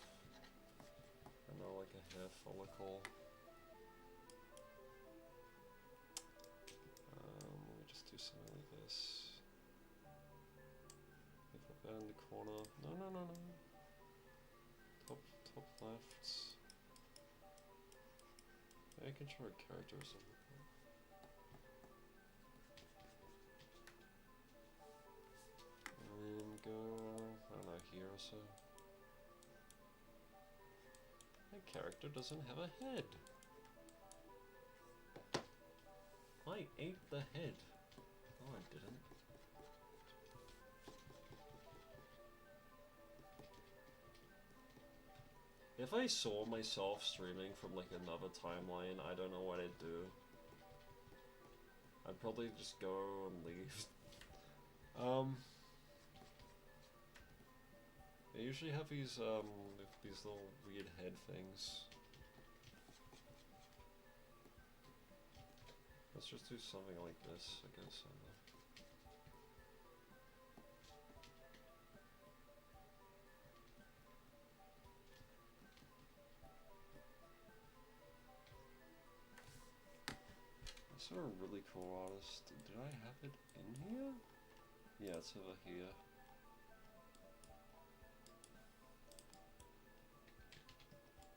I don't know, like a hair follicle. Let me just do something like this. If I put in the corner, no. Top left. I can show a character or something. And go, I don't know, here or so. My character doesn't have a head. I ate the head. Oh, I didn't. If I saw myself streaming from like another timeline, I don't know what I'd do. I'd probably just go and leave. They usually have these little weird head things. Let's just do something like this, I guess. I saw a really cool artist. Did I have it in here? Yeah, it's over here.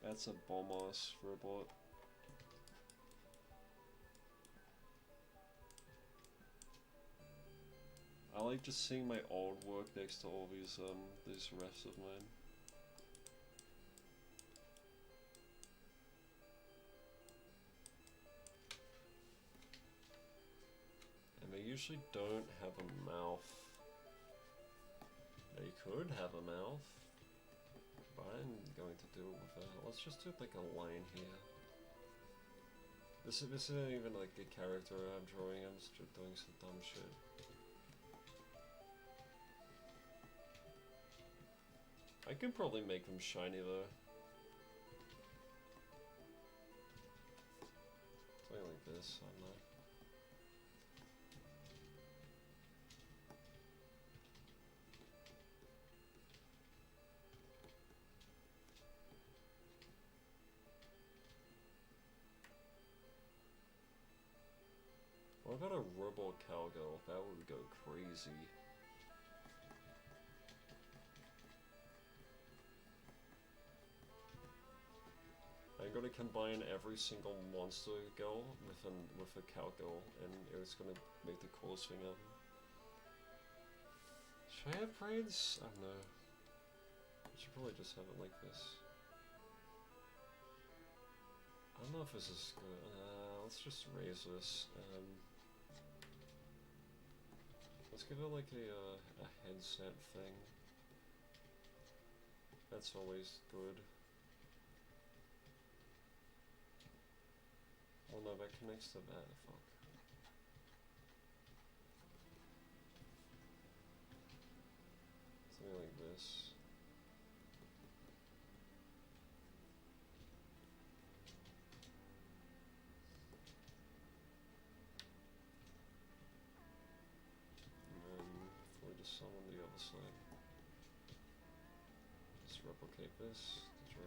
That's a Bomos robot. I like just seeing my old work next to all these refs of mine. And they usually don't have a mouth. They could have a mouth. But I'm going to do it without. Let's just do like a line here. This isn't even like a character I'm drawing, I'm just doing some dumb shit. I can probably make them shiny though. Something like this, I don't know. What about a robot cowgirl? That would go crazy. I'm gonna combine every single monster girl with a cowgirl, and it's gonna make the coolest thing ever. Should I have braids? I don't know. I should probably just have it like this. I don't know if this is good. Let's just raise this. Let's give it like a headset thing. That's always good. Oh no, that connects to that. Fuck. Something like this. Just some on the other side. Just replicate this to draw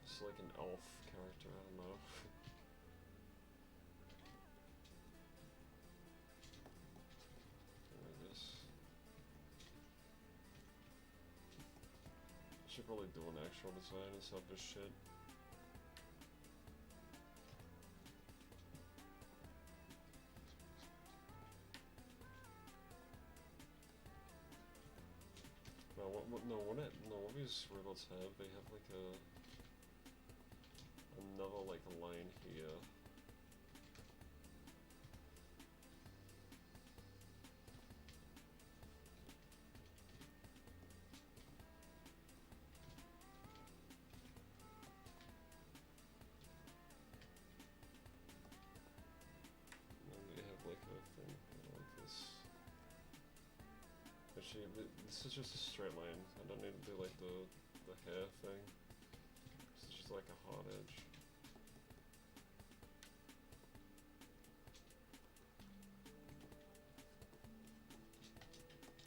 it's like an elf character, I don't know. Like this. I should probably do an actual design instead of this shit. What these robots have, they have like a another like line here. And we have like a thing like this. Actually, this is just a straight line. I don't need to do like the hair thing. It's just like a hard edge.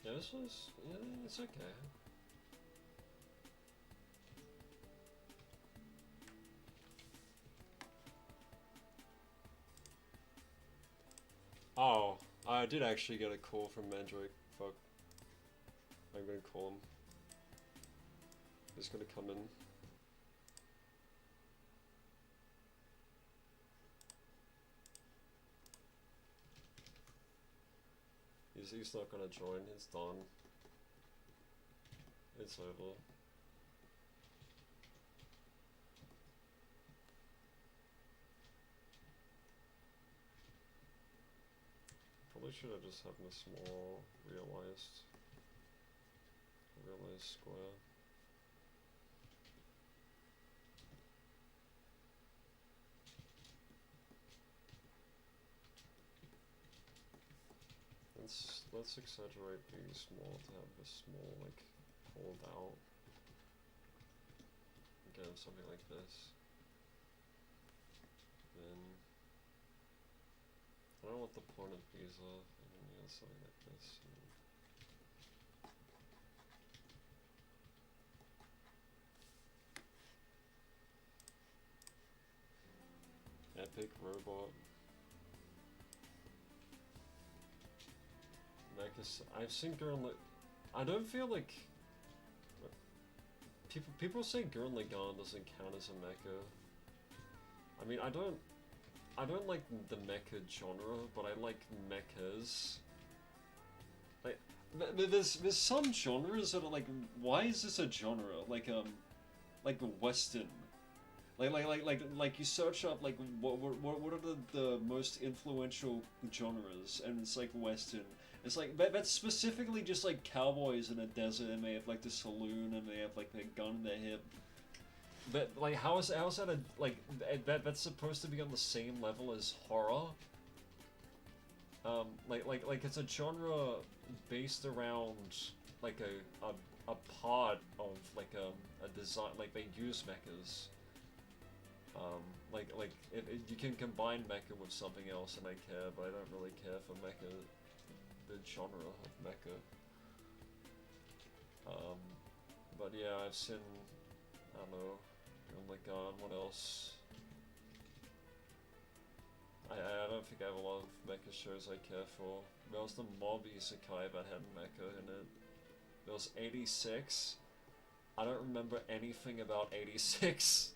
Yeah, this was, yeah, it's okay. Oh, I did actually get a call from Mandrake. Fuck. I'm gonna call him. He's gonna come in. He's not gonna join, it's done. It's over. Probably should have just had this more realized square. Let's exaggerate these more to have this more like pulled out. Again, something like this. Then I don't know what the point of these are. I mean, yeah, something like this. Epic robot. I've seen Gurren Lagann. I don't feel like people say Gurren Lagann doesn't count as a mecha. I mean, I don't like the mecha genre, but I like mechas. Like, there's some genres that are like, why is this a genre? Like Western. Like you search up like what are the most influential genres, and it's like Western. It's like that's specifically just like cowboys in a desert, and they have like the saloon, and they have like their gun in their hip. But like, how is that a like that's supposed to be on the same level as horror? Like it's a genre based around like a part of like a design, like they use mechas. Like you can combine mecha with something else, and I care, but I don't really care for mecha, the genre of mecha. But yeah, I've seen, I don't know, Gurren Lagann, what else? I don't think I have a lot of mecha shows I care for. There was the Mob Isekai that had mecha in it. There was 86. I don't remember anything about 86.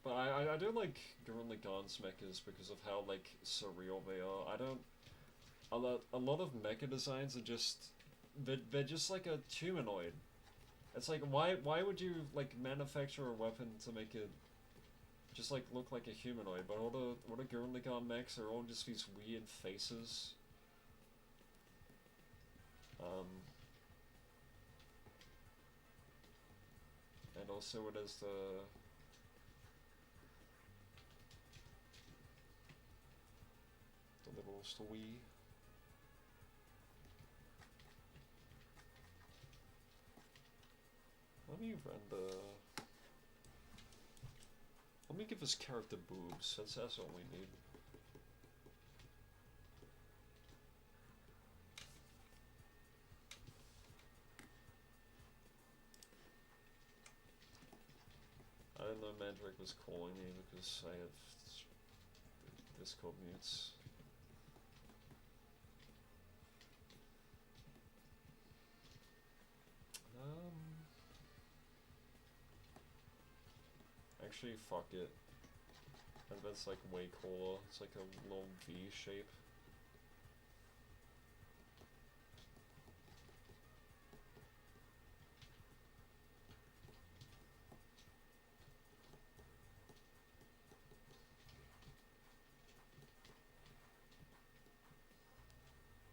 But I do like Gurren Lagann's mechas because of how like surreal they are. I don't. A lot of mecha designs are just they're just like a humanoid. It's like why would you like manufacture a weapon to make it just like look like a humanoid? But all the Gurren Lagann mechs are all just these weird faces. And also it has the little story. Let me give this character boobs. That's all we need. I didn't know Mandrake was calling me because I have Discord mutes. Actually, fuck it. And that's like way cooler. It's like a little V shape.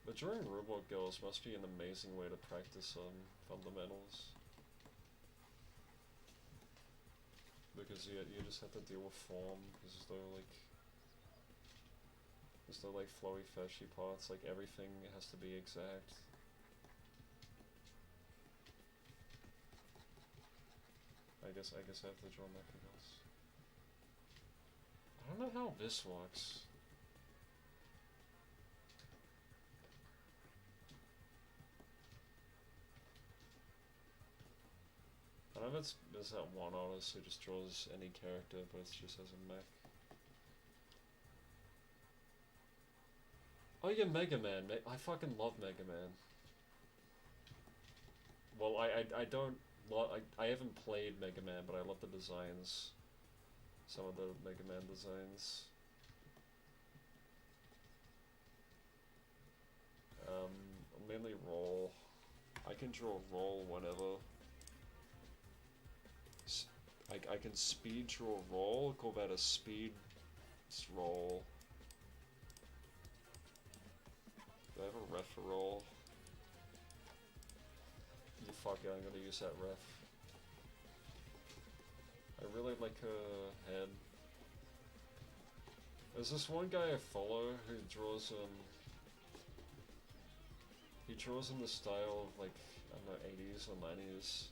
But drawing robot girls must be an amazing way to practice fundamentals. Because you just have to deal with form, because there's no like flowy fashy parts, like everything has to be exact. I guess I have to draw mecha girls. I don't know how this works. I don't know if there's that one artist who just draws any character, but it's just as a mech. Oh yeah, Mega Man. I fucking love Mega Man. Well, I don't I haven't played Mega Man, but I love the designs. Some of the Mega Man designs. Mainly roll. I can draw roll whenever. I can speed draw roll, call that a speed roll. Do I have a ref for roll? You fuck it, I'm gonna use that ref. I really like her head. There's this one guy I follow who draws he draws in the style of like, I don't know, 80s or 90s.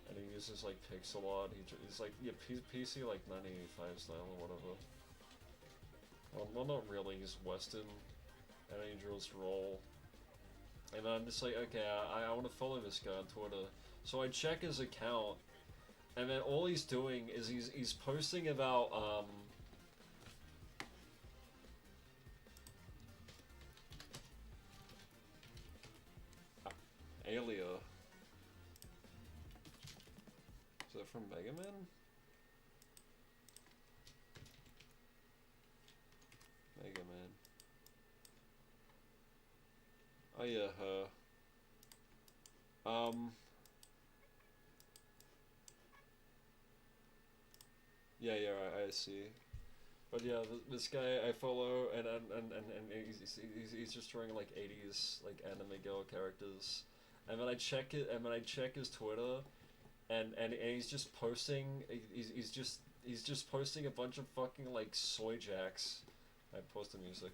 And he uses like pixel art. He's like, yeah, PC like 95 style or whatever. Well, not really, he's Western. And he draws roll. And I'm just like, okay, I want to follow this guy on Twitter. So I check his account, and then all he's doing is he's posting about Alia. Is that from Mega Man? Mega Man. Oh yeah, her. Yeah, I see. But yeah, this guy I follow, and he's just drawing like 80s like anime girl characters, and then I check it, and then I check his Twitter, and he's just posting, he's just posting a bunch of fucking like soy jacks. I post the music.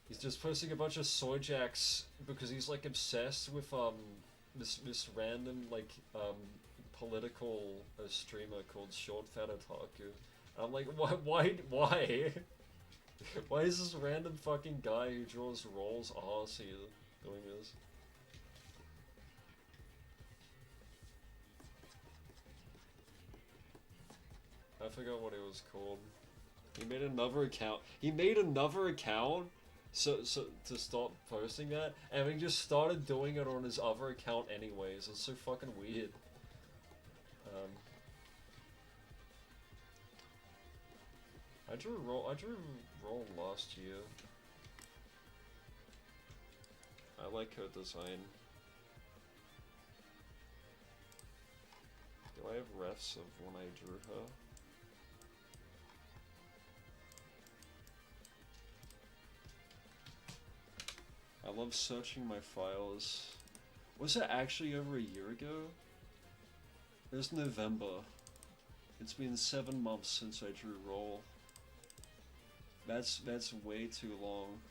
He's just posting a bunch of soy jacks because he's like obsessed with this random like political streamer called Short Fat Otaku. I'm like, why? Why is this random fucking guy who draws rolls arse here doing this? I forgot what it was called. He made another account. So to stop posting that, and he just started doing it on his other account anyways. It's so fucking weird. I drew roll last year. I like her design. Do I have refs of when I drew her? I love searching my files. Was it actually over a year ago? It was November. It's been 7 months since I drew roll. That's way too long.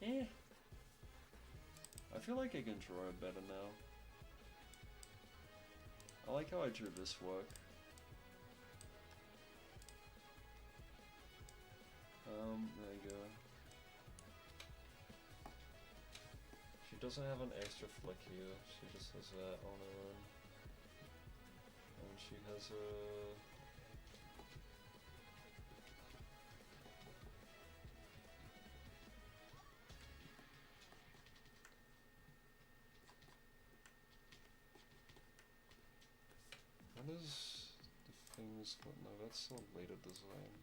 Eh. I feel like I can draw it better now. I like how I drew this work. There you go. She doesn't have an extra flick here. She just has that on her own. And she has a... What is the things? No, that's a later design.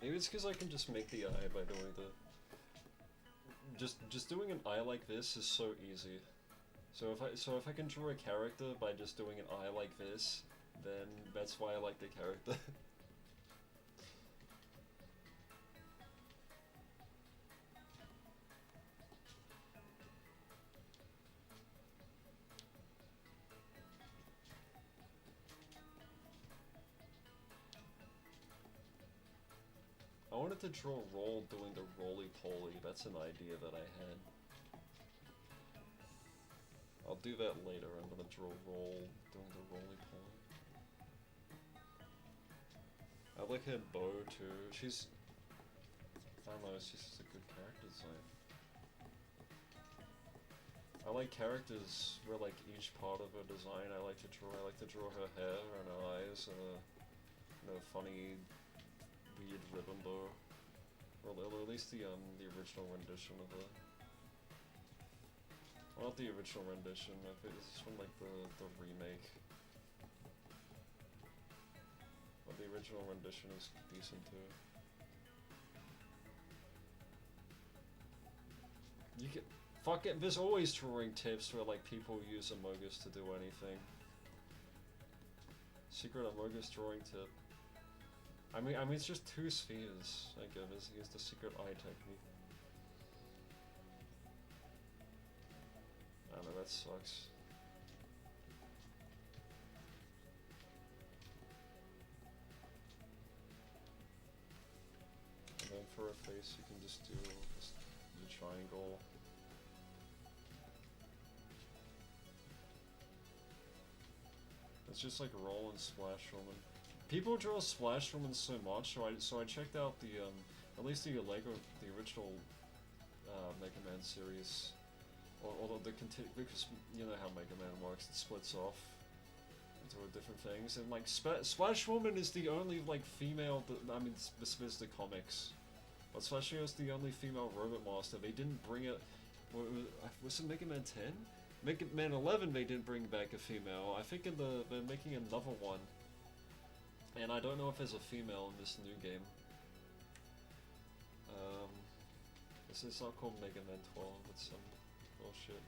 Maybe it's because I can just make the eye by doing the... Just doing an eye like this is so easy. So if I can draw a character by just doing an eye like this, then that's why I like the character. I wanted to draw Roll doing the roly-poly. That's an idea that I had. I'll do that later. I'm gonna draw Roll doing the roly-poly. I like her bow too. She's... I don't know, she's just a good character design. I like characters where like each part of her design I like to draw. I like to draw her hair and her eyes and a, you know, funny weird ribbon bow, or at least the original rendition of it. Well, not the original rendition. I think this is from like the remake. But the original rendition is decent too. You can fuck it. There's always drawing tips where like people use Amogus to do anything. Secret Amogus drawing tip. I mean, it's just two spheres. I guess here's the secret eye technique. I don't know, that sucks. And then for a face, you can just do the triangle. It's just like Roll and Splash Woman. People draw Splash Woman so much, so I checked out the at least the original Mega Man series, although because you know how Mega Man works, it splits off into different things, and like Splash Woman is the only like female I mean, besides the comics, but Splash Woman is the only female Robot Master. They didn't bring it. Was it Mega Man 10? Mega Man 11 they didn't bring back a female. I think they're making another one. And I don't know if there's a female in this new game. This is not called Mega Man 12, it's some bullshit.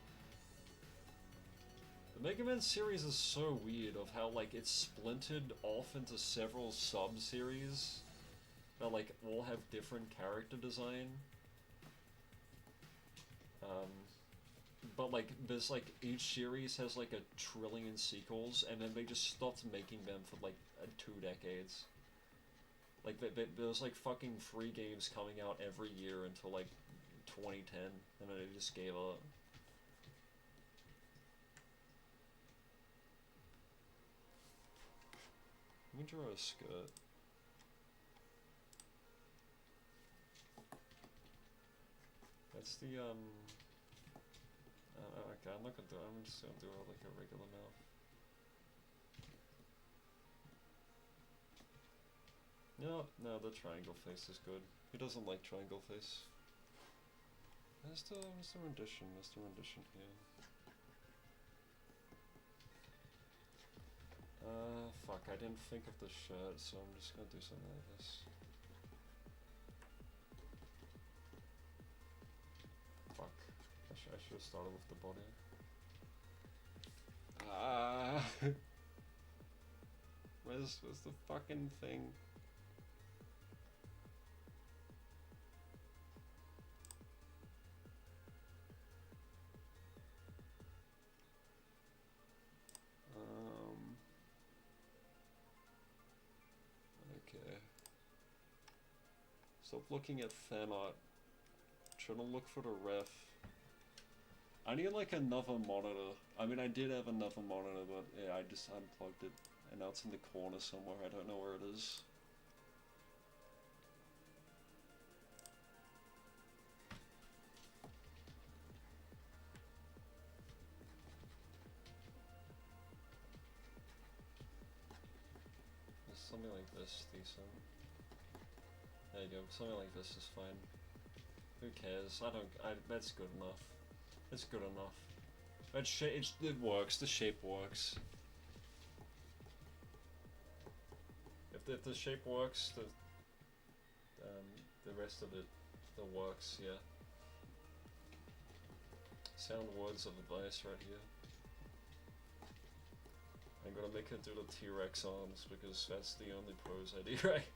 The Mega Man series is so weird of how like it's splintered off into several sub-series that like all have different character design. But like there's like each series has like a trillion sequels, and then they just stopped making them for like 2 decades. Like there was like fucking 3 games coming out every year until like 2010, and then they just gave up. Let me draw a skirt. That's the okay, I'm not gonna do it. I'm just gonna do it like a regular mouth. No, the triangle face is good. Who doesn't like triangle face? Where's the rendition? Where's the rendition here? Fuck, I didn't think of the shirt, so I'm just gonna do something like this. Fuck. I should have started with the body. Where's the fucking thing? Okay. Stop looking at fan art. Trying to look for the ref. I need like another monitor. I mean, I did have another monitor, but yeah, I just unplugged it, and now it's in the corner somewhere. I don't know where it is. something like this, decent. There you go, something like this is fine. Who cares? That's good enough. It's good enough. It works, the shape works. If the shape works, the rest of it works, yeah. Sound words of advice right here. I'm gonna make her do the T-Rex arms because that's the only pose I do right.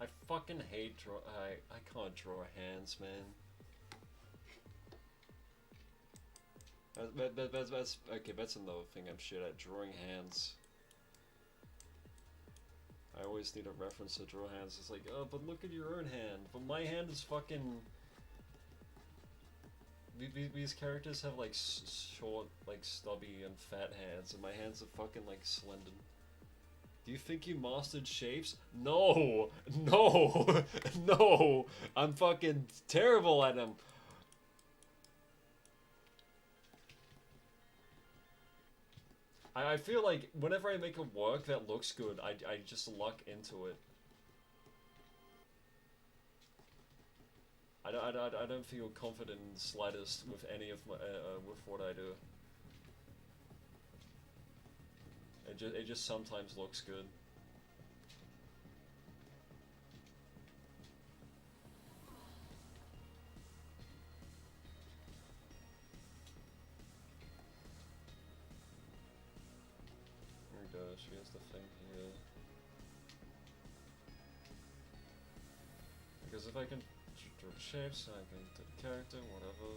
I fucking hate I can't draw hands, man. That's okay. That's another thing I'm shit at, drawing hands. I always need a reference to draw hands. It's like, oh, but look at your own hand. But my hand is fucking. These characters have like short, like stubby and fat hands, and my hands are fucking like slender. Do you think you mastered shapes? No! No! No! I'm fucking terrible at them! I feel like whenever I make a work that looks good, I just luck into it. I don't feel confident in the slightest with any of my, with what I do. It just sometimes looks good. Here we go, here's the thing here. Because if I can draw shapes, I can do the character, whatever.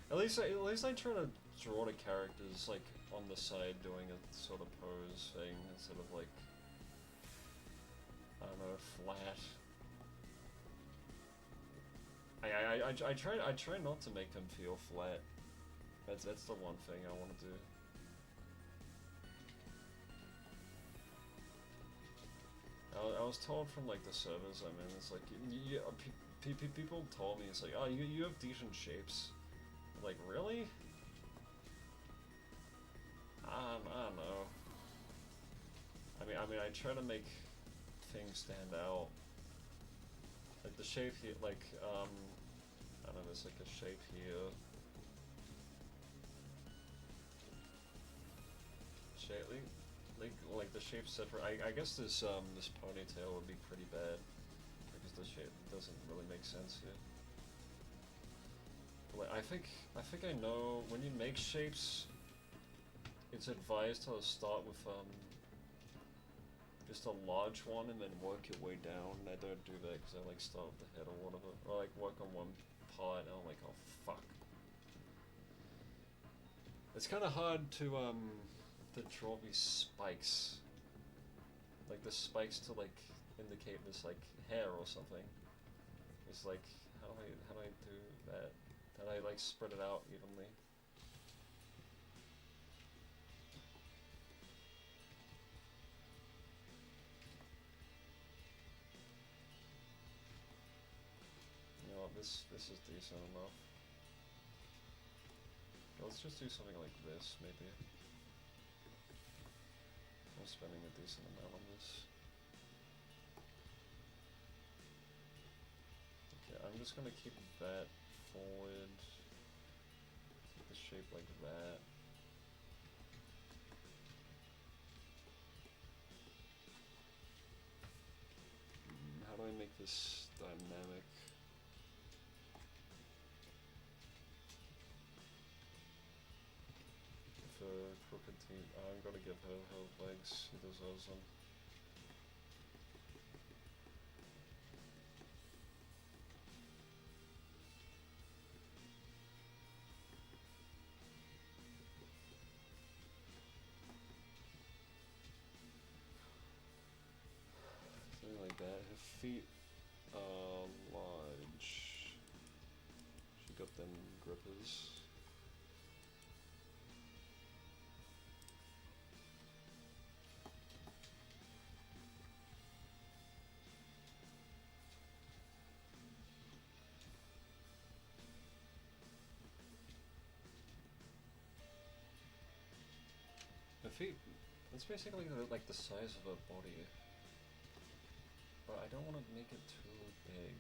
At least I try to draw the characters like on the side doing a sort of pose thing instead of like, I don't know, flat. I try not to make them feel flat. That's the one thing I want to do. I was told from like the servers I'm in, it's like people told me, it's like, oh, you have decent shapes. I'm like, really? I don't know. I mean, I try to make things stand out. Like the shape here, like I don't know, there's like a shape here. Shape, like the shape separate. I guess this this ponytail would be pretty bad because the shape doesn't really make sense here. But like, I think I know when you make shapes, it's advised to start with just a large one and then work your way down. I don't do that because I like start with the head or whatever, or like work on one part and I'm like, oh fuck. It's kind of hard to draw these spikes. Like the spikes to like indicate this like hair or something. It's like, how do I do that? How do I like spread it out evenly? You know what, this is decent enough. Let's just do something like this, maybe. I'm spending a decent amount on this. Okay, I'm just gonna keep that forward. Keep the shape like that. How do I make this dynamic? Crooked team. I'm gonna give her legs. She deserves them. bad. Her feet are large. She got them grippers. Her feet, that's basically like the size of her body. But I don't want to make it too big.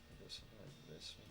I guess something like this maybe.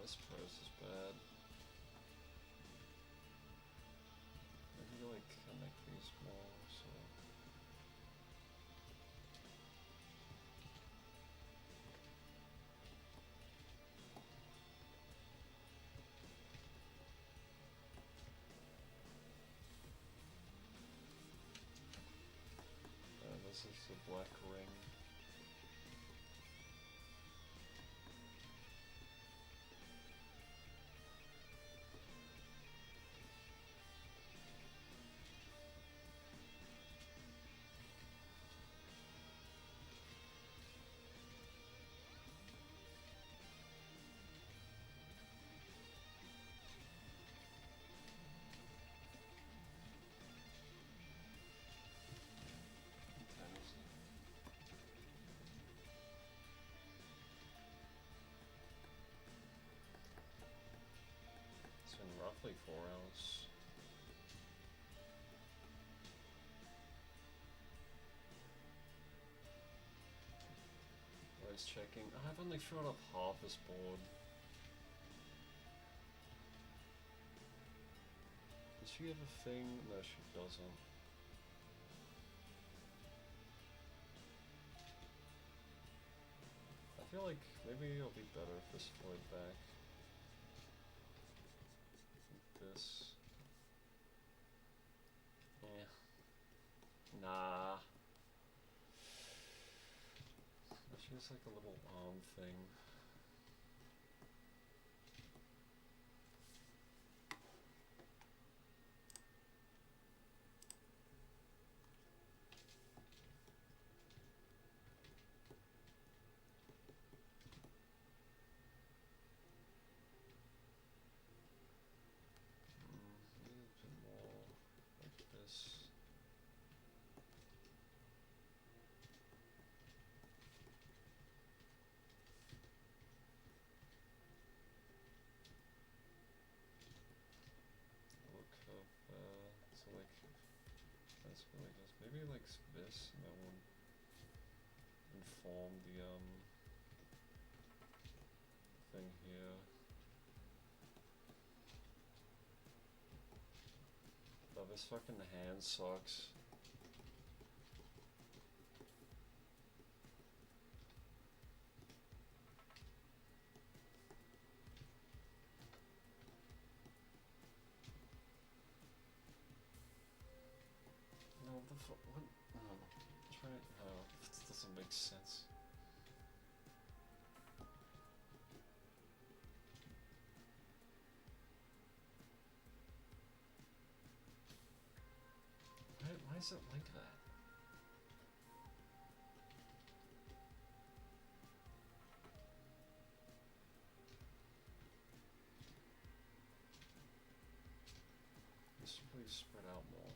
This pose is bad. Maybe like connect these more, so. This is the black ring. It's been roughly 4 hours. I was checking. I've only filled up half this board. Does she have a thing? No, she doesn't. I feel like maybe it'll be better if this flowed back. This. Yeah. Nah. She has like a little arm thing. Maybe a bit more like this. So like, that's really just maybe like this, and that would inform the thing here. Oh, this fucking hand sucks. No, the fuck, what? No, try it, oh, this doesn't make sense. Why is it like that? This should really spread out more.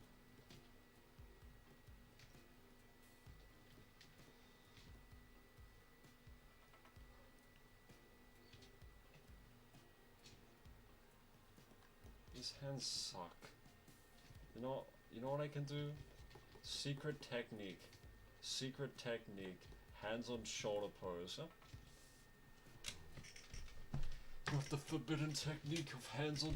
These hands suck. You know what I can do? Secret technique. Secret technique. Hands on shoulder pose. Huh? Not the forbidden technique of hands on.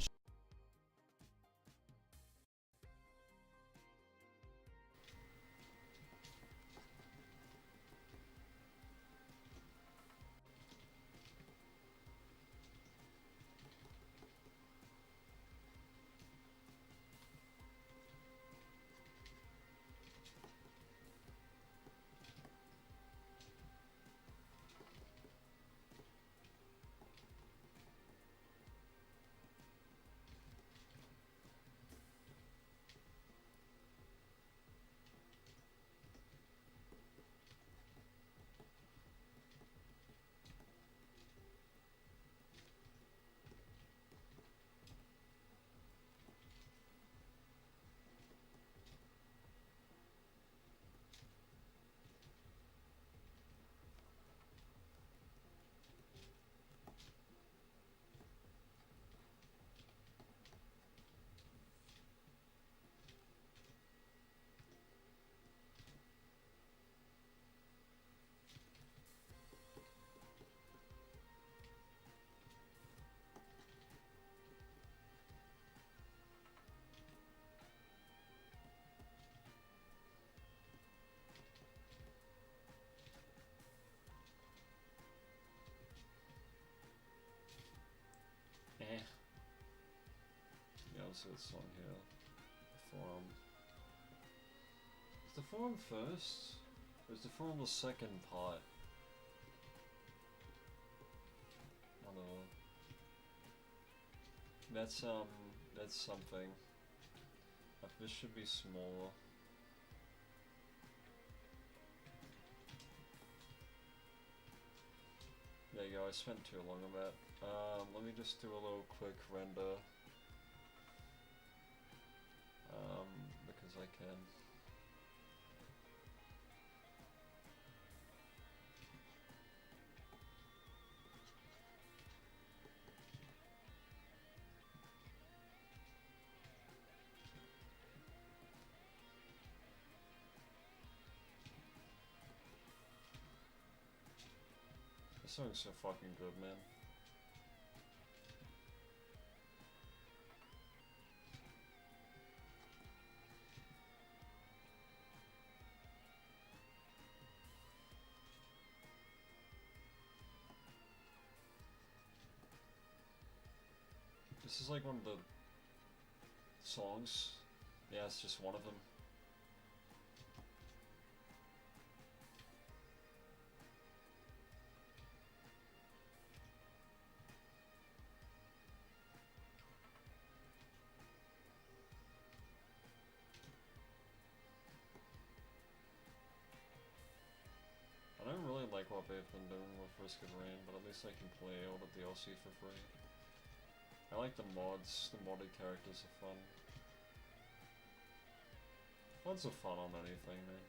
Yeah, I'll see this song here. The forum. Is the forum first? Or is the forum the second part? I don't know. That's something. This should be smaller. There you go, I spent too long on that. Let me just do a little quick render. Because I can. This song's so fucking good, man. This is like one of the songs. Yeah, it's just one of them. I don't really like what they've been doing with Risk of Rain, but at least I can play all the DLC for free. I like the mods. The modded characters are fun. Mods are fun on anything, man.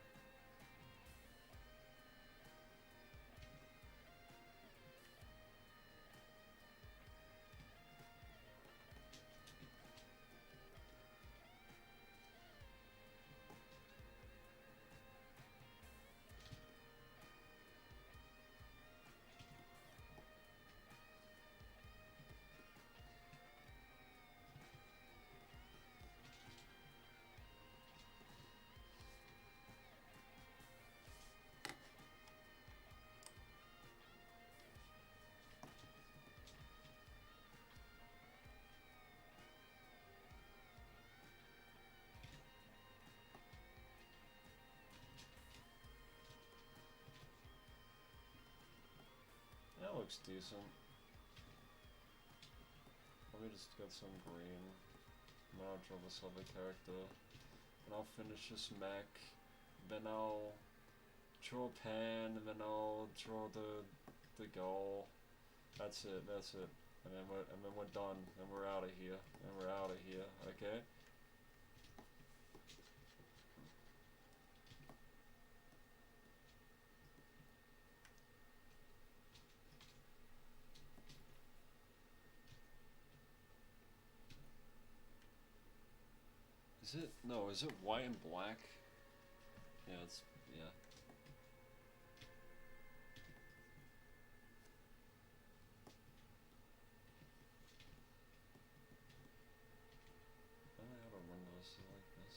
That looks decent. Let me just get some green. Now I'll draw this other character. And I'll finish this mech. Then I'll draw a pan, and then I'll draw the goal. That's it, that's it. And then we're done. And we're out of here. And we're out of here, okay? Is it? No, is it white and black? Yeah, it's, yeah. I don't remember this like this.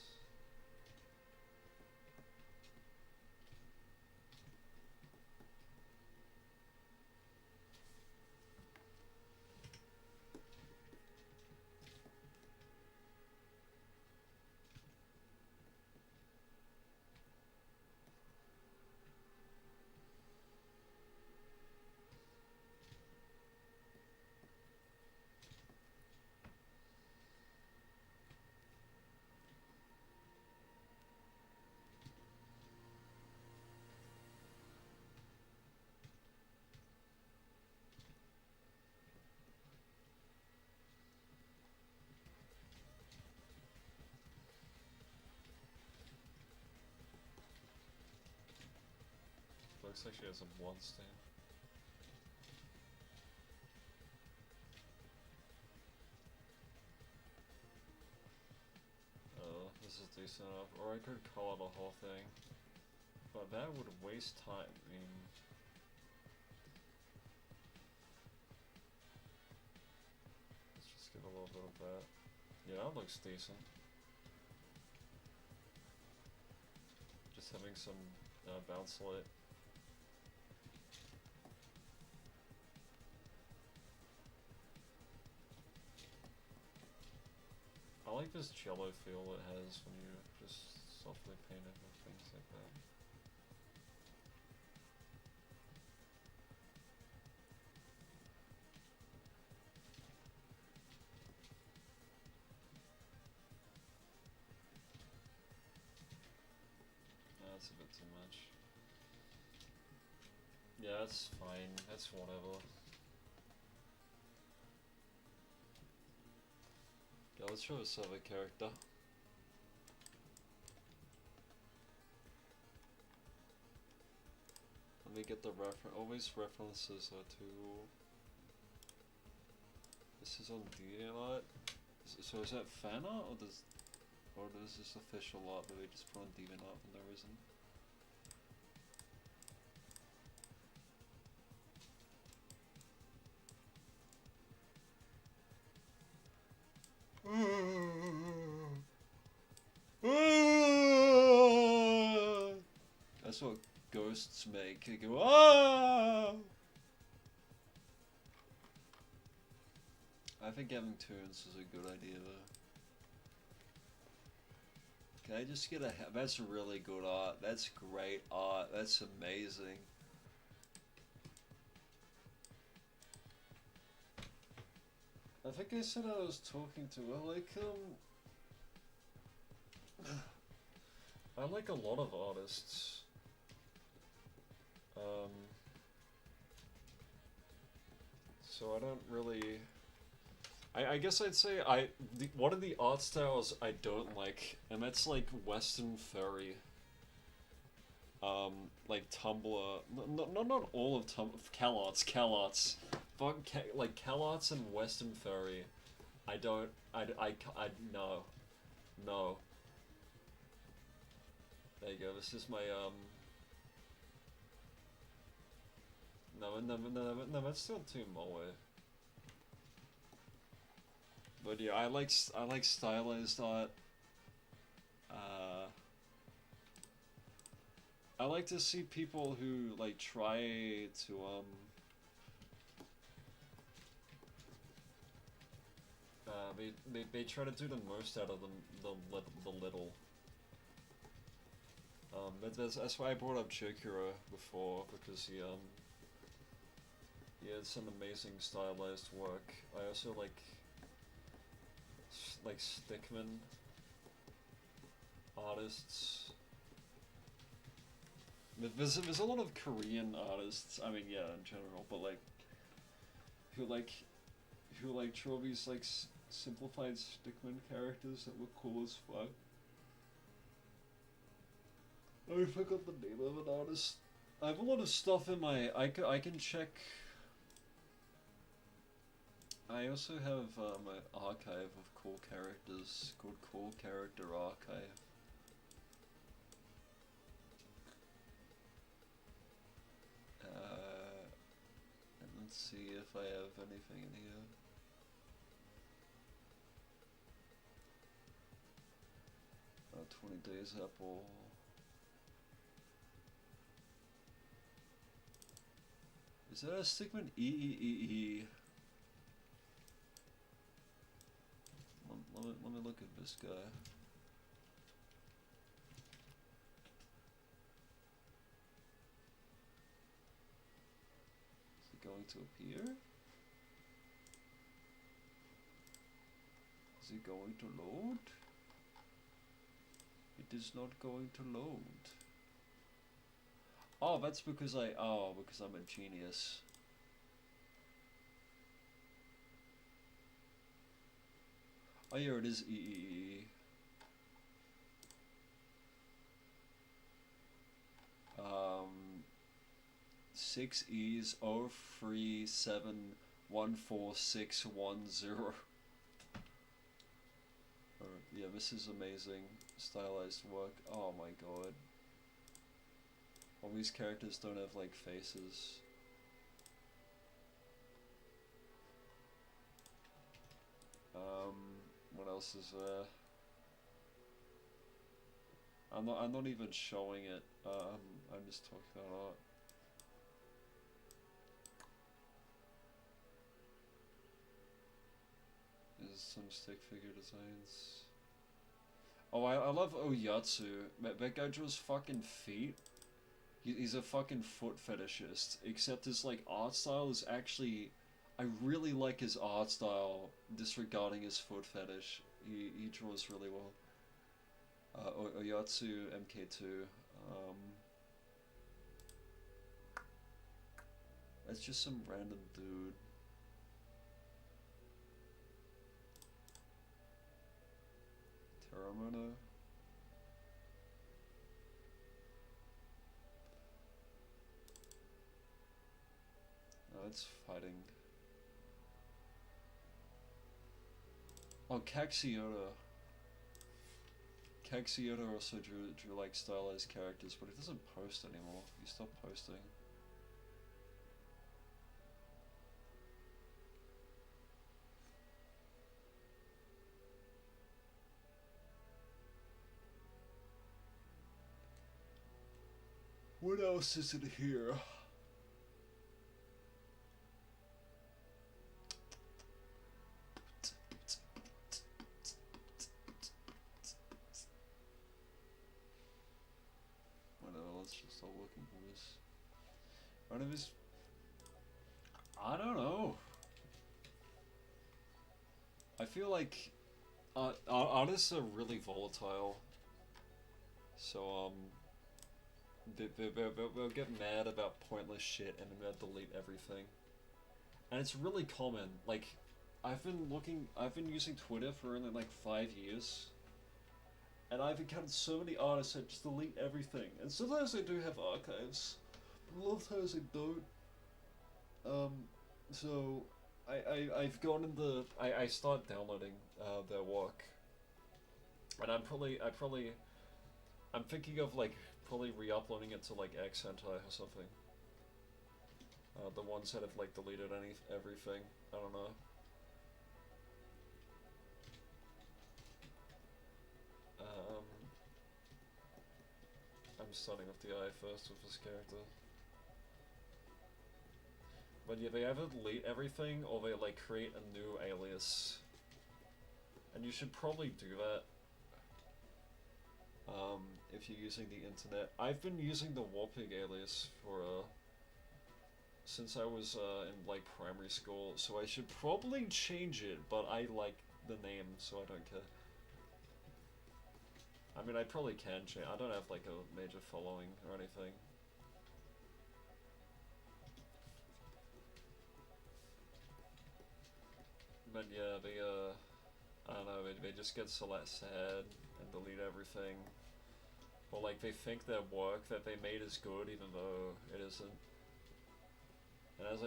Looks like she has a blood stain. Oh, this is decent enough. Or I could color the whole thing. But that would waste time. I mean, let's just give a little bit of that. Yeah, that looks decent. Just having some bounce light. I like this cello feel it has when you just softly paint it with things like that. That's a bit too much. Yeah, that's fine. That's whatever. Yeah, let's show us other character. Let me get the reference. Always references are to. This is on DeviantArt. So is that fan art or does this official art that they just put on DeviantArt for no reason? That's what ghosts make. They go, ah! I think having tunes is a good idea though. Can I just get a... That's really good art. That's great art. That's amazing. I think I said I was talking to her, like, I like a lot of artists. So I don't really... I guess I'd say one of the art styles I don't like, and that's like Western furry. Like Tumblr, not all of CalArts. Fuck, like CalArts and Western furry. No. No. There you go, this is my, no, that's still too moe. But yeah, I like stylized art. I like to see people who like try to they try to do the most out of the little. That's why I brought up Chokura before, because he had some amazing stylized work. I also like stickman artists. There's a lot of Korean artists. I mean, yeah, in general, but like who draw these like simplified stickman characters that look cool as fuck. I forgot the name of an artist. I have a lot of stuff in my. I can check. I also have my archive of cool characters called Cool Character Archive. And let's see if I have anything in here. 20 Days Apple. Is that a Stigman E? Let me look at this guy. Is it going to appear? Is it going to load? It is not going to load. Oh, that's because because I'm a genius. Oh, here it is, E. 6 E's 037146110. Yeah, this is amazing. Stylized work. Oh my god. All these characters don't have like faces. What else is there? I'm not even showing it. I'm just talking about art. There's some stick figure designs. Oh, I love Oyatsu. That guy draws fucking feet. He's a fucking foot fetishist. Except his like art style is actually, I really like his art style, disregarding his foot fetish. He draws really well. Oyatsu MK2. That's just some random dude. Terramona. No, it's fighting. Oh, Kaxiota. Kaxiota also drew like stylized characters, but he doesn't post anymore. He stopped posting. What else is it here? Whatever, let's just start looking for this. One of his... I don't know. I feel like artists are really volatile. So, they'll get mad about pointless shit and then they'll delete everything. And it's really common. Like, I've been using Twitter for only like 5 years. And I've encountered so many artists that just delete everything. And sometimes they do have archives, but a lot of times they don't. So I've gone in the I start downloading their work, and I'm thinking of like probably re-uploading it to like X Hentai or something. The ones that have like deleted everything. I don't know. I'm starting with the eye first with this character. But yeah, they either delete everything or they like create a new alias. And you should probably do that. If you're using the internet. I've been using the Warpig alias for since I was in like primary school, so I should probably change it, but I like the name, so I don't care. I mean, I probably can change. I don't have like a major following or anything. But yeah, I don't know, they just get so sad and delete everything. Or like they think their work that they made is good even though it isn't. And as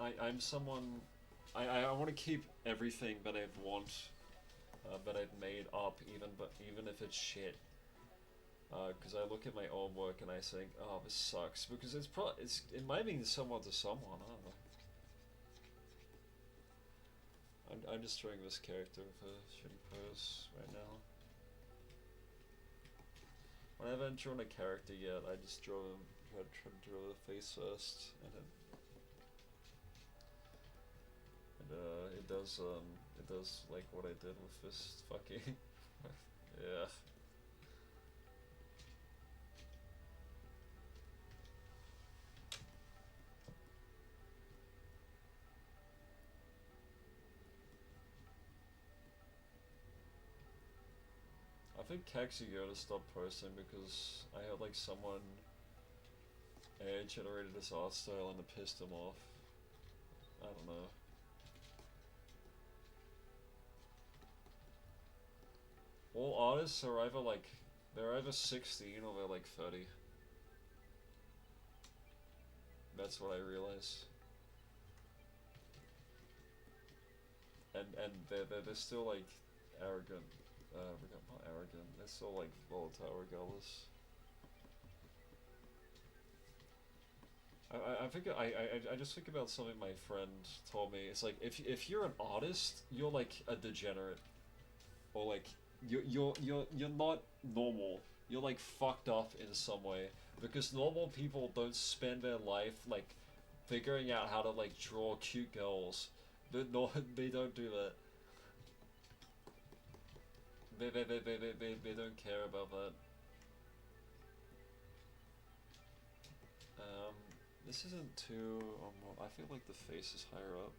I'm someone. I want to keep everything that I want, that I've made up, even if it's shit. Because I look at my own work and I think, oh, this sucks. Because it might mean someone to someone. I don't know. I'm just drawing this character with a shitty pose right now. When I haven't drawn a character yet, I just try to draw the face first, and then it does like what I did with this fucking yeah. I think Kaxuyoda stopped posting because I had like someone generated this art style and it pissed him off. I don't know. All artists are either like, they're either 16 or they're like 30. That's what I realize. And they're still like arrogant. Not arrogant. They're still like volatile regardless. I think I just think about something my friend told me. It's like if you're an artist, you're like a degenerate, or like you're not normal. You're like fucked up in some way, because normal people don't spend their life like figuring out how to like draw cute girls. They don't do that. They don't care about that. This isn't too. I feel like the face is higher up.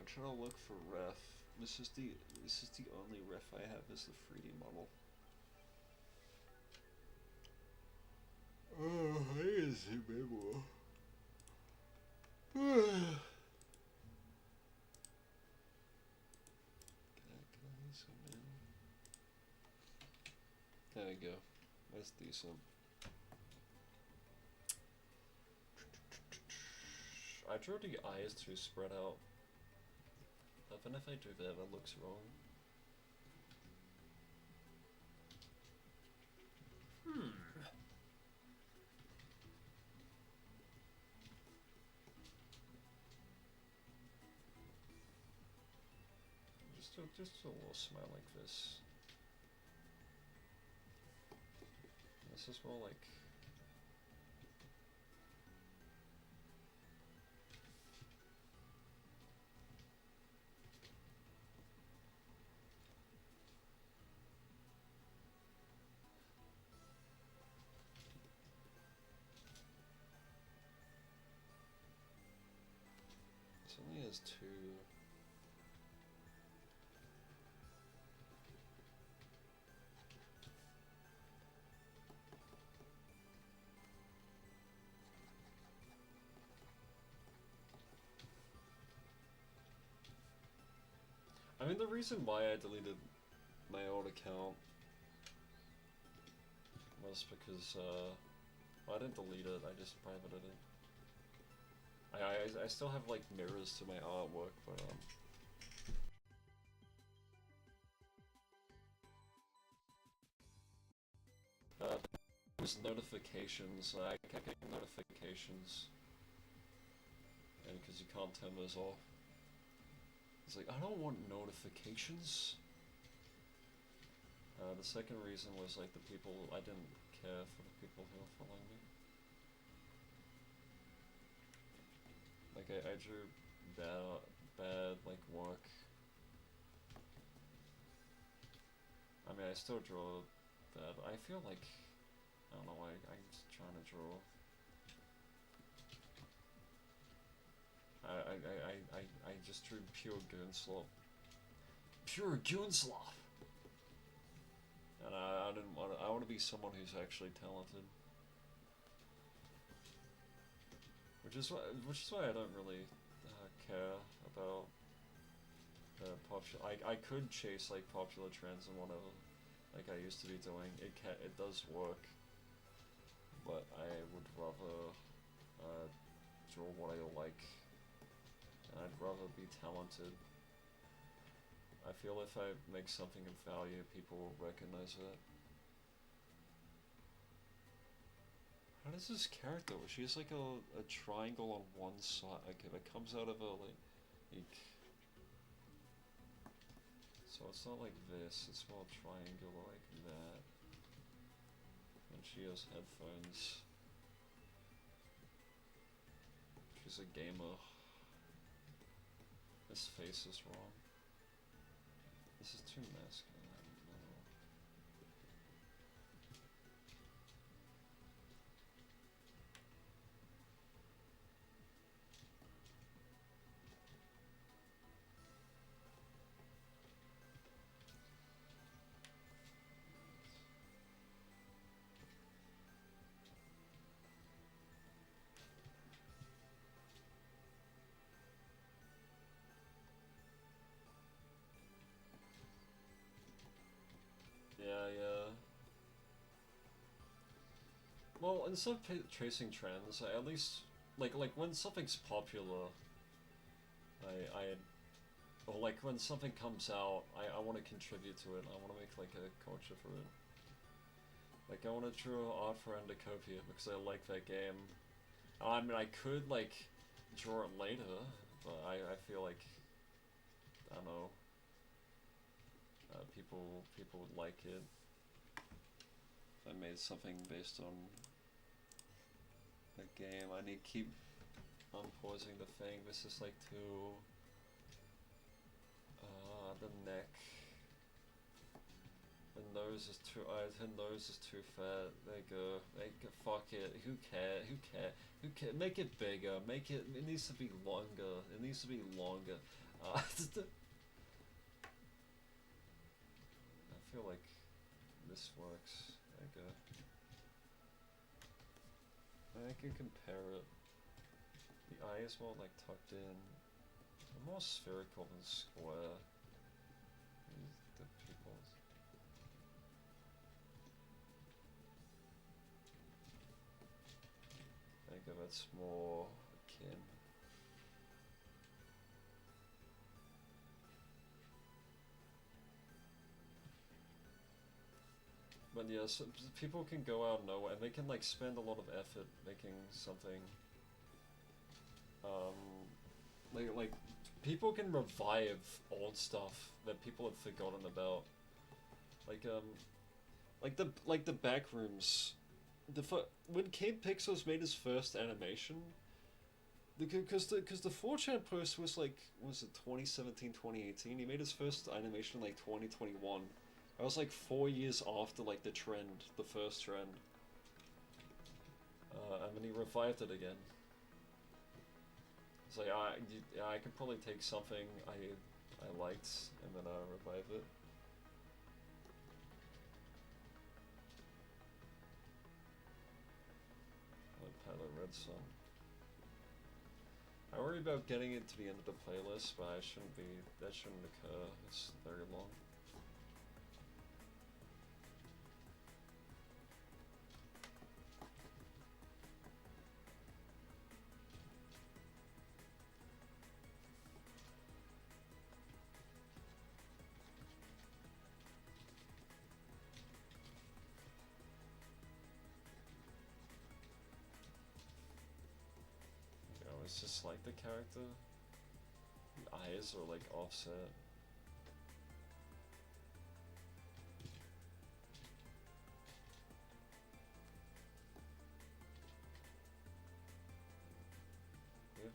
I'm trying to look for ref. This is the only ref I have is the 3D model. Oh, I need to zoom in more. Can I zoom in? There we go. That's decent. I drew the eyes too spread out. Even if I do that, it looks wrong. Just a little smile like this. This is more like. This only has 2. I mean, the reason why I deleted my old account was because, well, I didn't delete it, I just privated it. I still have, like, mirrors to my artwork, but, there's notifications, I kept getting notifications, and because you can't turn those off. It's like, I don't want notifications. The second reason was like the people, I didn't care for the people who were following me. Like I drew bad like work. I mean, I still draw bad. I feel like, I don't know why, I'm just trying to draw. I just drew pure goonslop. Pure goonslop! And I didn't want to, I want to be someone who's actually talented. Which is why I don't really care about I could chase like popular trends and whatever, like I used to be doing. It does work, but I would rather draw what I like. And I'd rather be talented. I feel if I make something of value, people will recognize it. How does this character? She has like a triangle on one side. Okay, that comes out of her like. So it's not like this. It's more triangular like that. And she has headphones. She's a gamer. This face is wrong. This is too masculine. I don't know. Yeah. Well, instead of tracing trends, I at least like when something's popular, or like when something comes out, I want to contribute to it. I want to make like a culture for it. Like I want to draw art for Endocopia because I like that game. I mean, I could like draw it later, but I feel like I don't know. People would like it. I made something based on a game. I need to keep unpausing the thing. This is like too. The neck. The nose is too. Her nose is too fat. There you go. Fuck it. Who care? Who care? Who care? Make it bigger. Make it. It needs to be longer. It needs to be longer. I feel like this works. There you go. I can compare it. The eye is more like tucked in. They're more spherical than square. The pupils. There you go, that's more akin. But yeah, so people can go out and nowhere, and they can like spend a lot of effort making something. Like people can revive old stuff that people have forgotten about. Like the Backrooms. When Kate Pixels made his first animation, because the 4chan post was like, was it 2017, 2018? He made his first animation in like 2021. I was like 4 years after like the trend, the first trend. And then he revived it again. It's like I could probably take something I liked and then revive it. Like Pilot Red Sun. I worry about getting it to the end of the playlist, but that shouldn't occur. It's very long. It's just like the character. The eyes are like offset.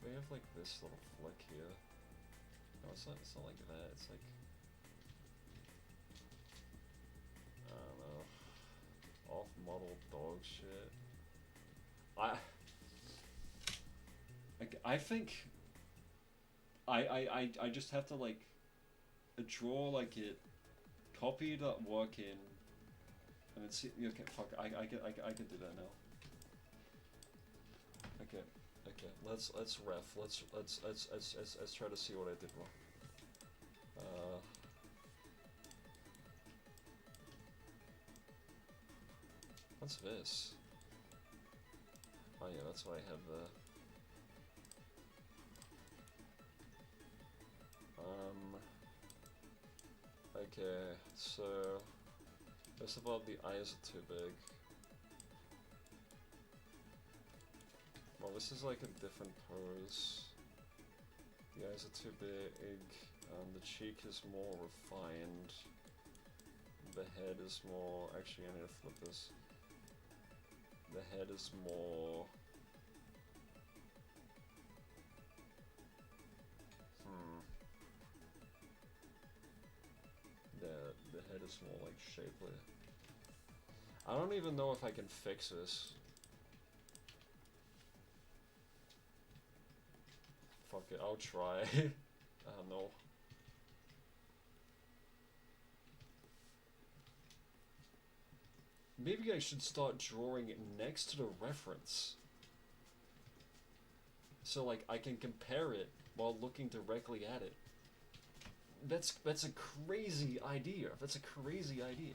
They have like this little flick here. No, it's not like that. It's like, I don't know, off-model dog shit. I think I just have to like draw like it, copy that work in, and then see. Okay, fuck. I can do that now. Okay. Let's ref. Let's try to see what I did wrong. What's this? Oh yeah, that's why I have the. Okay, so first of all, the eyes are too big. Well, this is like a different pose. The eyes are too big, the cheek is more refined. The head is more... Actually, I need to flip this. The head is more... The head is more, like, shapely. I don't even know if I can fix this. Fuck it, I'll try. I don't know. Maybe I should start drawing it next to the reference. So, like, I can compare it while looking directly at it. That's a crazy idea. That's a crazy idea.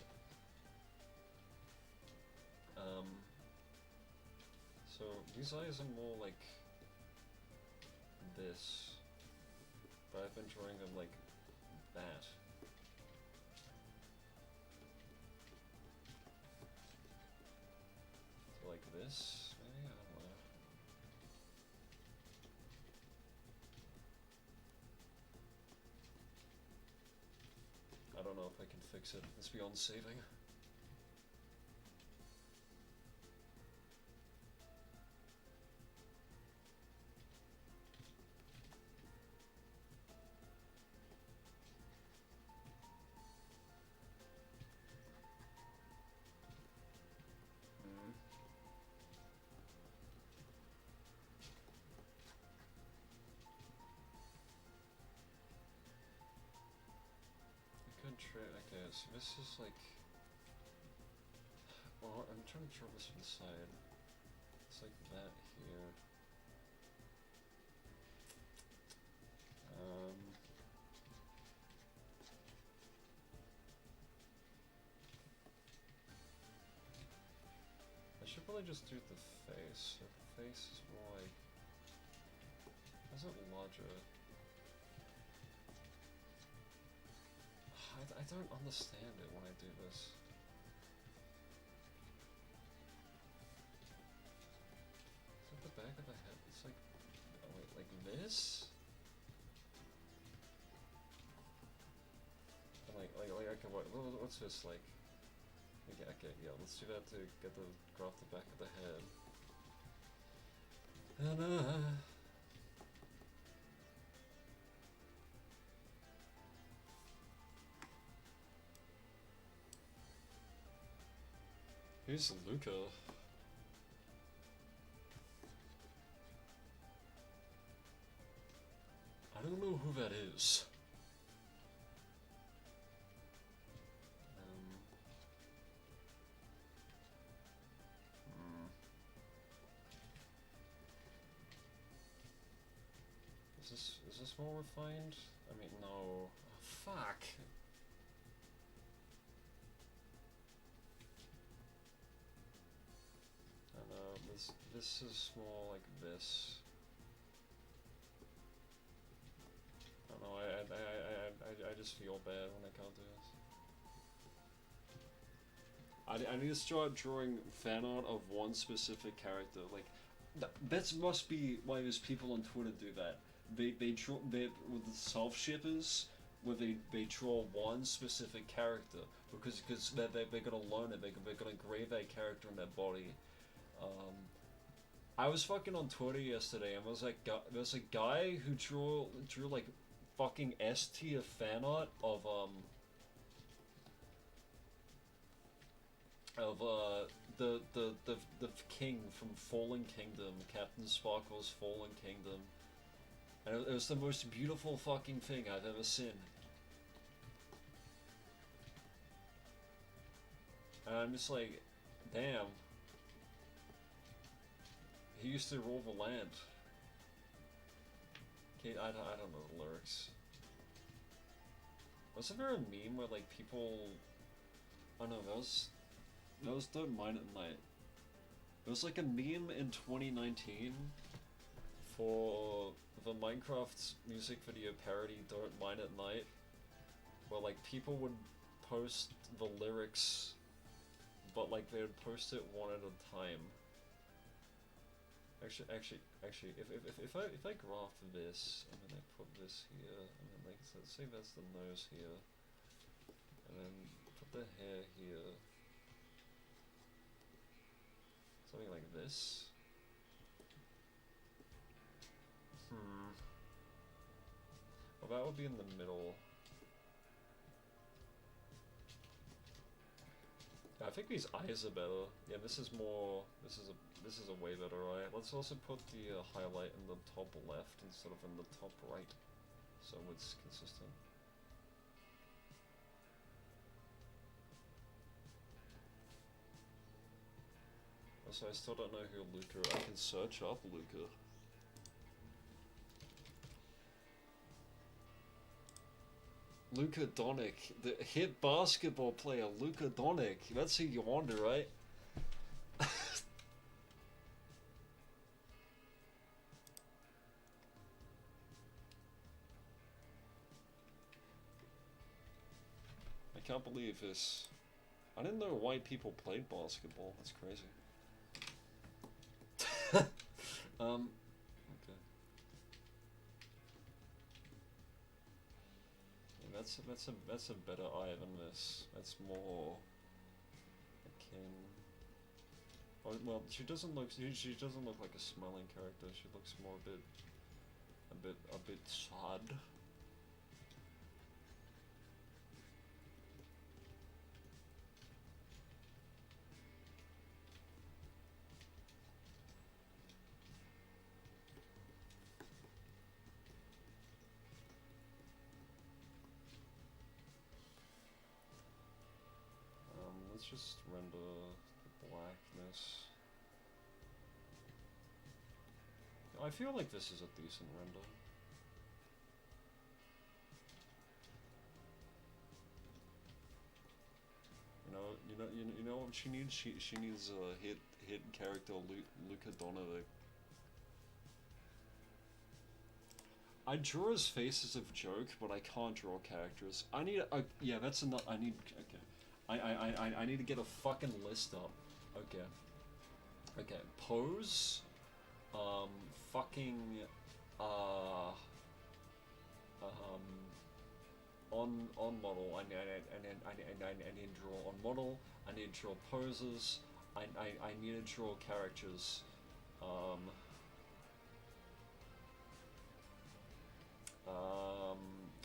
So these eyes are more like this, but I've been drawing them like that. So like this, maybe? I don't know. I don't know if I can fix it. It's beyond saving. Okay, so this is like... Well, I'm trying to draw this from the side. It's like that here. I should probably just do the face. So the face is more like... How's it larger? I don't understand it when I do this. Is that the back of the head? It's like... Oh wait, like this? Okay, what's this like? Okay, yeah, let's do that to get the graph the back of the head. Who's Luca? I don't know who that is. Is this more refined? I mean, no. Oh, fuck. I don't know. This is more like this. I don't know. I just feel bad when I can't do this. I need to start drawing fan art of one specific character. Like, that must be why there's people on Twitter do that. They draw with the self shippers where they draw one specific character because they're gonna learn it. They're gonna engrave that character in their body. I was fucking on Twitter yesterday and there's a guy who drew like fucking S tier fan art of the king from Fallen Kingdom, Captain Sparkle's Fallen Kingdom. And it was the most beautiful fucking thing I've ever seen. And I'm just like, damn. He used to rule the land. Okay, I don't know the lyrics. Wasn't there a meme where like people... Oh no, that was Don't Mind at Night. It was like a meme in 2019 for the Minecraft music video parody Don't Mine at Night, where like people would post the lyrics, but like they would post it one at a time. Actually, if I graph this, and then I put this here, and then like, so say that's the nose here, and then put the hair here, something like this. Well, that would be in the middle. I think these eyes are better. Yeah, this is more. This is a way better eye. Let's also put the highlight in the top left instead of in the top right, so it's consistent. Also, I still don't know who Luca. I can search up Luca. Luka Doncic, the hit basketball player Luka Doncic. That's who you wonder, right? I can't believe this. I didn't know white people played basketball. That's crazy. Okay. Yeah, that's a better eye than this. That's more akin. Oh, well, she doesn't look like a smiling character. She looks more a bit sad. Let's just render the blackness. I feel like this is a decent render. You know what she needs? She needs a hit character Luka Doncic. I draw his face as a joke, but I can't draw characters. I need yeah, that's enough. I need okay. I need to get a fucking list up. Okay. Okay. Pose. Fucking. On model. I need to draw on model. I need to draw poses. I need to draw characters.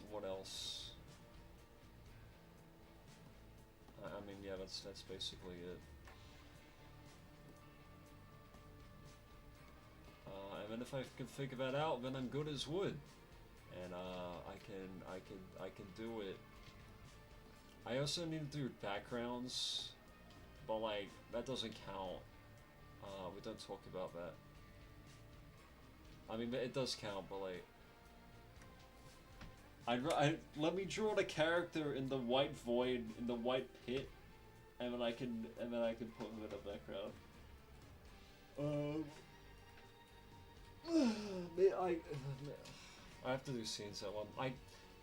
What else? I mean, yeah, that's basically it. And then if I can figure that out, then I'm good as wood, and I can do it. I also need to do backgrounds, but like that doesn't count. We don't talk about that. I mean, it does count, but like. Let me draw the character in the white void, in the white pit, and then I can put him in the background. I have to do scenes that one.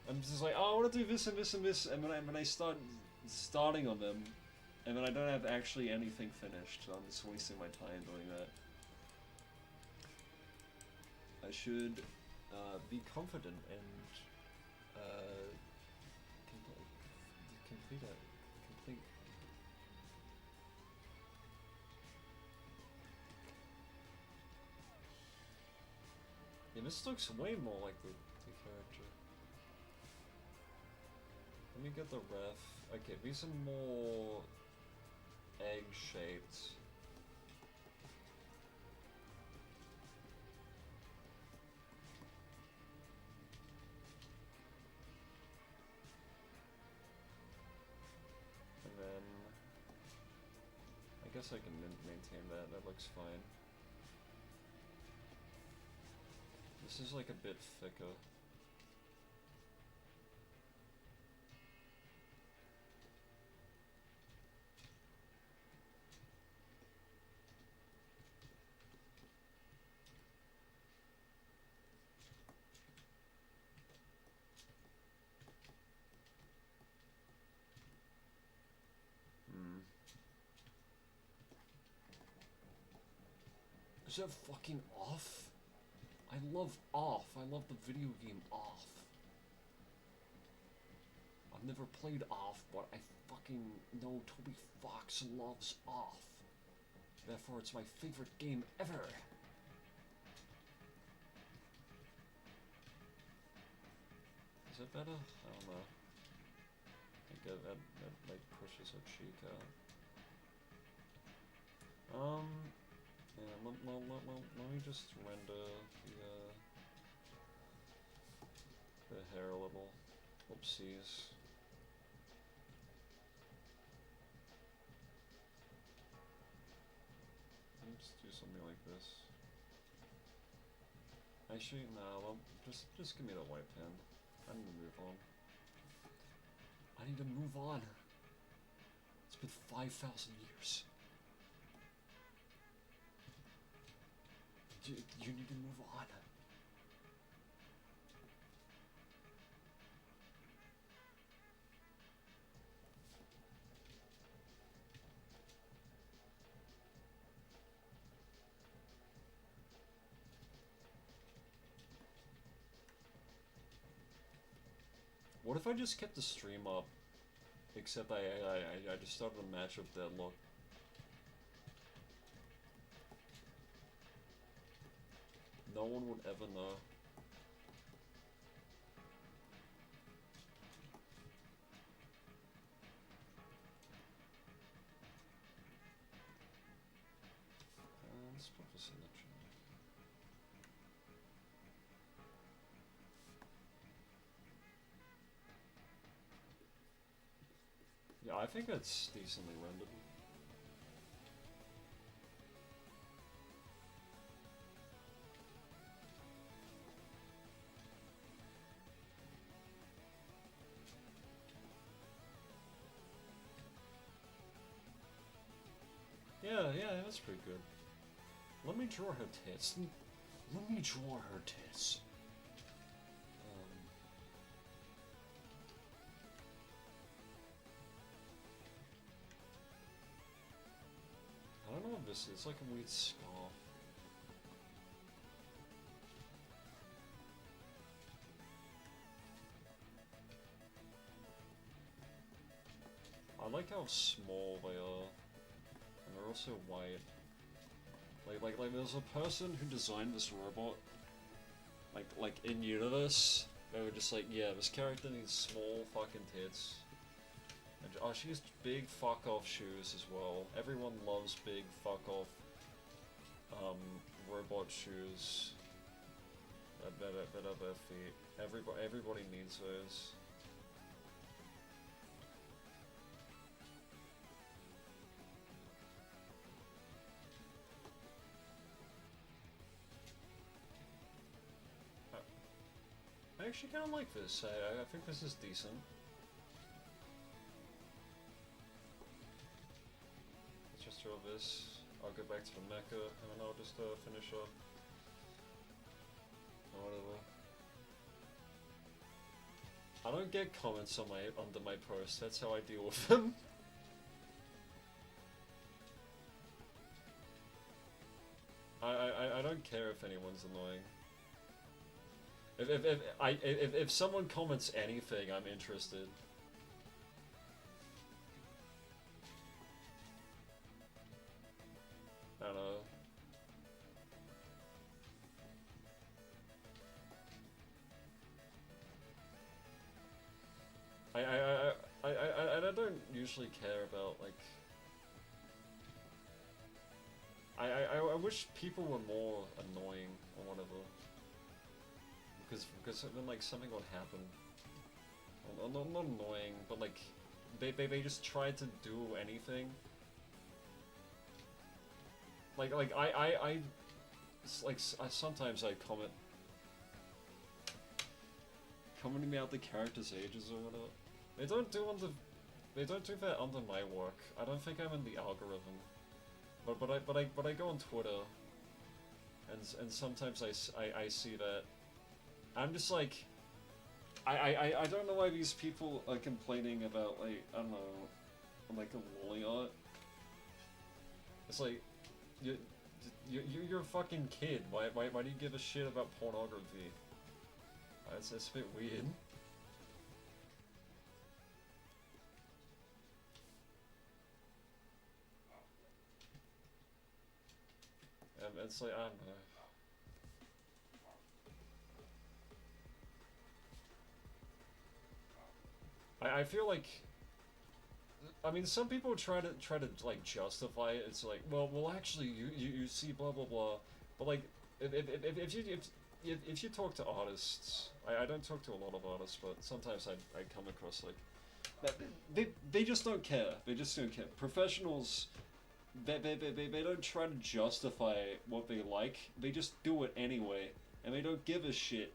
I'm just like, oh, I want to do this and this and this, and when I start starting on them, and then I don't have actually anything finished, so I'm just wasting my time doing that. I should be confident and complete. Yeah, this looks way more like the character. Let me get the ref. Okay, these are more egg-shaped. I guess I can maintain that. That looks fine. This is like a bit thicker. Is that fucking Off? I love Off. I love the video game Off. I've never played Off, but I fucking know Toby Fox loves Off. Therefore, it's my favorite game ever. Is it better? I don't know. I think that like pushes her cheek out. Yeah, let me just render the hair a little. Oopsies. Let's do something like this. Actually, no, just give me the white pen. I need to move on. I need to move on. It's been 5,000 years. You need to move on. What if I just kept the stream up, except I just started a match of Deadlock? No one would ever know. Let's put this in the chat. Yeah, I think that's decently rendered. Yeah, that's pretty good. Let me draw her tits. Let me draw her tits. I don't know what this is. It's like a weird scarf. I like how small they are. And they're also white. Like there's a person who designed this robot, like in universe. They were just like, yeah, this character needs small fucking tits. And, oh, she has big fuck off shoes as well. Everyone loves big fuck off, robot shoes. That are their feet. Everybody needs those. I actually kind of like this. I think this is decent. Let's just draw this. I'll go back to the mecha, and then I'll just finish up. Or whatever. I don't get comments on under my posts. That's how I deal with them. I don't care if anyone's annoying. If someone comments anything, I'm interested. I don't know. I don't usually care about, like... I wish people were more annoying or whatever. Because then, like, something would happen. Not annoying, but, like, they just try to do anything. Sometimes I commenting out the characters' ages or whatever. They don't do that under my work. I don't think I'm in the algorithm. But I go on Twitter, and sometimes I see that. I'm just like, I don't know why these people are complaining about, like, I don't know, like a Wooly art. It's like, you're a fucking kid. Why do you give a shit about pornography? It's a bit weird. It's like, I don't know. I feel like, I mean, some people try to like justify it. It's like, well, actually, you see blah blah blah, but like, if you talk to artists, I don't talk to a lot of artists, but sometimes I come across like, they just don't care. They just don't care. Professionals, they don't try to justify what they like. They just do it anyway, and they don't give a shit.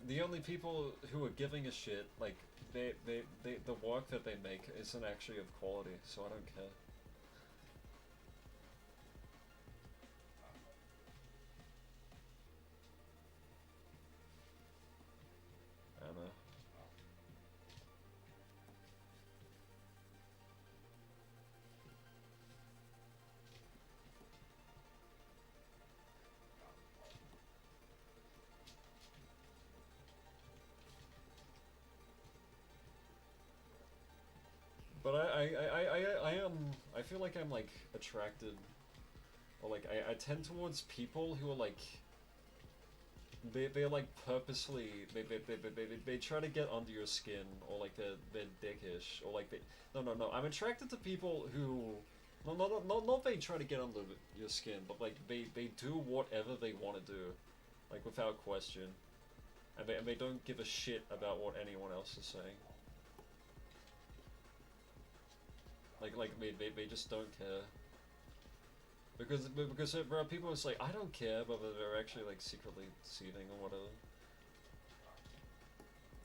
The only people who are giving a shit, like, the work that they make isn't actually of quality, so I don't care. I don't know. But I feel like I'm, like, attracted, or, like, I tend towards people who are, like, they like, purposely, they try to get under your skin, or, like, they're dickish, or, like, no, I'm attracted to people who, not they try to get under your skin, but, like, they do whatever they want to do, like, without question, and they don't give a shit about what anyone else is saying. Like they just don't care. Because there are people who's like, I don't care, but they're actually, like, secretly seething or whatever.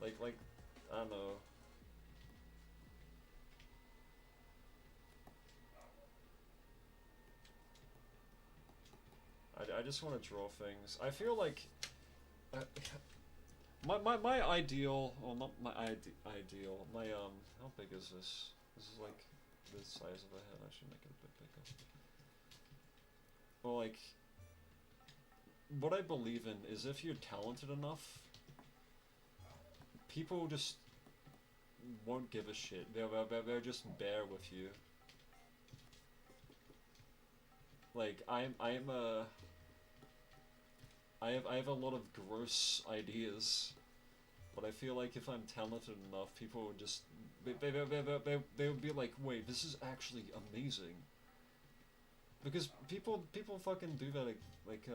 Like, I don't know. I just want to draw things. I feel like, uh, my ideal, or not my ideal, how big is this? This is like this size of a head. I should make it a bit bigger. Well, like, what I believe in is if you're talented enough, people just won't give a shit. They'll just bear with you. Like, I have a lot of gross ideas, but I feel like if I'm talented enough, people would just they would be like, wait, this is actually amazing. Because people fucking do that, like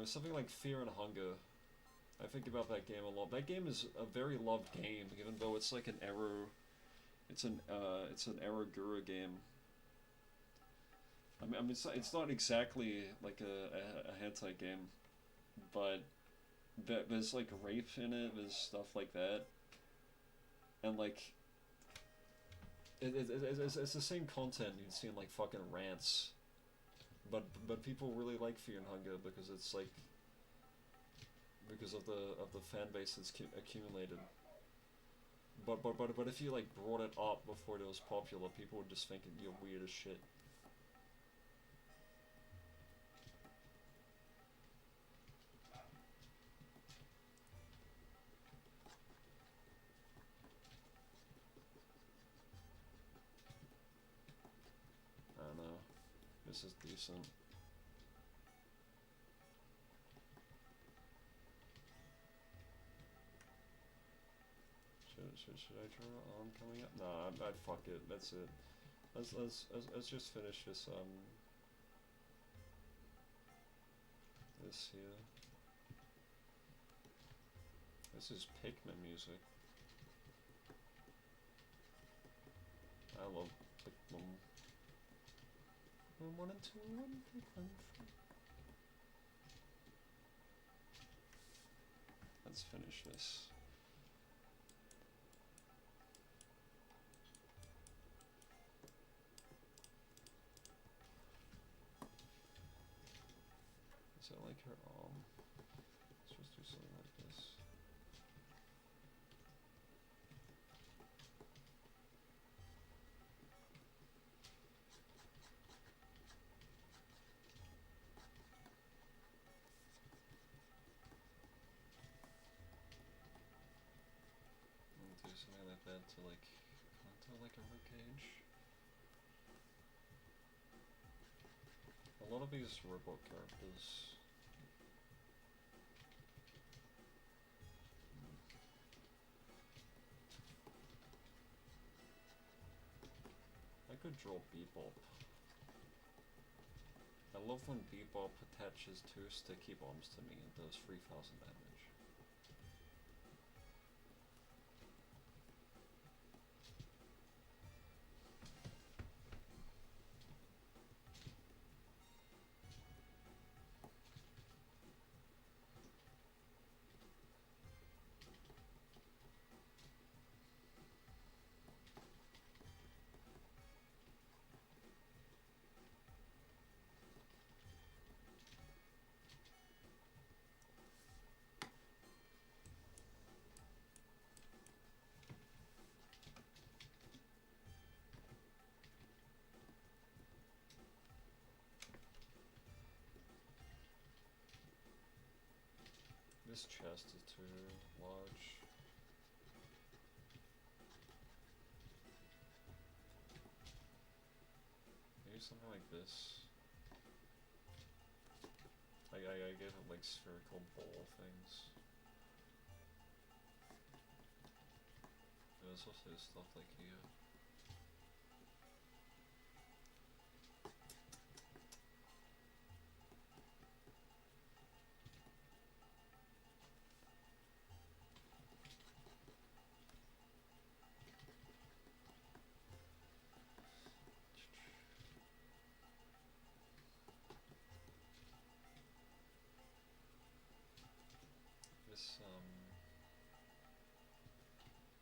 something like Fear and Hunger. I think about that game a lot. That game is a very loved game, even though it's like an error. It's an error guru game. I mean, it's not exactly like a hentai game, but there's like rape in it. There's stuff like that, and like it's the same content you'd see in, like, fucking rants, but people really like Fear and Hunger because it's like because of the fan base that's accumulated. But if you, like, brought it up before it was popular, people would just think you're weird as shit. I don't know. This is decent. Should I draw an arm coming up? Nah, I'd fuck it. That's it. Let's just finish this this here. This is Pikmin music. I love Pikmin. 1 and 2, 1, Pikmin 3. Let's finish this. Is that like her arm? Let's just do something like this. do something like that to like counter like a ribcage. A lot of these robot characters. I could draw Bebop. I love when Bebop attaches two sticky bombs to me and does 3000 damage. This chest is too large. Maybe something like this. I get like spherical ball things. There's also stuff like here.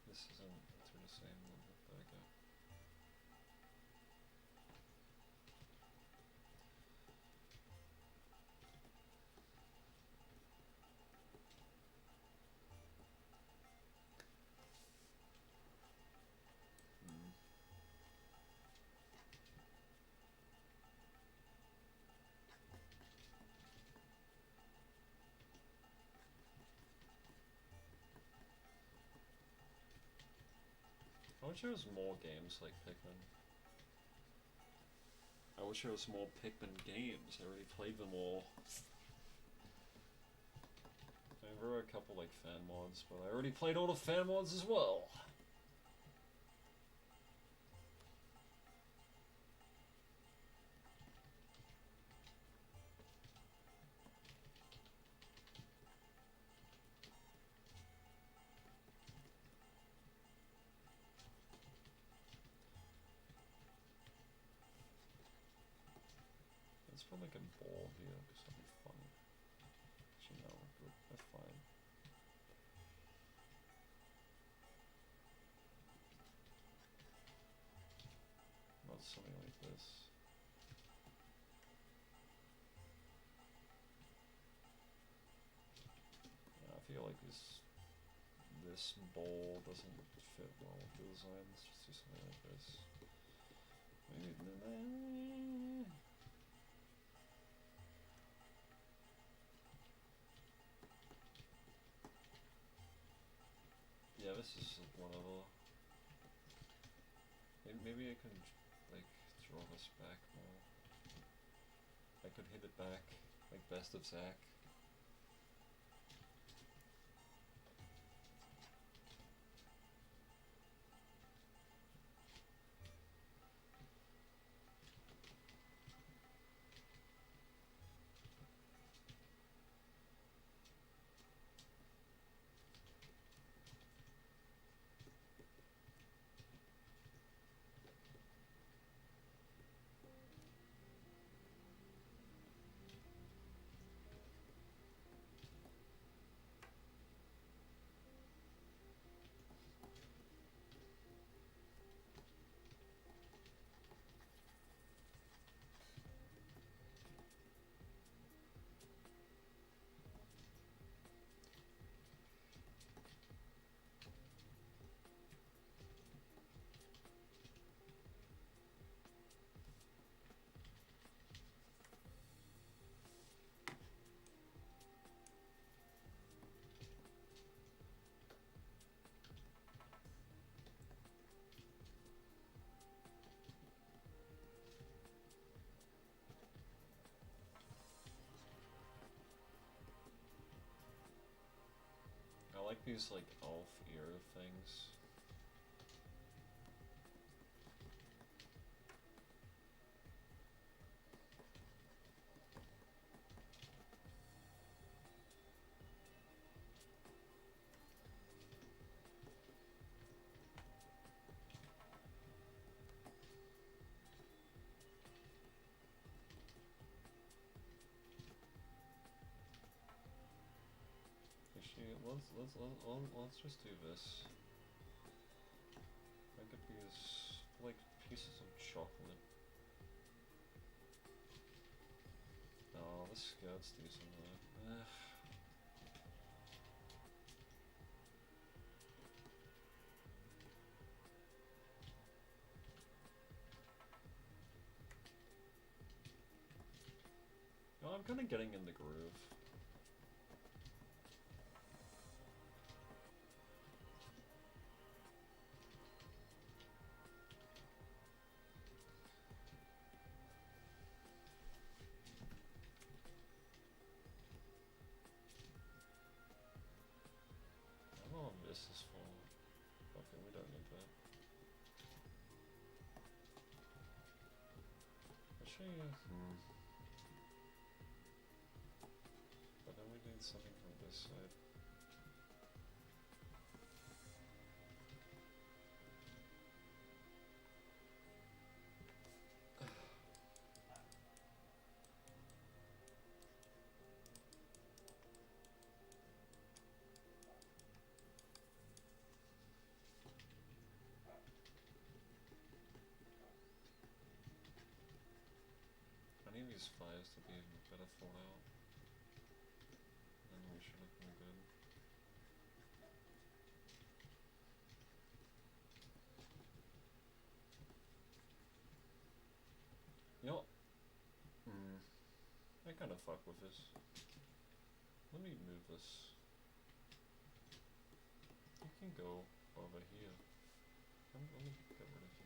This isn't to the same level, but I go. I wish there was more games like Pikmin. I wish there was more Pikmin games. I already played them all. I mean, there were a couple like fan mods, but I already played all the fan mods as well. Let's put like a ball here, because that'd be fun. Actually, no, good. That's fine. Not something like this. Yeah, I feel like this ball doesn't fit well with the design. Let's just do something like this. Maybe. Yeah, this is whatever. Maybe I can like draw this back more. I could hit it back, like best of Zack. these like elf ear things. Actually, let's just do this. I could be as like pieces of chocolate. Oh, this skirt's decent though. No, I'm kind of getting in the groove. I don't know if this is full. Okay, we don't need that. Actually, but then we need something from this side. I need these fires to be better thought out. And then we should have been good. You know, I kind of fuck with this. Let me move this. You can go over here. Let me get rid of you.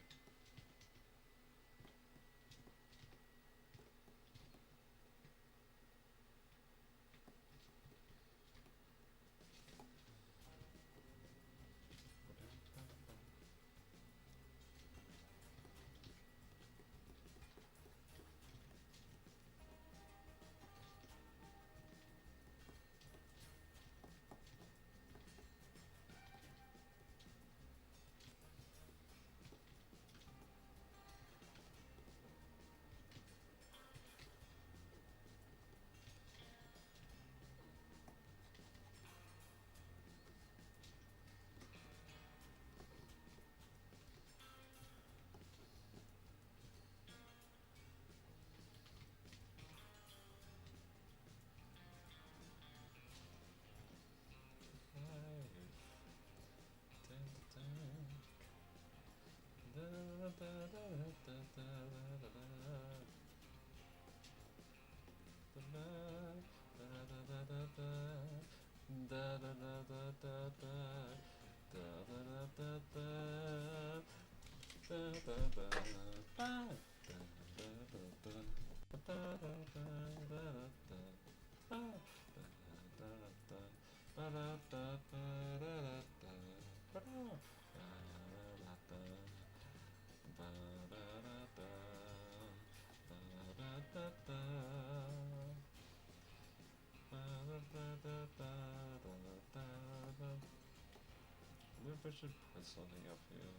Maybe I should put something up here.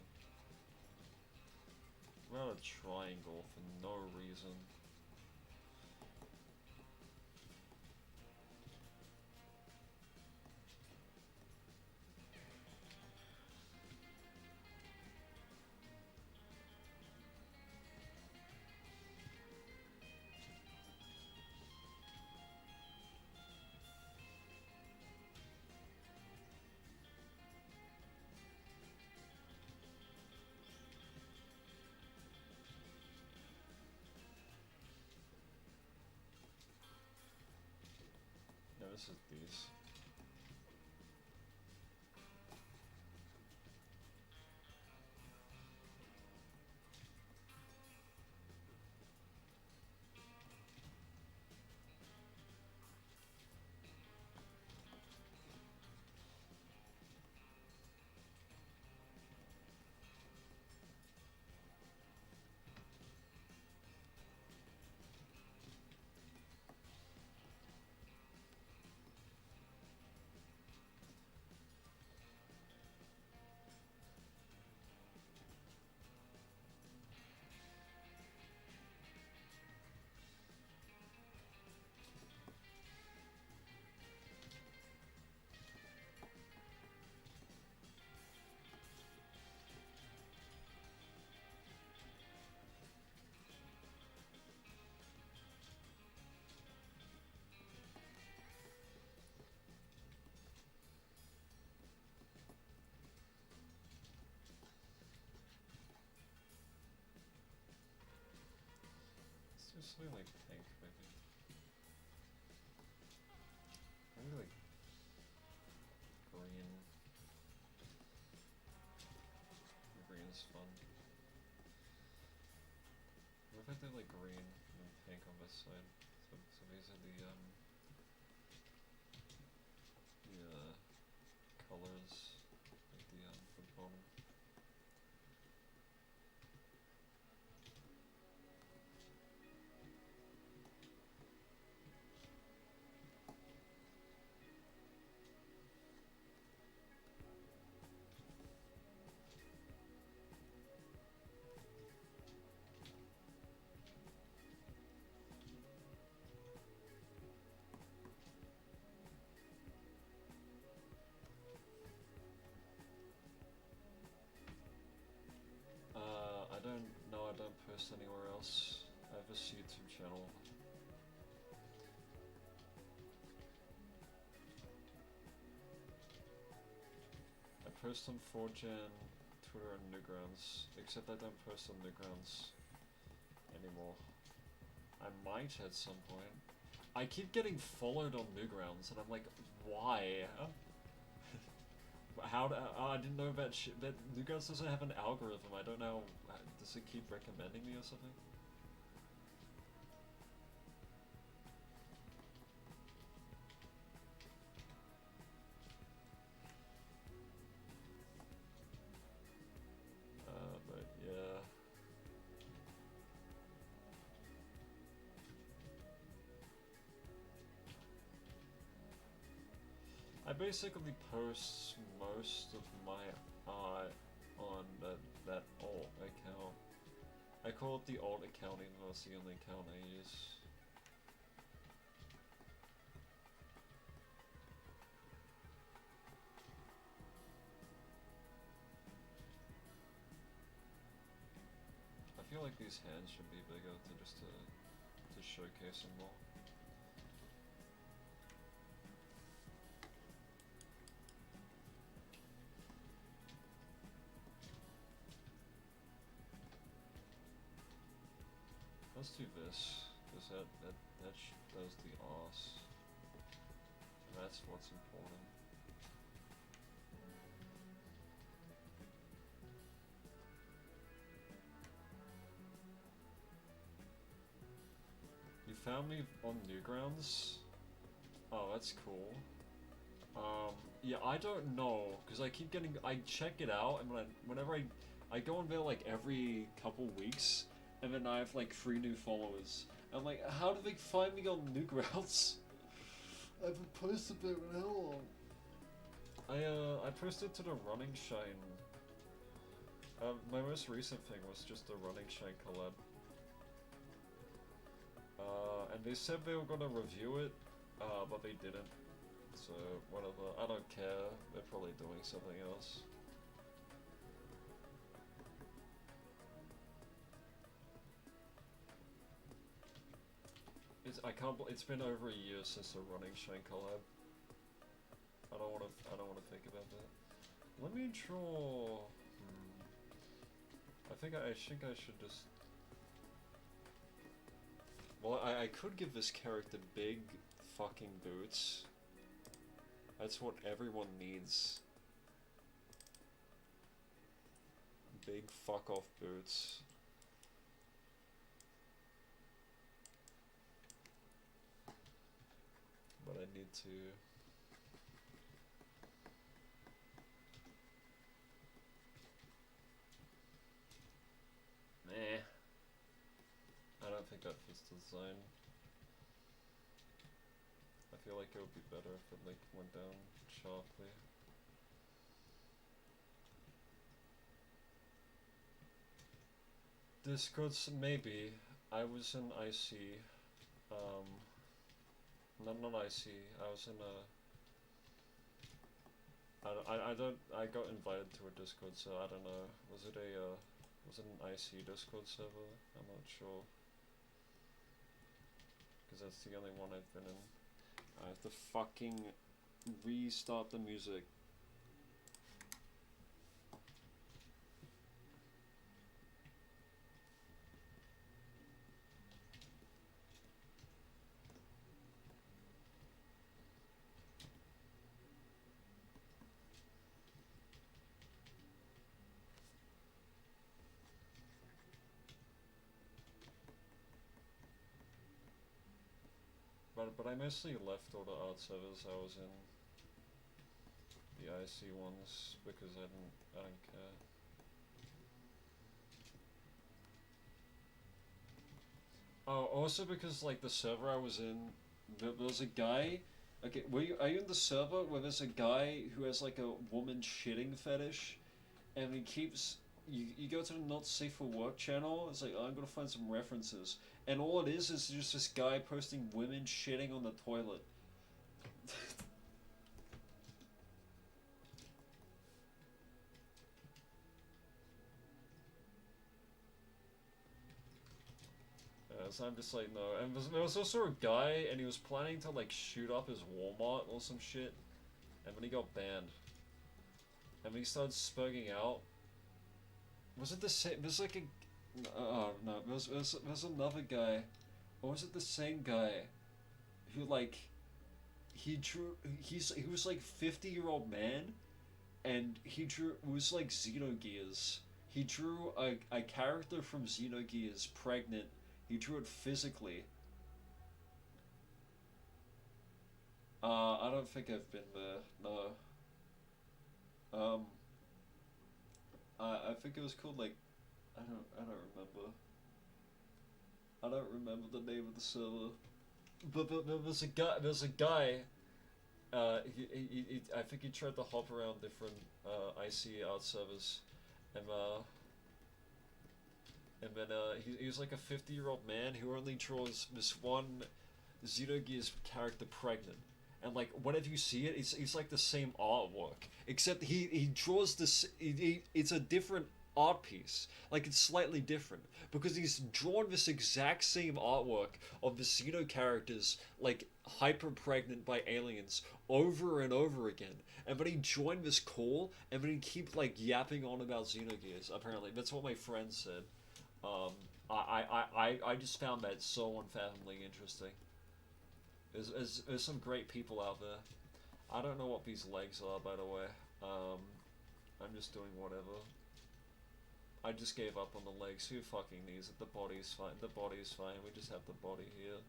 Not a triangle for no reason. No, this is these. do something like pink, maybe. Maybe like green. Green's fun. What if I did like green and pink on this side? So these are the colors, like the bottom. I don't post anywhere else. I have this YouTube channel. I post on 4chan, Twitter and Newgrounds, except I don't post on Newgrounds anymore. I might at some point. I keep getting followed on Newgrounds and I'm like, why? How do, I didn't know about shit. That Newgrounds doesn't have an algorithm. I don't know. Does it keep recommending me or something? But yeah. I basically post most of my art on that alt account. I call it the alt account even though it's the only account I use. I feel like these hands should be bigger to showcase them more. Let's do this, because that does the arse. And that's what's important. You found me on Newgrounds? Oh, that's cool. Yeah, I don't know, because I keep getting, I check it out, and whenever I go on there like every couple weeks, and then I have like 3 new followers. I'm like, how do they find me on Newgrounds? I haven't posted there in how long? I posted to the Running Shine. My most recent thing was just the Running Shine collab. And they said they were gonna review it, but they didn't. So, whatever, I don't care, they're probably doing something else. It's been over a year since the Running Shine collab. I don't wanna think about that. Let me draw, I think I should just, well, I could give this character big fucking boots. That's what everyone needs. Big fuck off boots. But I need to... Nah. I don't think that fits the design. I feel like it would be better if it like went down sharply. Discords, maybe. I was in IC. Not IC. I was in a... I got invited to a Discord, so I don't know. Was it an IC Discord server? I'm not sure. Because that's the only one I've been in. I have to fucking restart the music. but I mostly left all the art servers I was in, the IC ones, because I don't care. Oh, also because like the server I was in, there was a guy. Okay, are you in the server where there's a guy who has like a woman shitting fetish, and he keeps you go to the Not Safe for Work channel. It's like, oh, I'm gonna find some references, and all it is just this guy posting women shitting on the toilet. So I'm just like, no. And there was also a guy, and he was planning to like shoot up his Walmart or some shit, and then he got banned. And when he started spugging out, was it the same? There's like a, no, there's another guy, or was it the same guy, who like, he was like 50-year-old man, and it was like Xenogears. He drew a character from Xenogears pregnant. He drew it physically. I don't think I've been there. No. I think it was called like, I don't remember. I don't remember the name of the server. But there was a guy. There's a guy. I think he tried to hop around different IC art servers, and then he was like a 50-year-old man who only draws this one Xenogears character pregnant. And like whenever you see it, it's like the same artwork, except he draws this. It's a different art piece. Like it's slightly different because he's drawn this exact same artwork of the Xeno characters like hyper pregnant by aliens over and over again. And then he joined this call, and then he keep like yapping on about Xenogears. Apparently, that's what my friend said. I just found that so unfathomably interesting. There's some great people out there. I don't know what these legs are, by the way. I'm just doing whatever. I just gave up on the legs. Who fucking needs it? The body's fine. The body's fine. We just have the body here.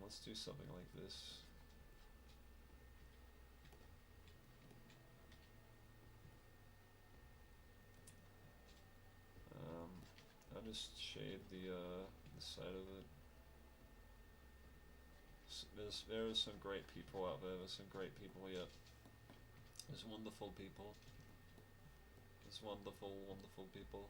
Let's do something like this. I'll just shade the side of it. There are some great people out there. There's some great people yet. There's wonderful people. There's wonderful, wonderful people.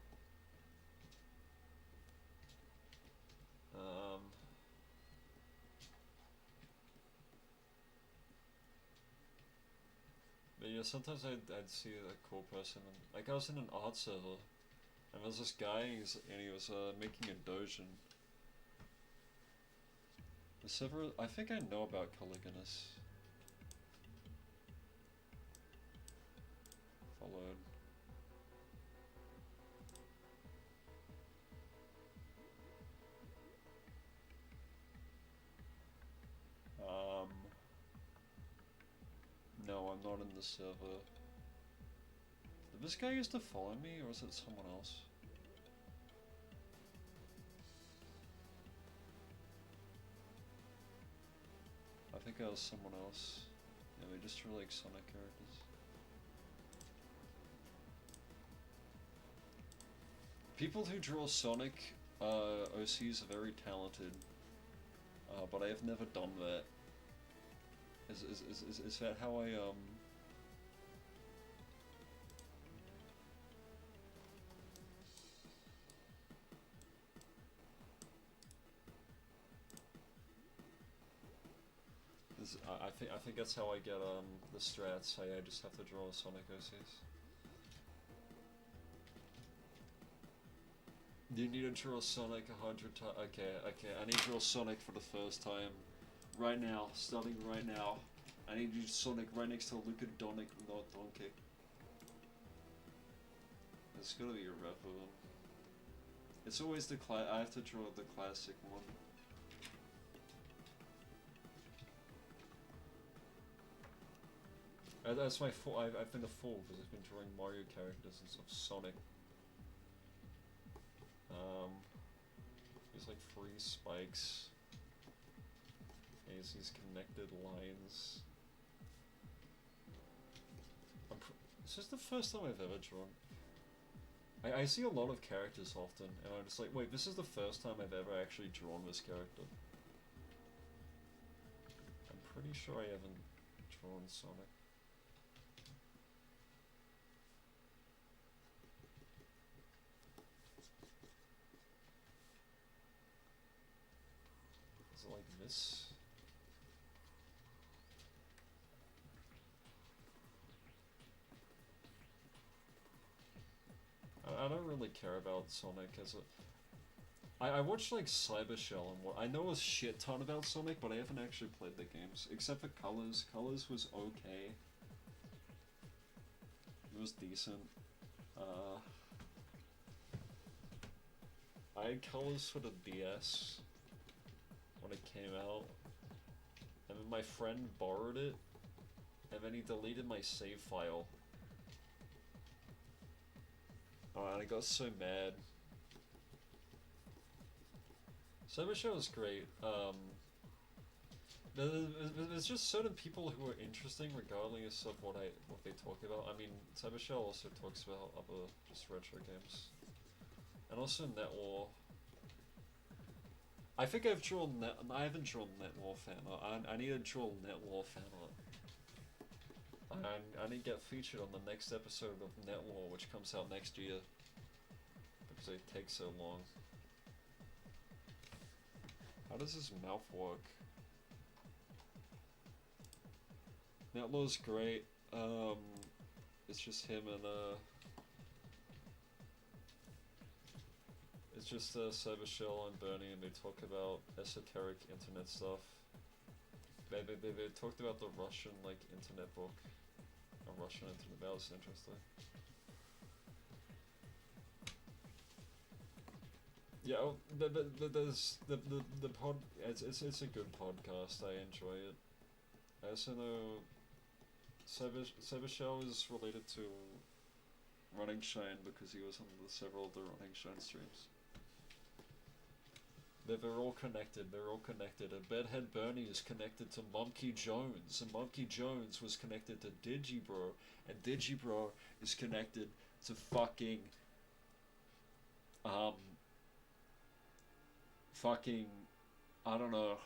But yeah, sometimes I'd see a cool person, and like I was in an art server, and there's this guy, and he was making a doujin. The server, I think I know about Caliganus. Followed. No, I'm not in the server. Did this guy used to follow me, or is it someone else? I think it was someone else. Yeah, we just drew like Sonic characters. People who draw Sonic OCs are very talented, but I have never done that. Is that how I I think that's how I get the strats. I just have to draw Sonic OCs. You need to draw Sonic 100 times. Okay, I need to draw Sonic for the first time. Right now, starting right now. I need to do Sonic right next to Luka Doncic, not Donkey. It's gonna be a rep of them. It's always the I have to draw the classic one. That's my fault. I've been a fool because I've been drawing Mario characters instead of Sonic. There's like 3 spikes. There's these connected lines. This is the first time I've ever drawn. I see a lot of characters often, and I'm just like, wait, this is the first time I've ever actually drawn this character. I'm pretty sure I haven't drawn Sonic. Is it like this? I don't really care about Sonic as a... I watched like Cyber Shell and what I know a shit ton about Sonic, but I haven't actually played the games except for Colors. Colors was okay. It was decent. I had Colors for the DS when it came out, and then my friend borrowed it, and then he deleted my save file. And I got so mad. Cyber Show is great. There's just certain people who are interesting regardless of what they talk about. I mean, Cyber Show also talks about other just retro games. And also Net War. I think I've drawn I haven't drawn Net War fan art. I need to draw Net War fan art. I need to get featured on the next episode of Net War, which comes out next year. Because it takes so long. How does his mouth work? Net War's great. It's just him and it's just Cyber Shell and Bernie, and they talk about esoteric internet stuff. They talked about the Russian like internet book. A Russian internet, that was interesting. Yeah, there's the pod. It's a good podcast. I enjoy it. I also know Cyber Shell is related to Running Shine because he was on several of the Running Shine streams. They're all connected. They're all connected. And Bedhead Bernie is connected to Monkey Jones, and Monkey Jones was connected to Digibro, and Digibro is connected to fucking I don't know,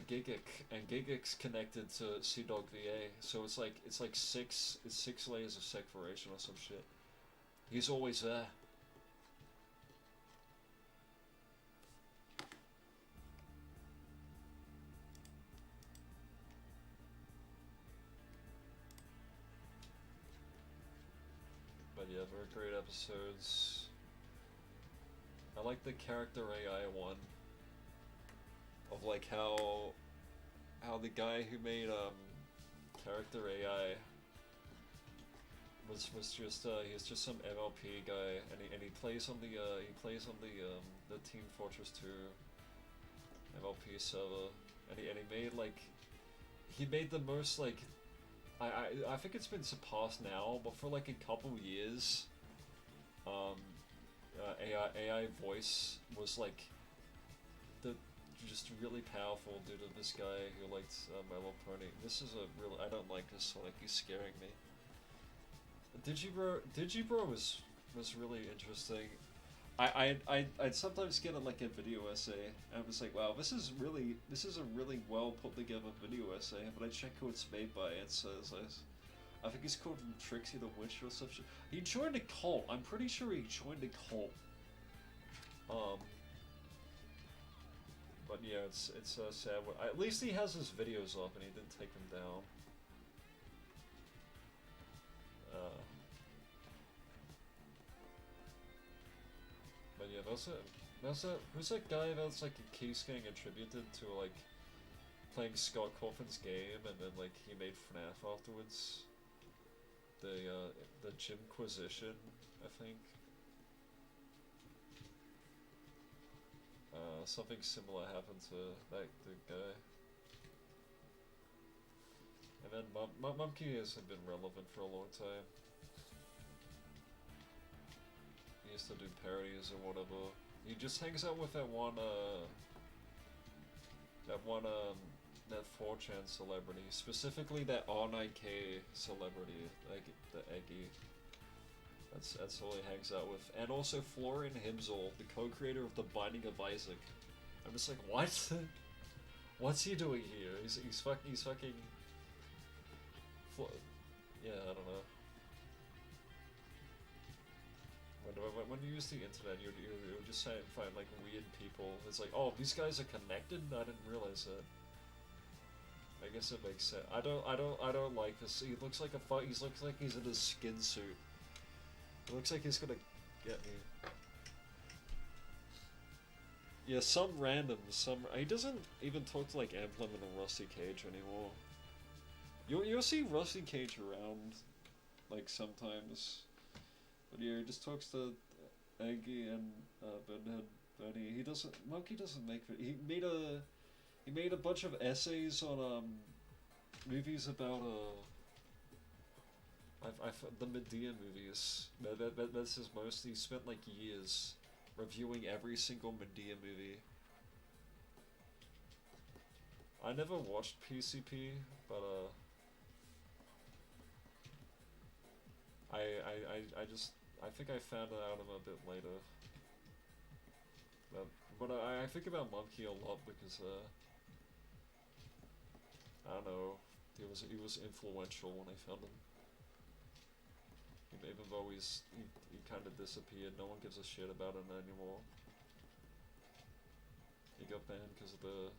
Gigik, and Gigik's connected to Sea Dog VA, so it's like six layers of separation or some shit. He's always there. But yeah, very great episodes. I like the character AI one. Of like how the guy who made character AI was just he's just some MLP guy, and he plays on the Team Fortress 2 MLP server, and he made the most like I think it's been surpassed now, but for like a couple years, AI voice was like just really powerful due to this guy who liked My Little Pony. This is a real I don't like this Sonic. He's scaring me. Digibro was really interesting. I'd sometimes get like a video essay, and I was like, wow, this is a really well put together video essay. But I check who it's made by. It says I think he's called Trixie the Witch or something. He joined a cult. I'm pretty sure he joined a cult. But yeah, it's sad. At least he has his videos up, and he didn't take them down. But yeah, who's that guy that's like keeps getting attributed to like playing Scott Cawthon's game, and then like he made FNAF afterwards. The Jimquisition, I think. Something similar happened to the guy. And then Monkey has been relevant for a long time. He used to do parodies or whatever. He just hangs out with that one, that 4chan celebrity. Specifically that R9K celebrity, like the Eggy. That's all he hangs out with. And also Florian Himsel, the co-creator of The Binding of Isaac. I'm just like, what? What's he doing here? He's fucking... Yeah, I don't know. When you use the internet, you just find like weird people. It's like, oh, these guys are connected? I didn't realize that. I guess it makes sense. I don't like this. He looks like he looks like he's in a skin suit. It looks like he's gonna get me. Yeah, some randoms, he doesn't even talk to like Emblem and Rusty Cage anymore. You'll see Rusty Cage around, like sometimes, but yeah, he just talks to Eggy and Benny. Monkey doesn't make it. He made a bunch of essays on movies about the Medea movies. That's his most. He spent like years reviewing every single Medea movie. I never watched PCP, but I think I found out a bit later. But I think about Monkey a lot because I don't know, he was influential when I found him. Even though he kind of disappeared, no one gives a shit about him anymore. He got banned because of the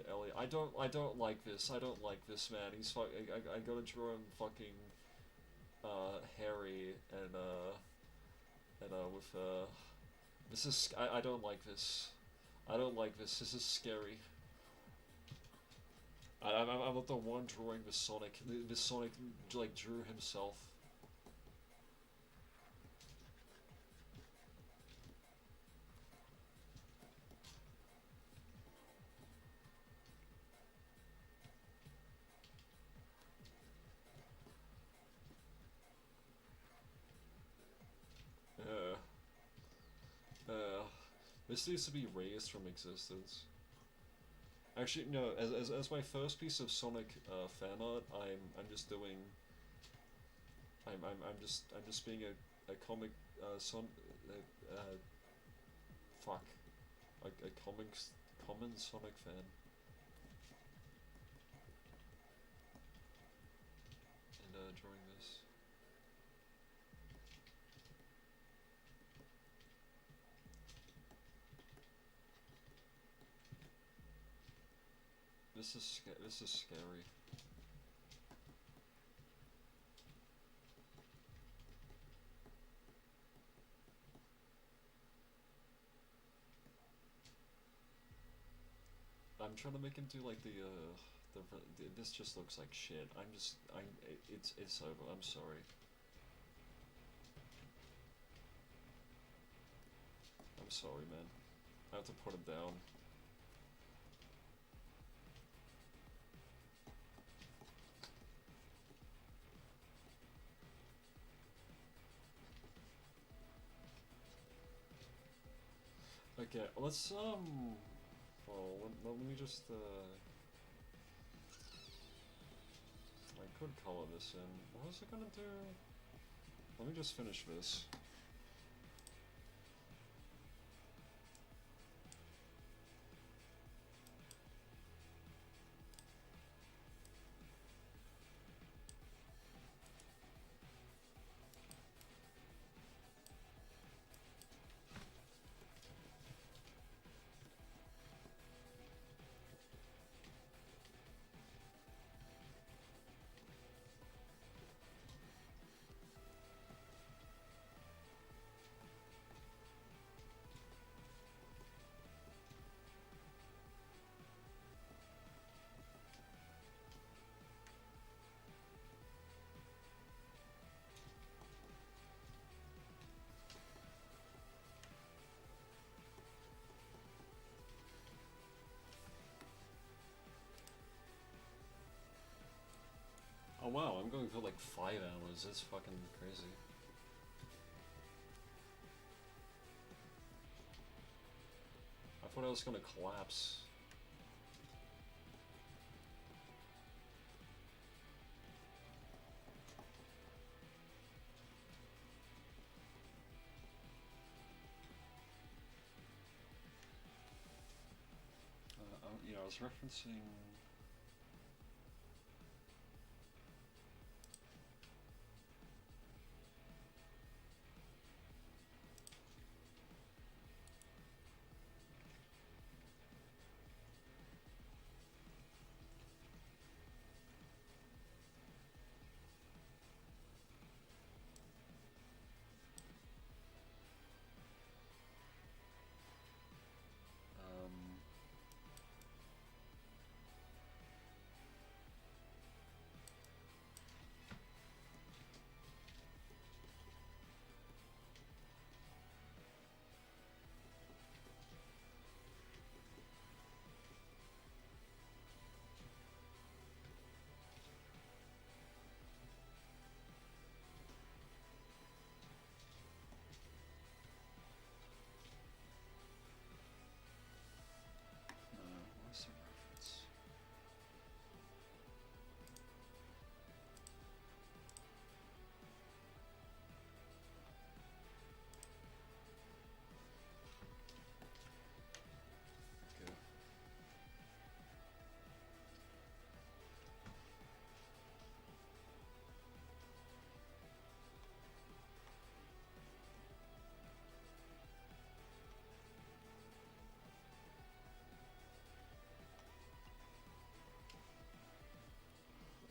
Elliot. I don't like this. I don't like this man. He's I gotta draw him fucking hairy and with this is I don't like this. I don't like this. This is scary. I'm not the one drawing the Sonic. This Sonic like drew himself. This needs to be raised from existence. Actually, no. As my first piece of Sonic fan art, I'm just doing. I'm just being a comic fuck, a common Sonic fan. And drawing this. This is scary. I'm trying to make him do like this just looks like shit. It's over. I'm sorry. I'm sorry, man. I have to put him down. Okay, let's well, let me just I could color this in. What was it gonna do? Let me just finish this. Oh wow, I'm going for like 5 hours. That's fucking crazy. I thought I was gonna collapse. Yeah, I was referencing. What's the reference?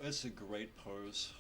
Okay. It's a great pose.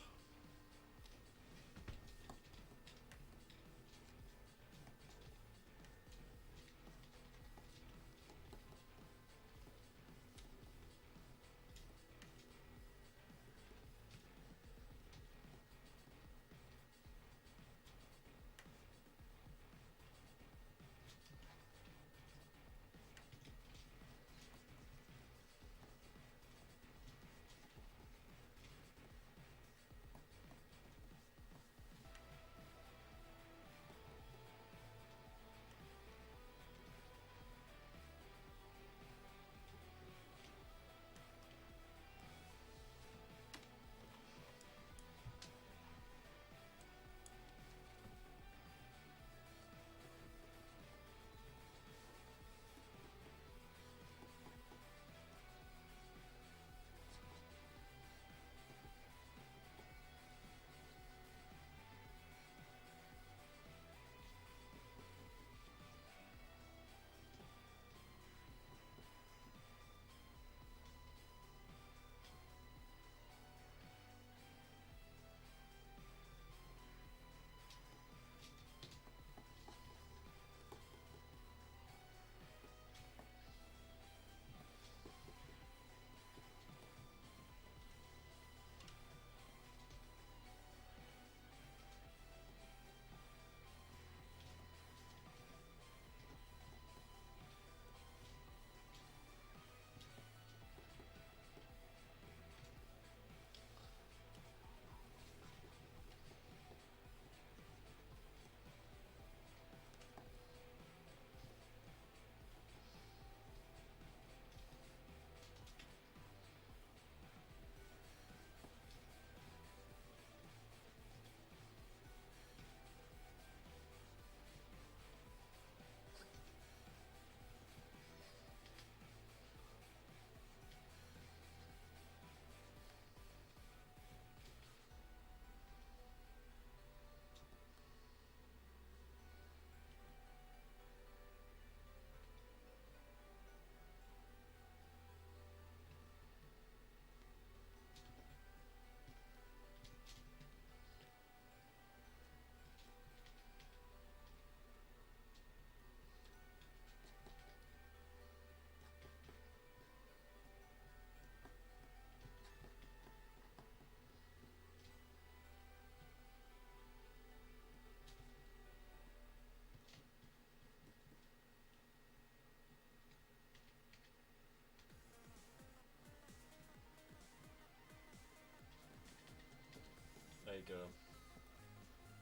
you go.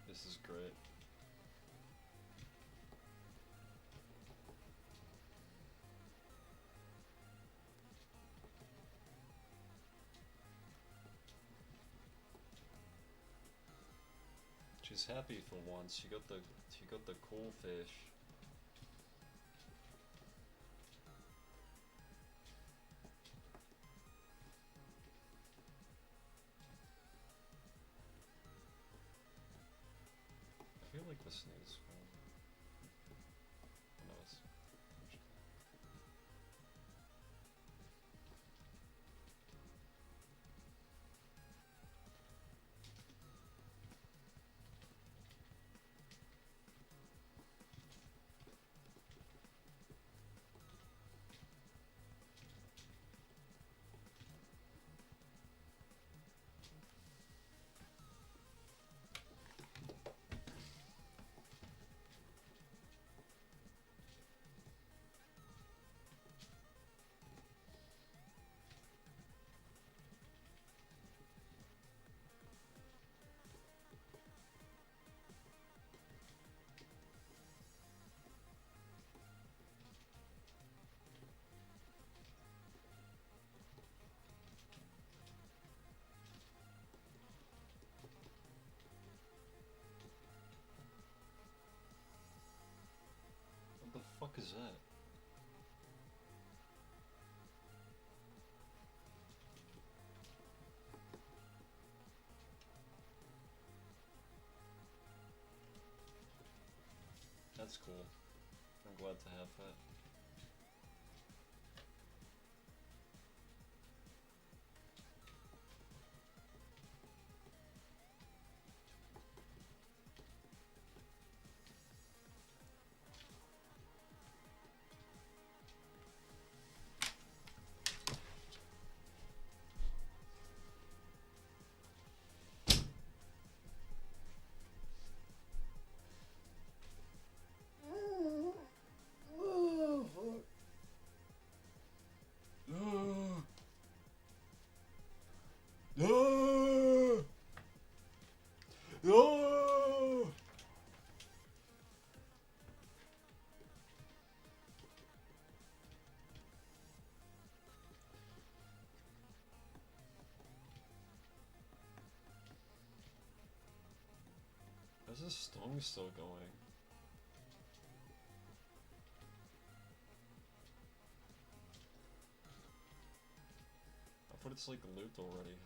This is great. She's happy for once. She got the cool fish. I feel like this needs one. No, it's what the fuck is that? That's cool. I'm glad to have that. Is this song still going? I thought it's like looped already.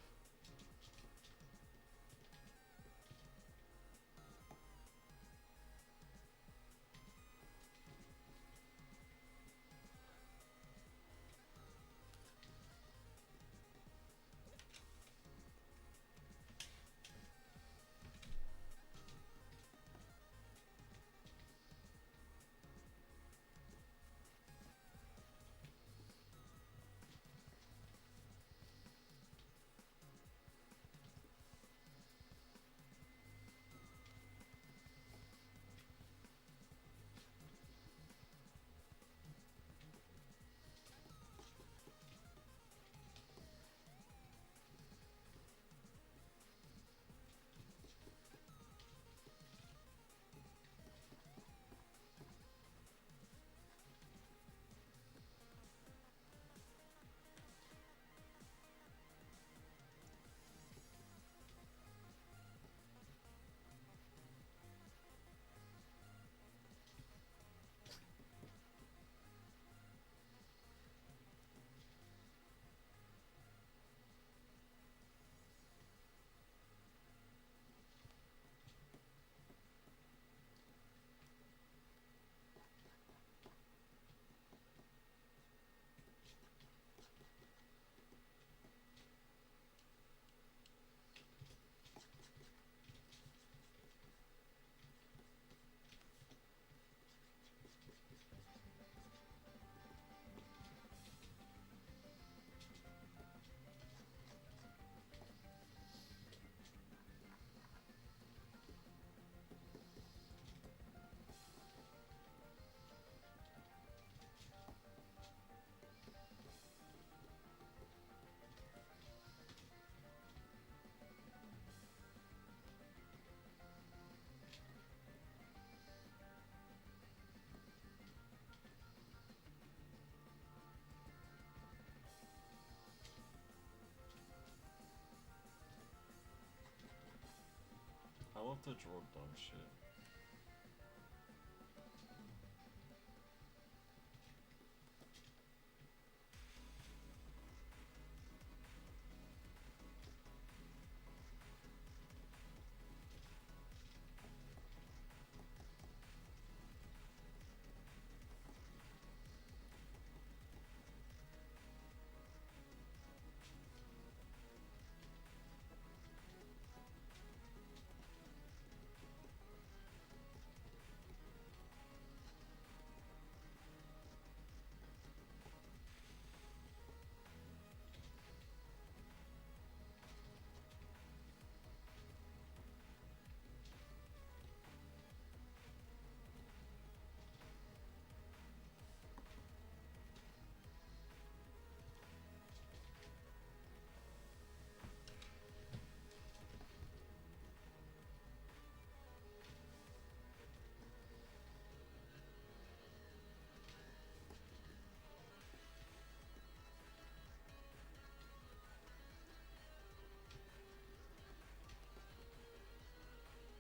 love to draw dumb shit.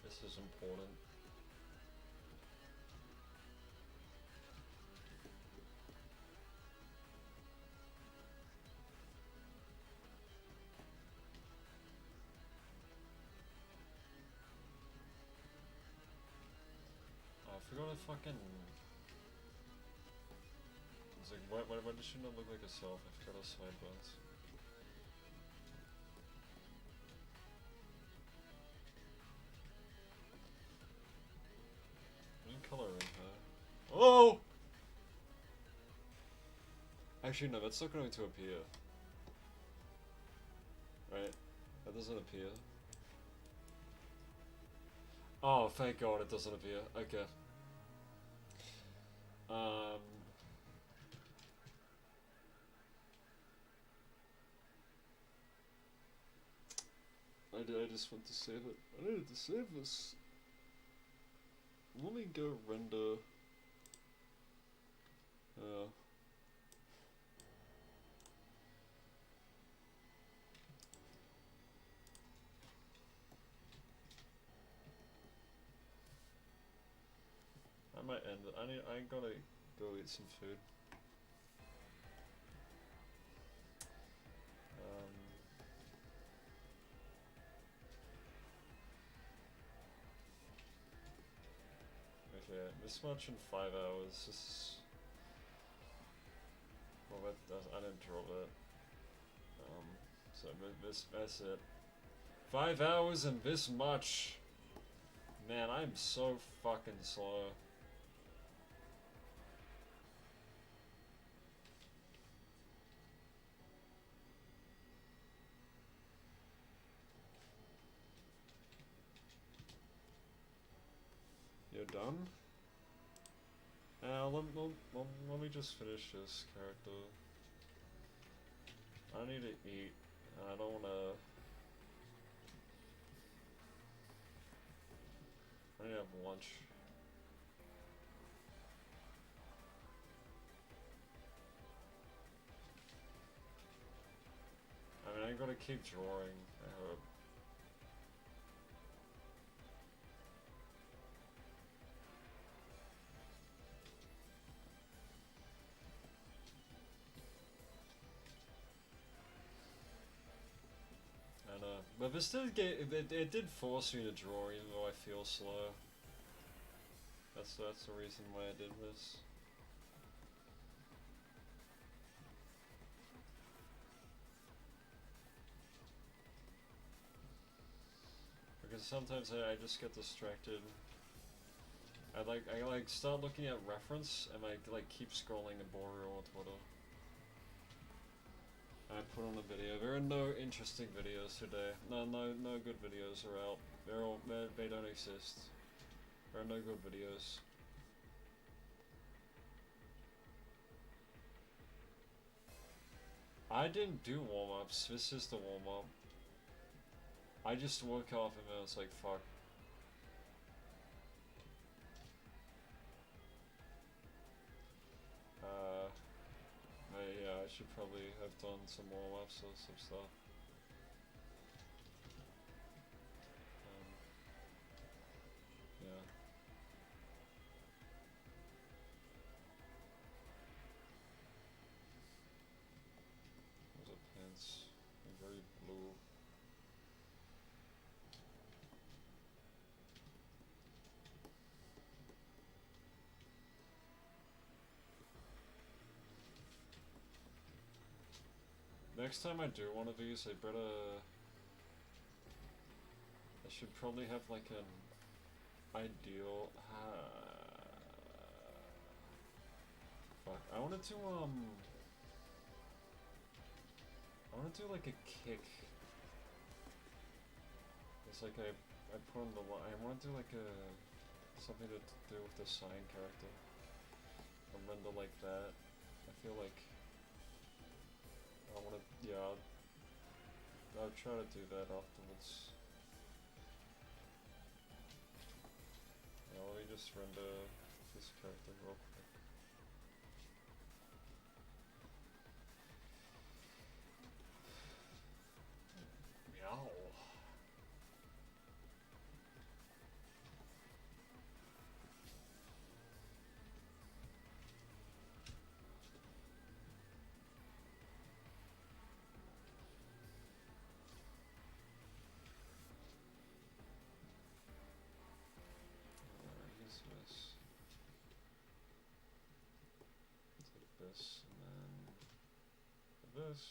This is important. Oh, I forgot to fucking... It's like, why does she not look like herself? I forgot her sideburns. Color in her. Oh! Actually, no, that's not going to appear. Right? That doesn't appear. Oh, thank God it doesn't appear. Okay. I just want to save it. I needed to save this. Let me go render. I might end it. I gotta go eat some food. Okay, this much in 5 hours. This is... Well, I didn't draw that. So that's it. 5 hours and this much. Man, I'm so fucking slow. You're done? Let me just finish this character. I need to eat. I don't wanna... I need to have lunch. I mean, I gotta keep drawing, I hope. I know. But this did it did force me to draw even though I feel slow. That's the reason why I did this. Because sometimes I just get distracted. I like start looking at reference and I like keep scrolling and boring on Twitter. I put on a video. There are no interesting videos today. No good videos are out. They don't exist. There are no good videos. I didn't do warm-ups. This is the warm-up. I just woke up and I was like, fuck. Yeah, I should probably have done some warm-ups or some stuff. Next time I do one of these, I should probably have like an ideal. Fuck. I wanted to I want to do like a kick. It's like I put on the line. I want to do like a something to do with the sign character. A render like that. I feel like I want to. Yeah, I'll try to do that afterwards. Yeah, let me just render this character real quick. Meow. Use this. Take this and then this.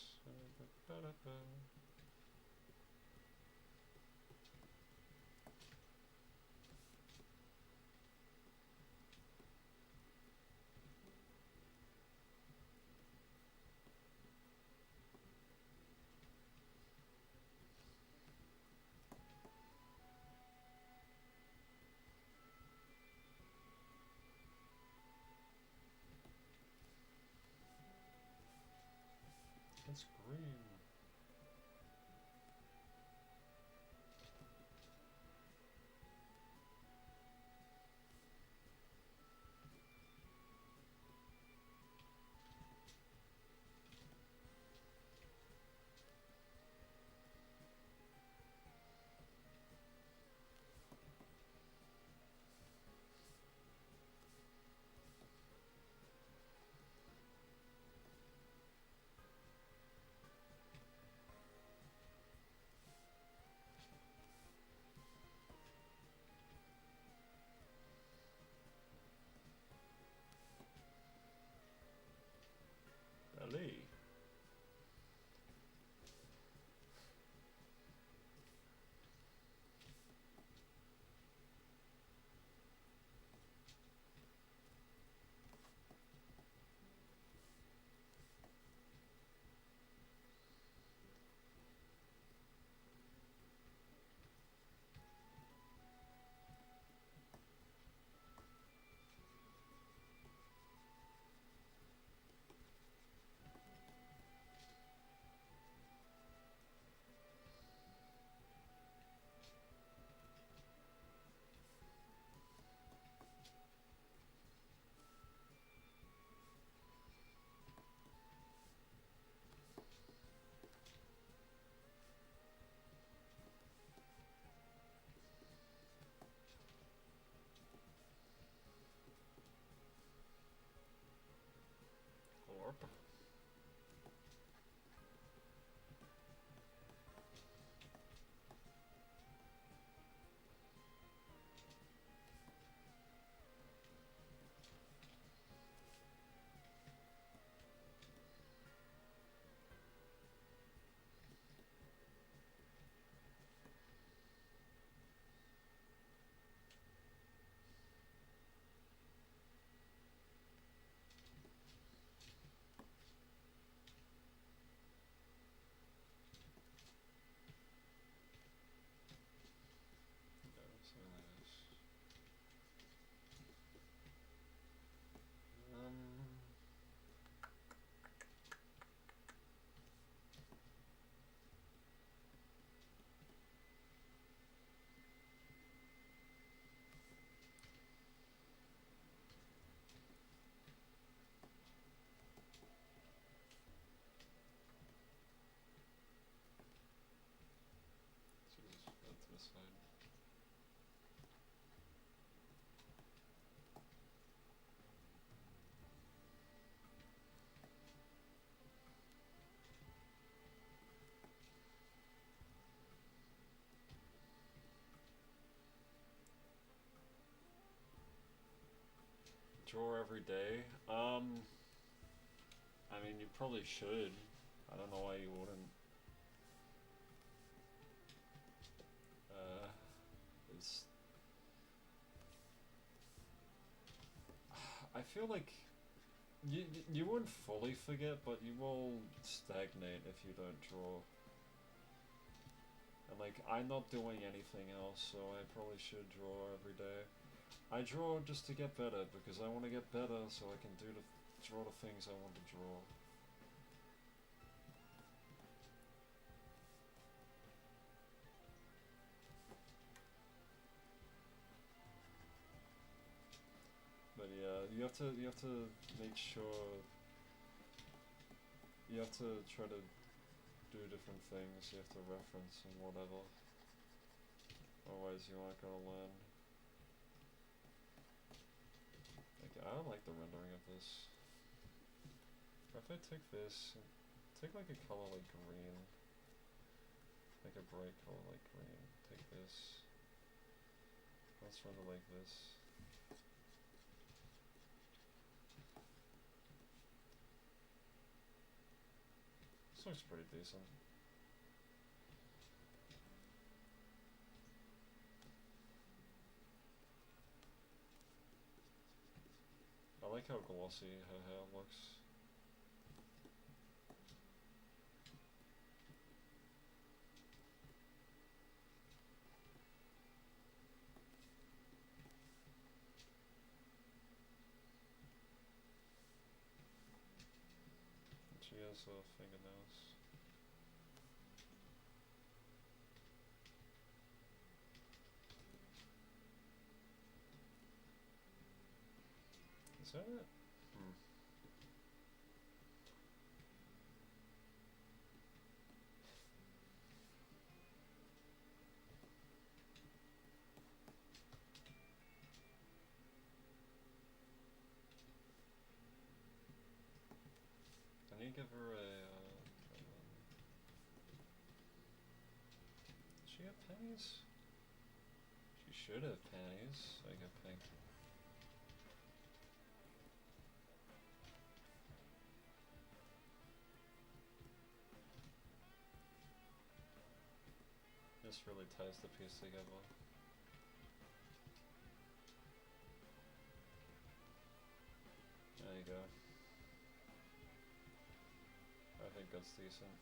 It's green. Belly. Orp. That's this side. Draw every day. I mean, you probably should. I don't know why you wouldn't. It's. I feel like you won't fully forget, but you will stagnate if you don't draw. And like, I'm not doing anything else, so I probably should draw every day. I draw just to get better, because I want to get better so I can draw the things I want to draw. But yeah, you have to make sure, you have to try to do different things, you have to reference and whatever. Otherwise you aren't gonna learn. Like, I don't like the rendering of this. If I take this, take like a color like green. Like a bright color like green. Take this. Let's render like this. This looks pretty decent. I like how glossy her hair looks. And she has fingernails. Is that it? I need to give her a, does she have panties? She should have panties, like a pink. This really ties the piece together. There you go. I think that's decent.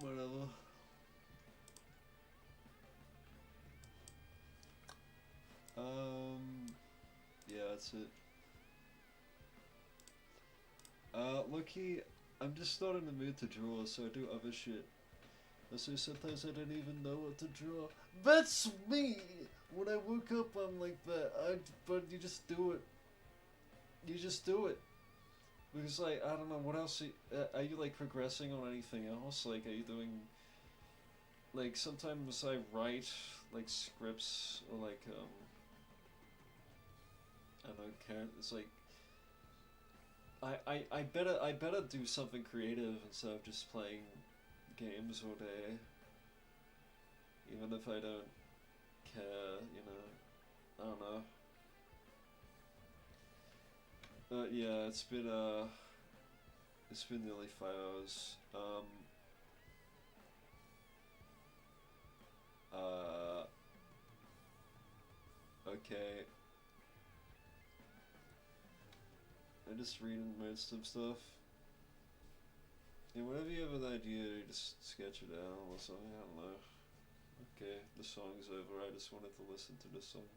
Whatever. Yeah, that's it. Look-y, I'm just not in the mood to draw, so I do other shit. So sometimes I don't even know what to draw. That's me! When I woke up, I'm like that. But you just do it. You just do it. Because, like, I don't know, what else are you, like, progressing on anything else? Like, are you doing... Like, sometimes I write, like, scripts, or, like, I don't care, it's like... I better do something creative instead of just playing games all day. Even if I don't care, you know. I don't know. But yeah, it's been nearly 5 hours. Okay. I'm just reading most of stuff. And whenever you have an idea, you just sketch it out or something, I don't know. Okay, the song's over, I just wanted to listen to the song.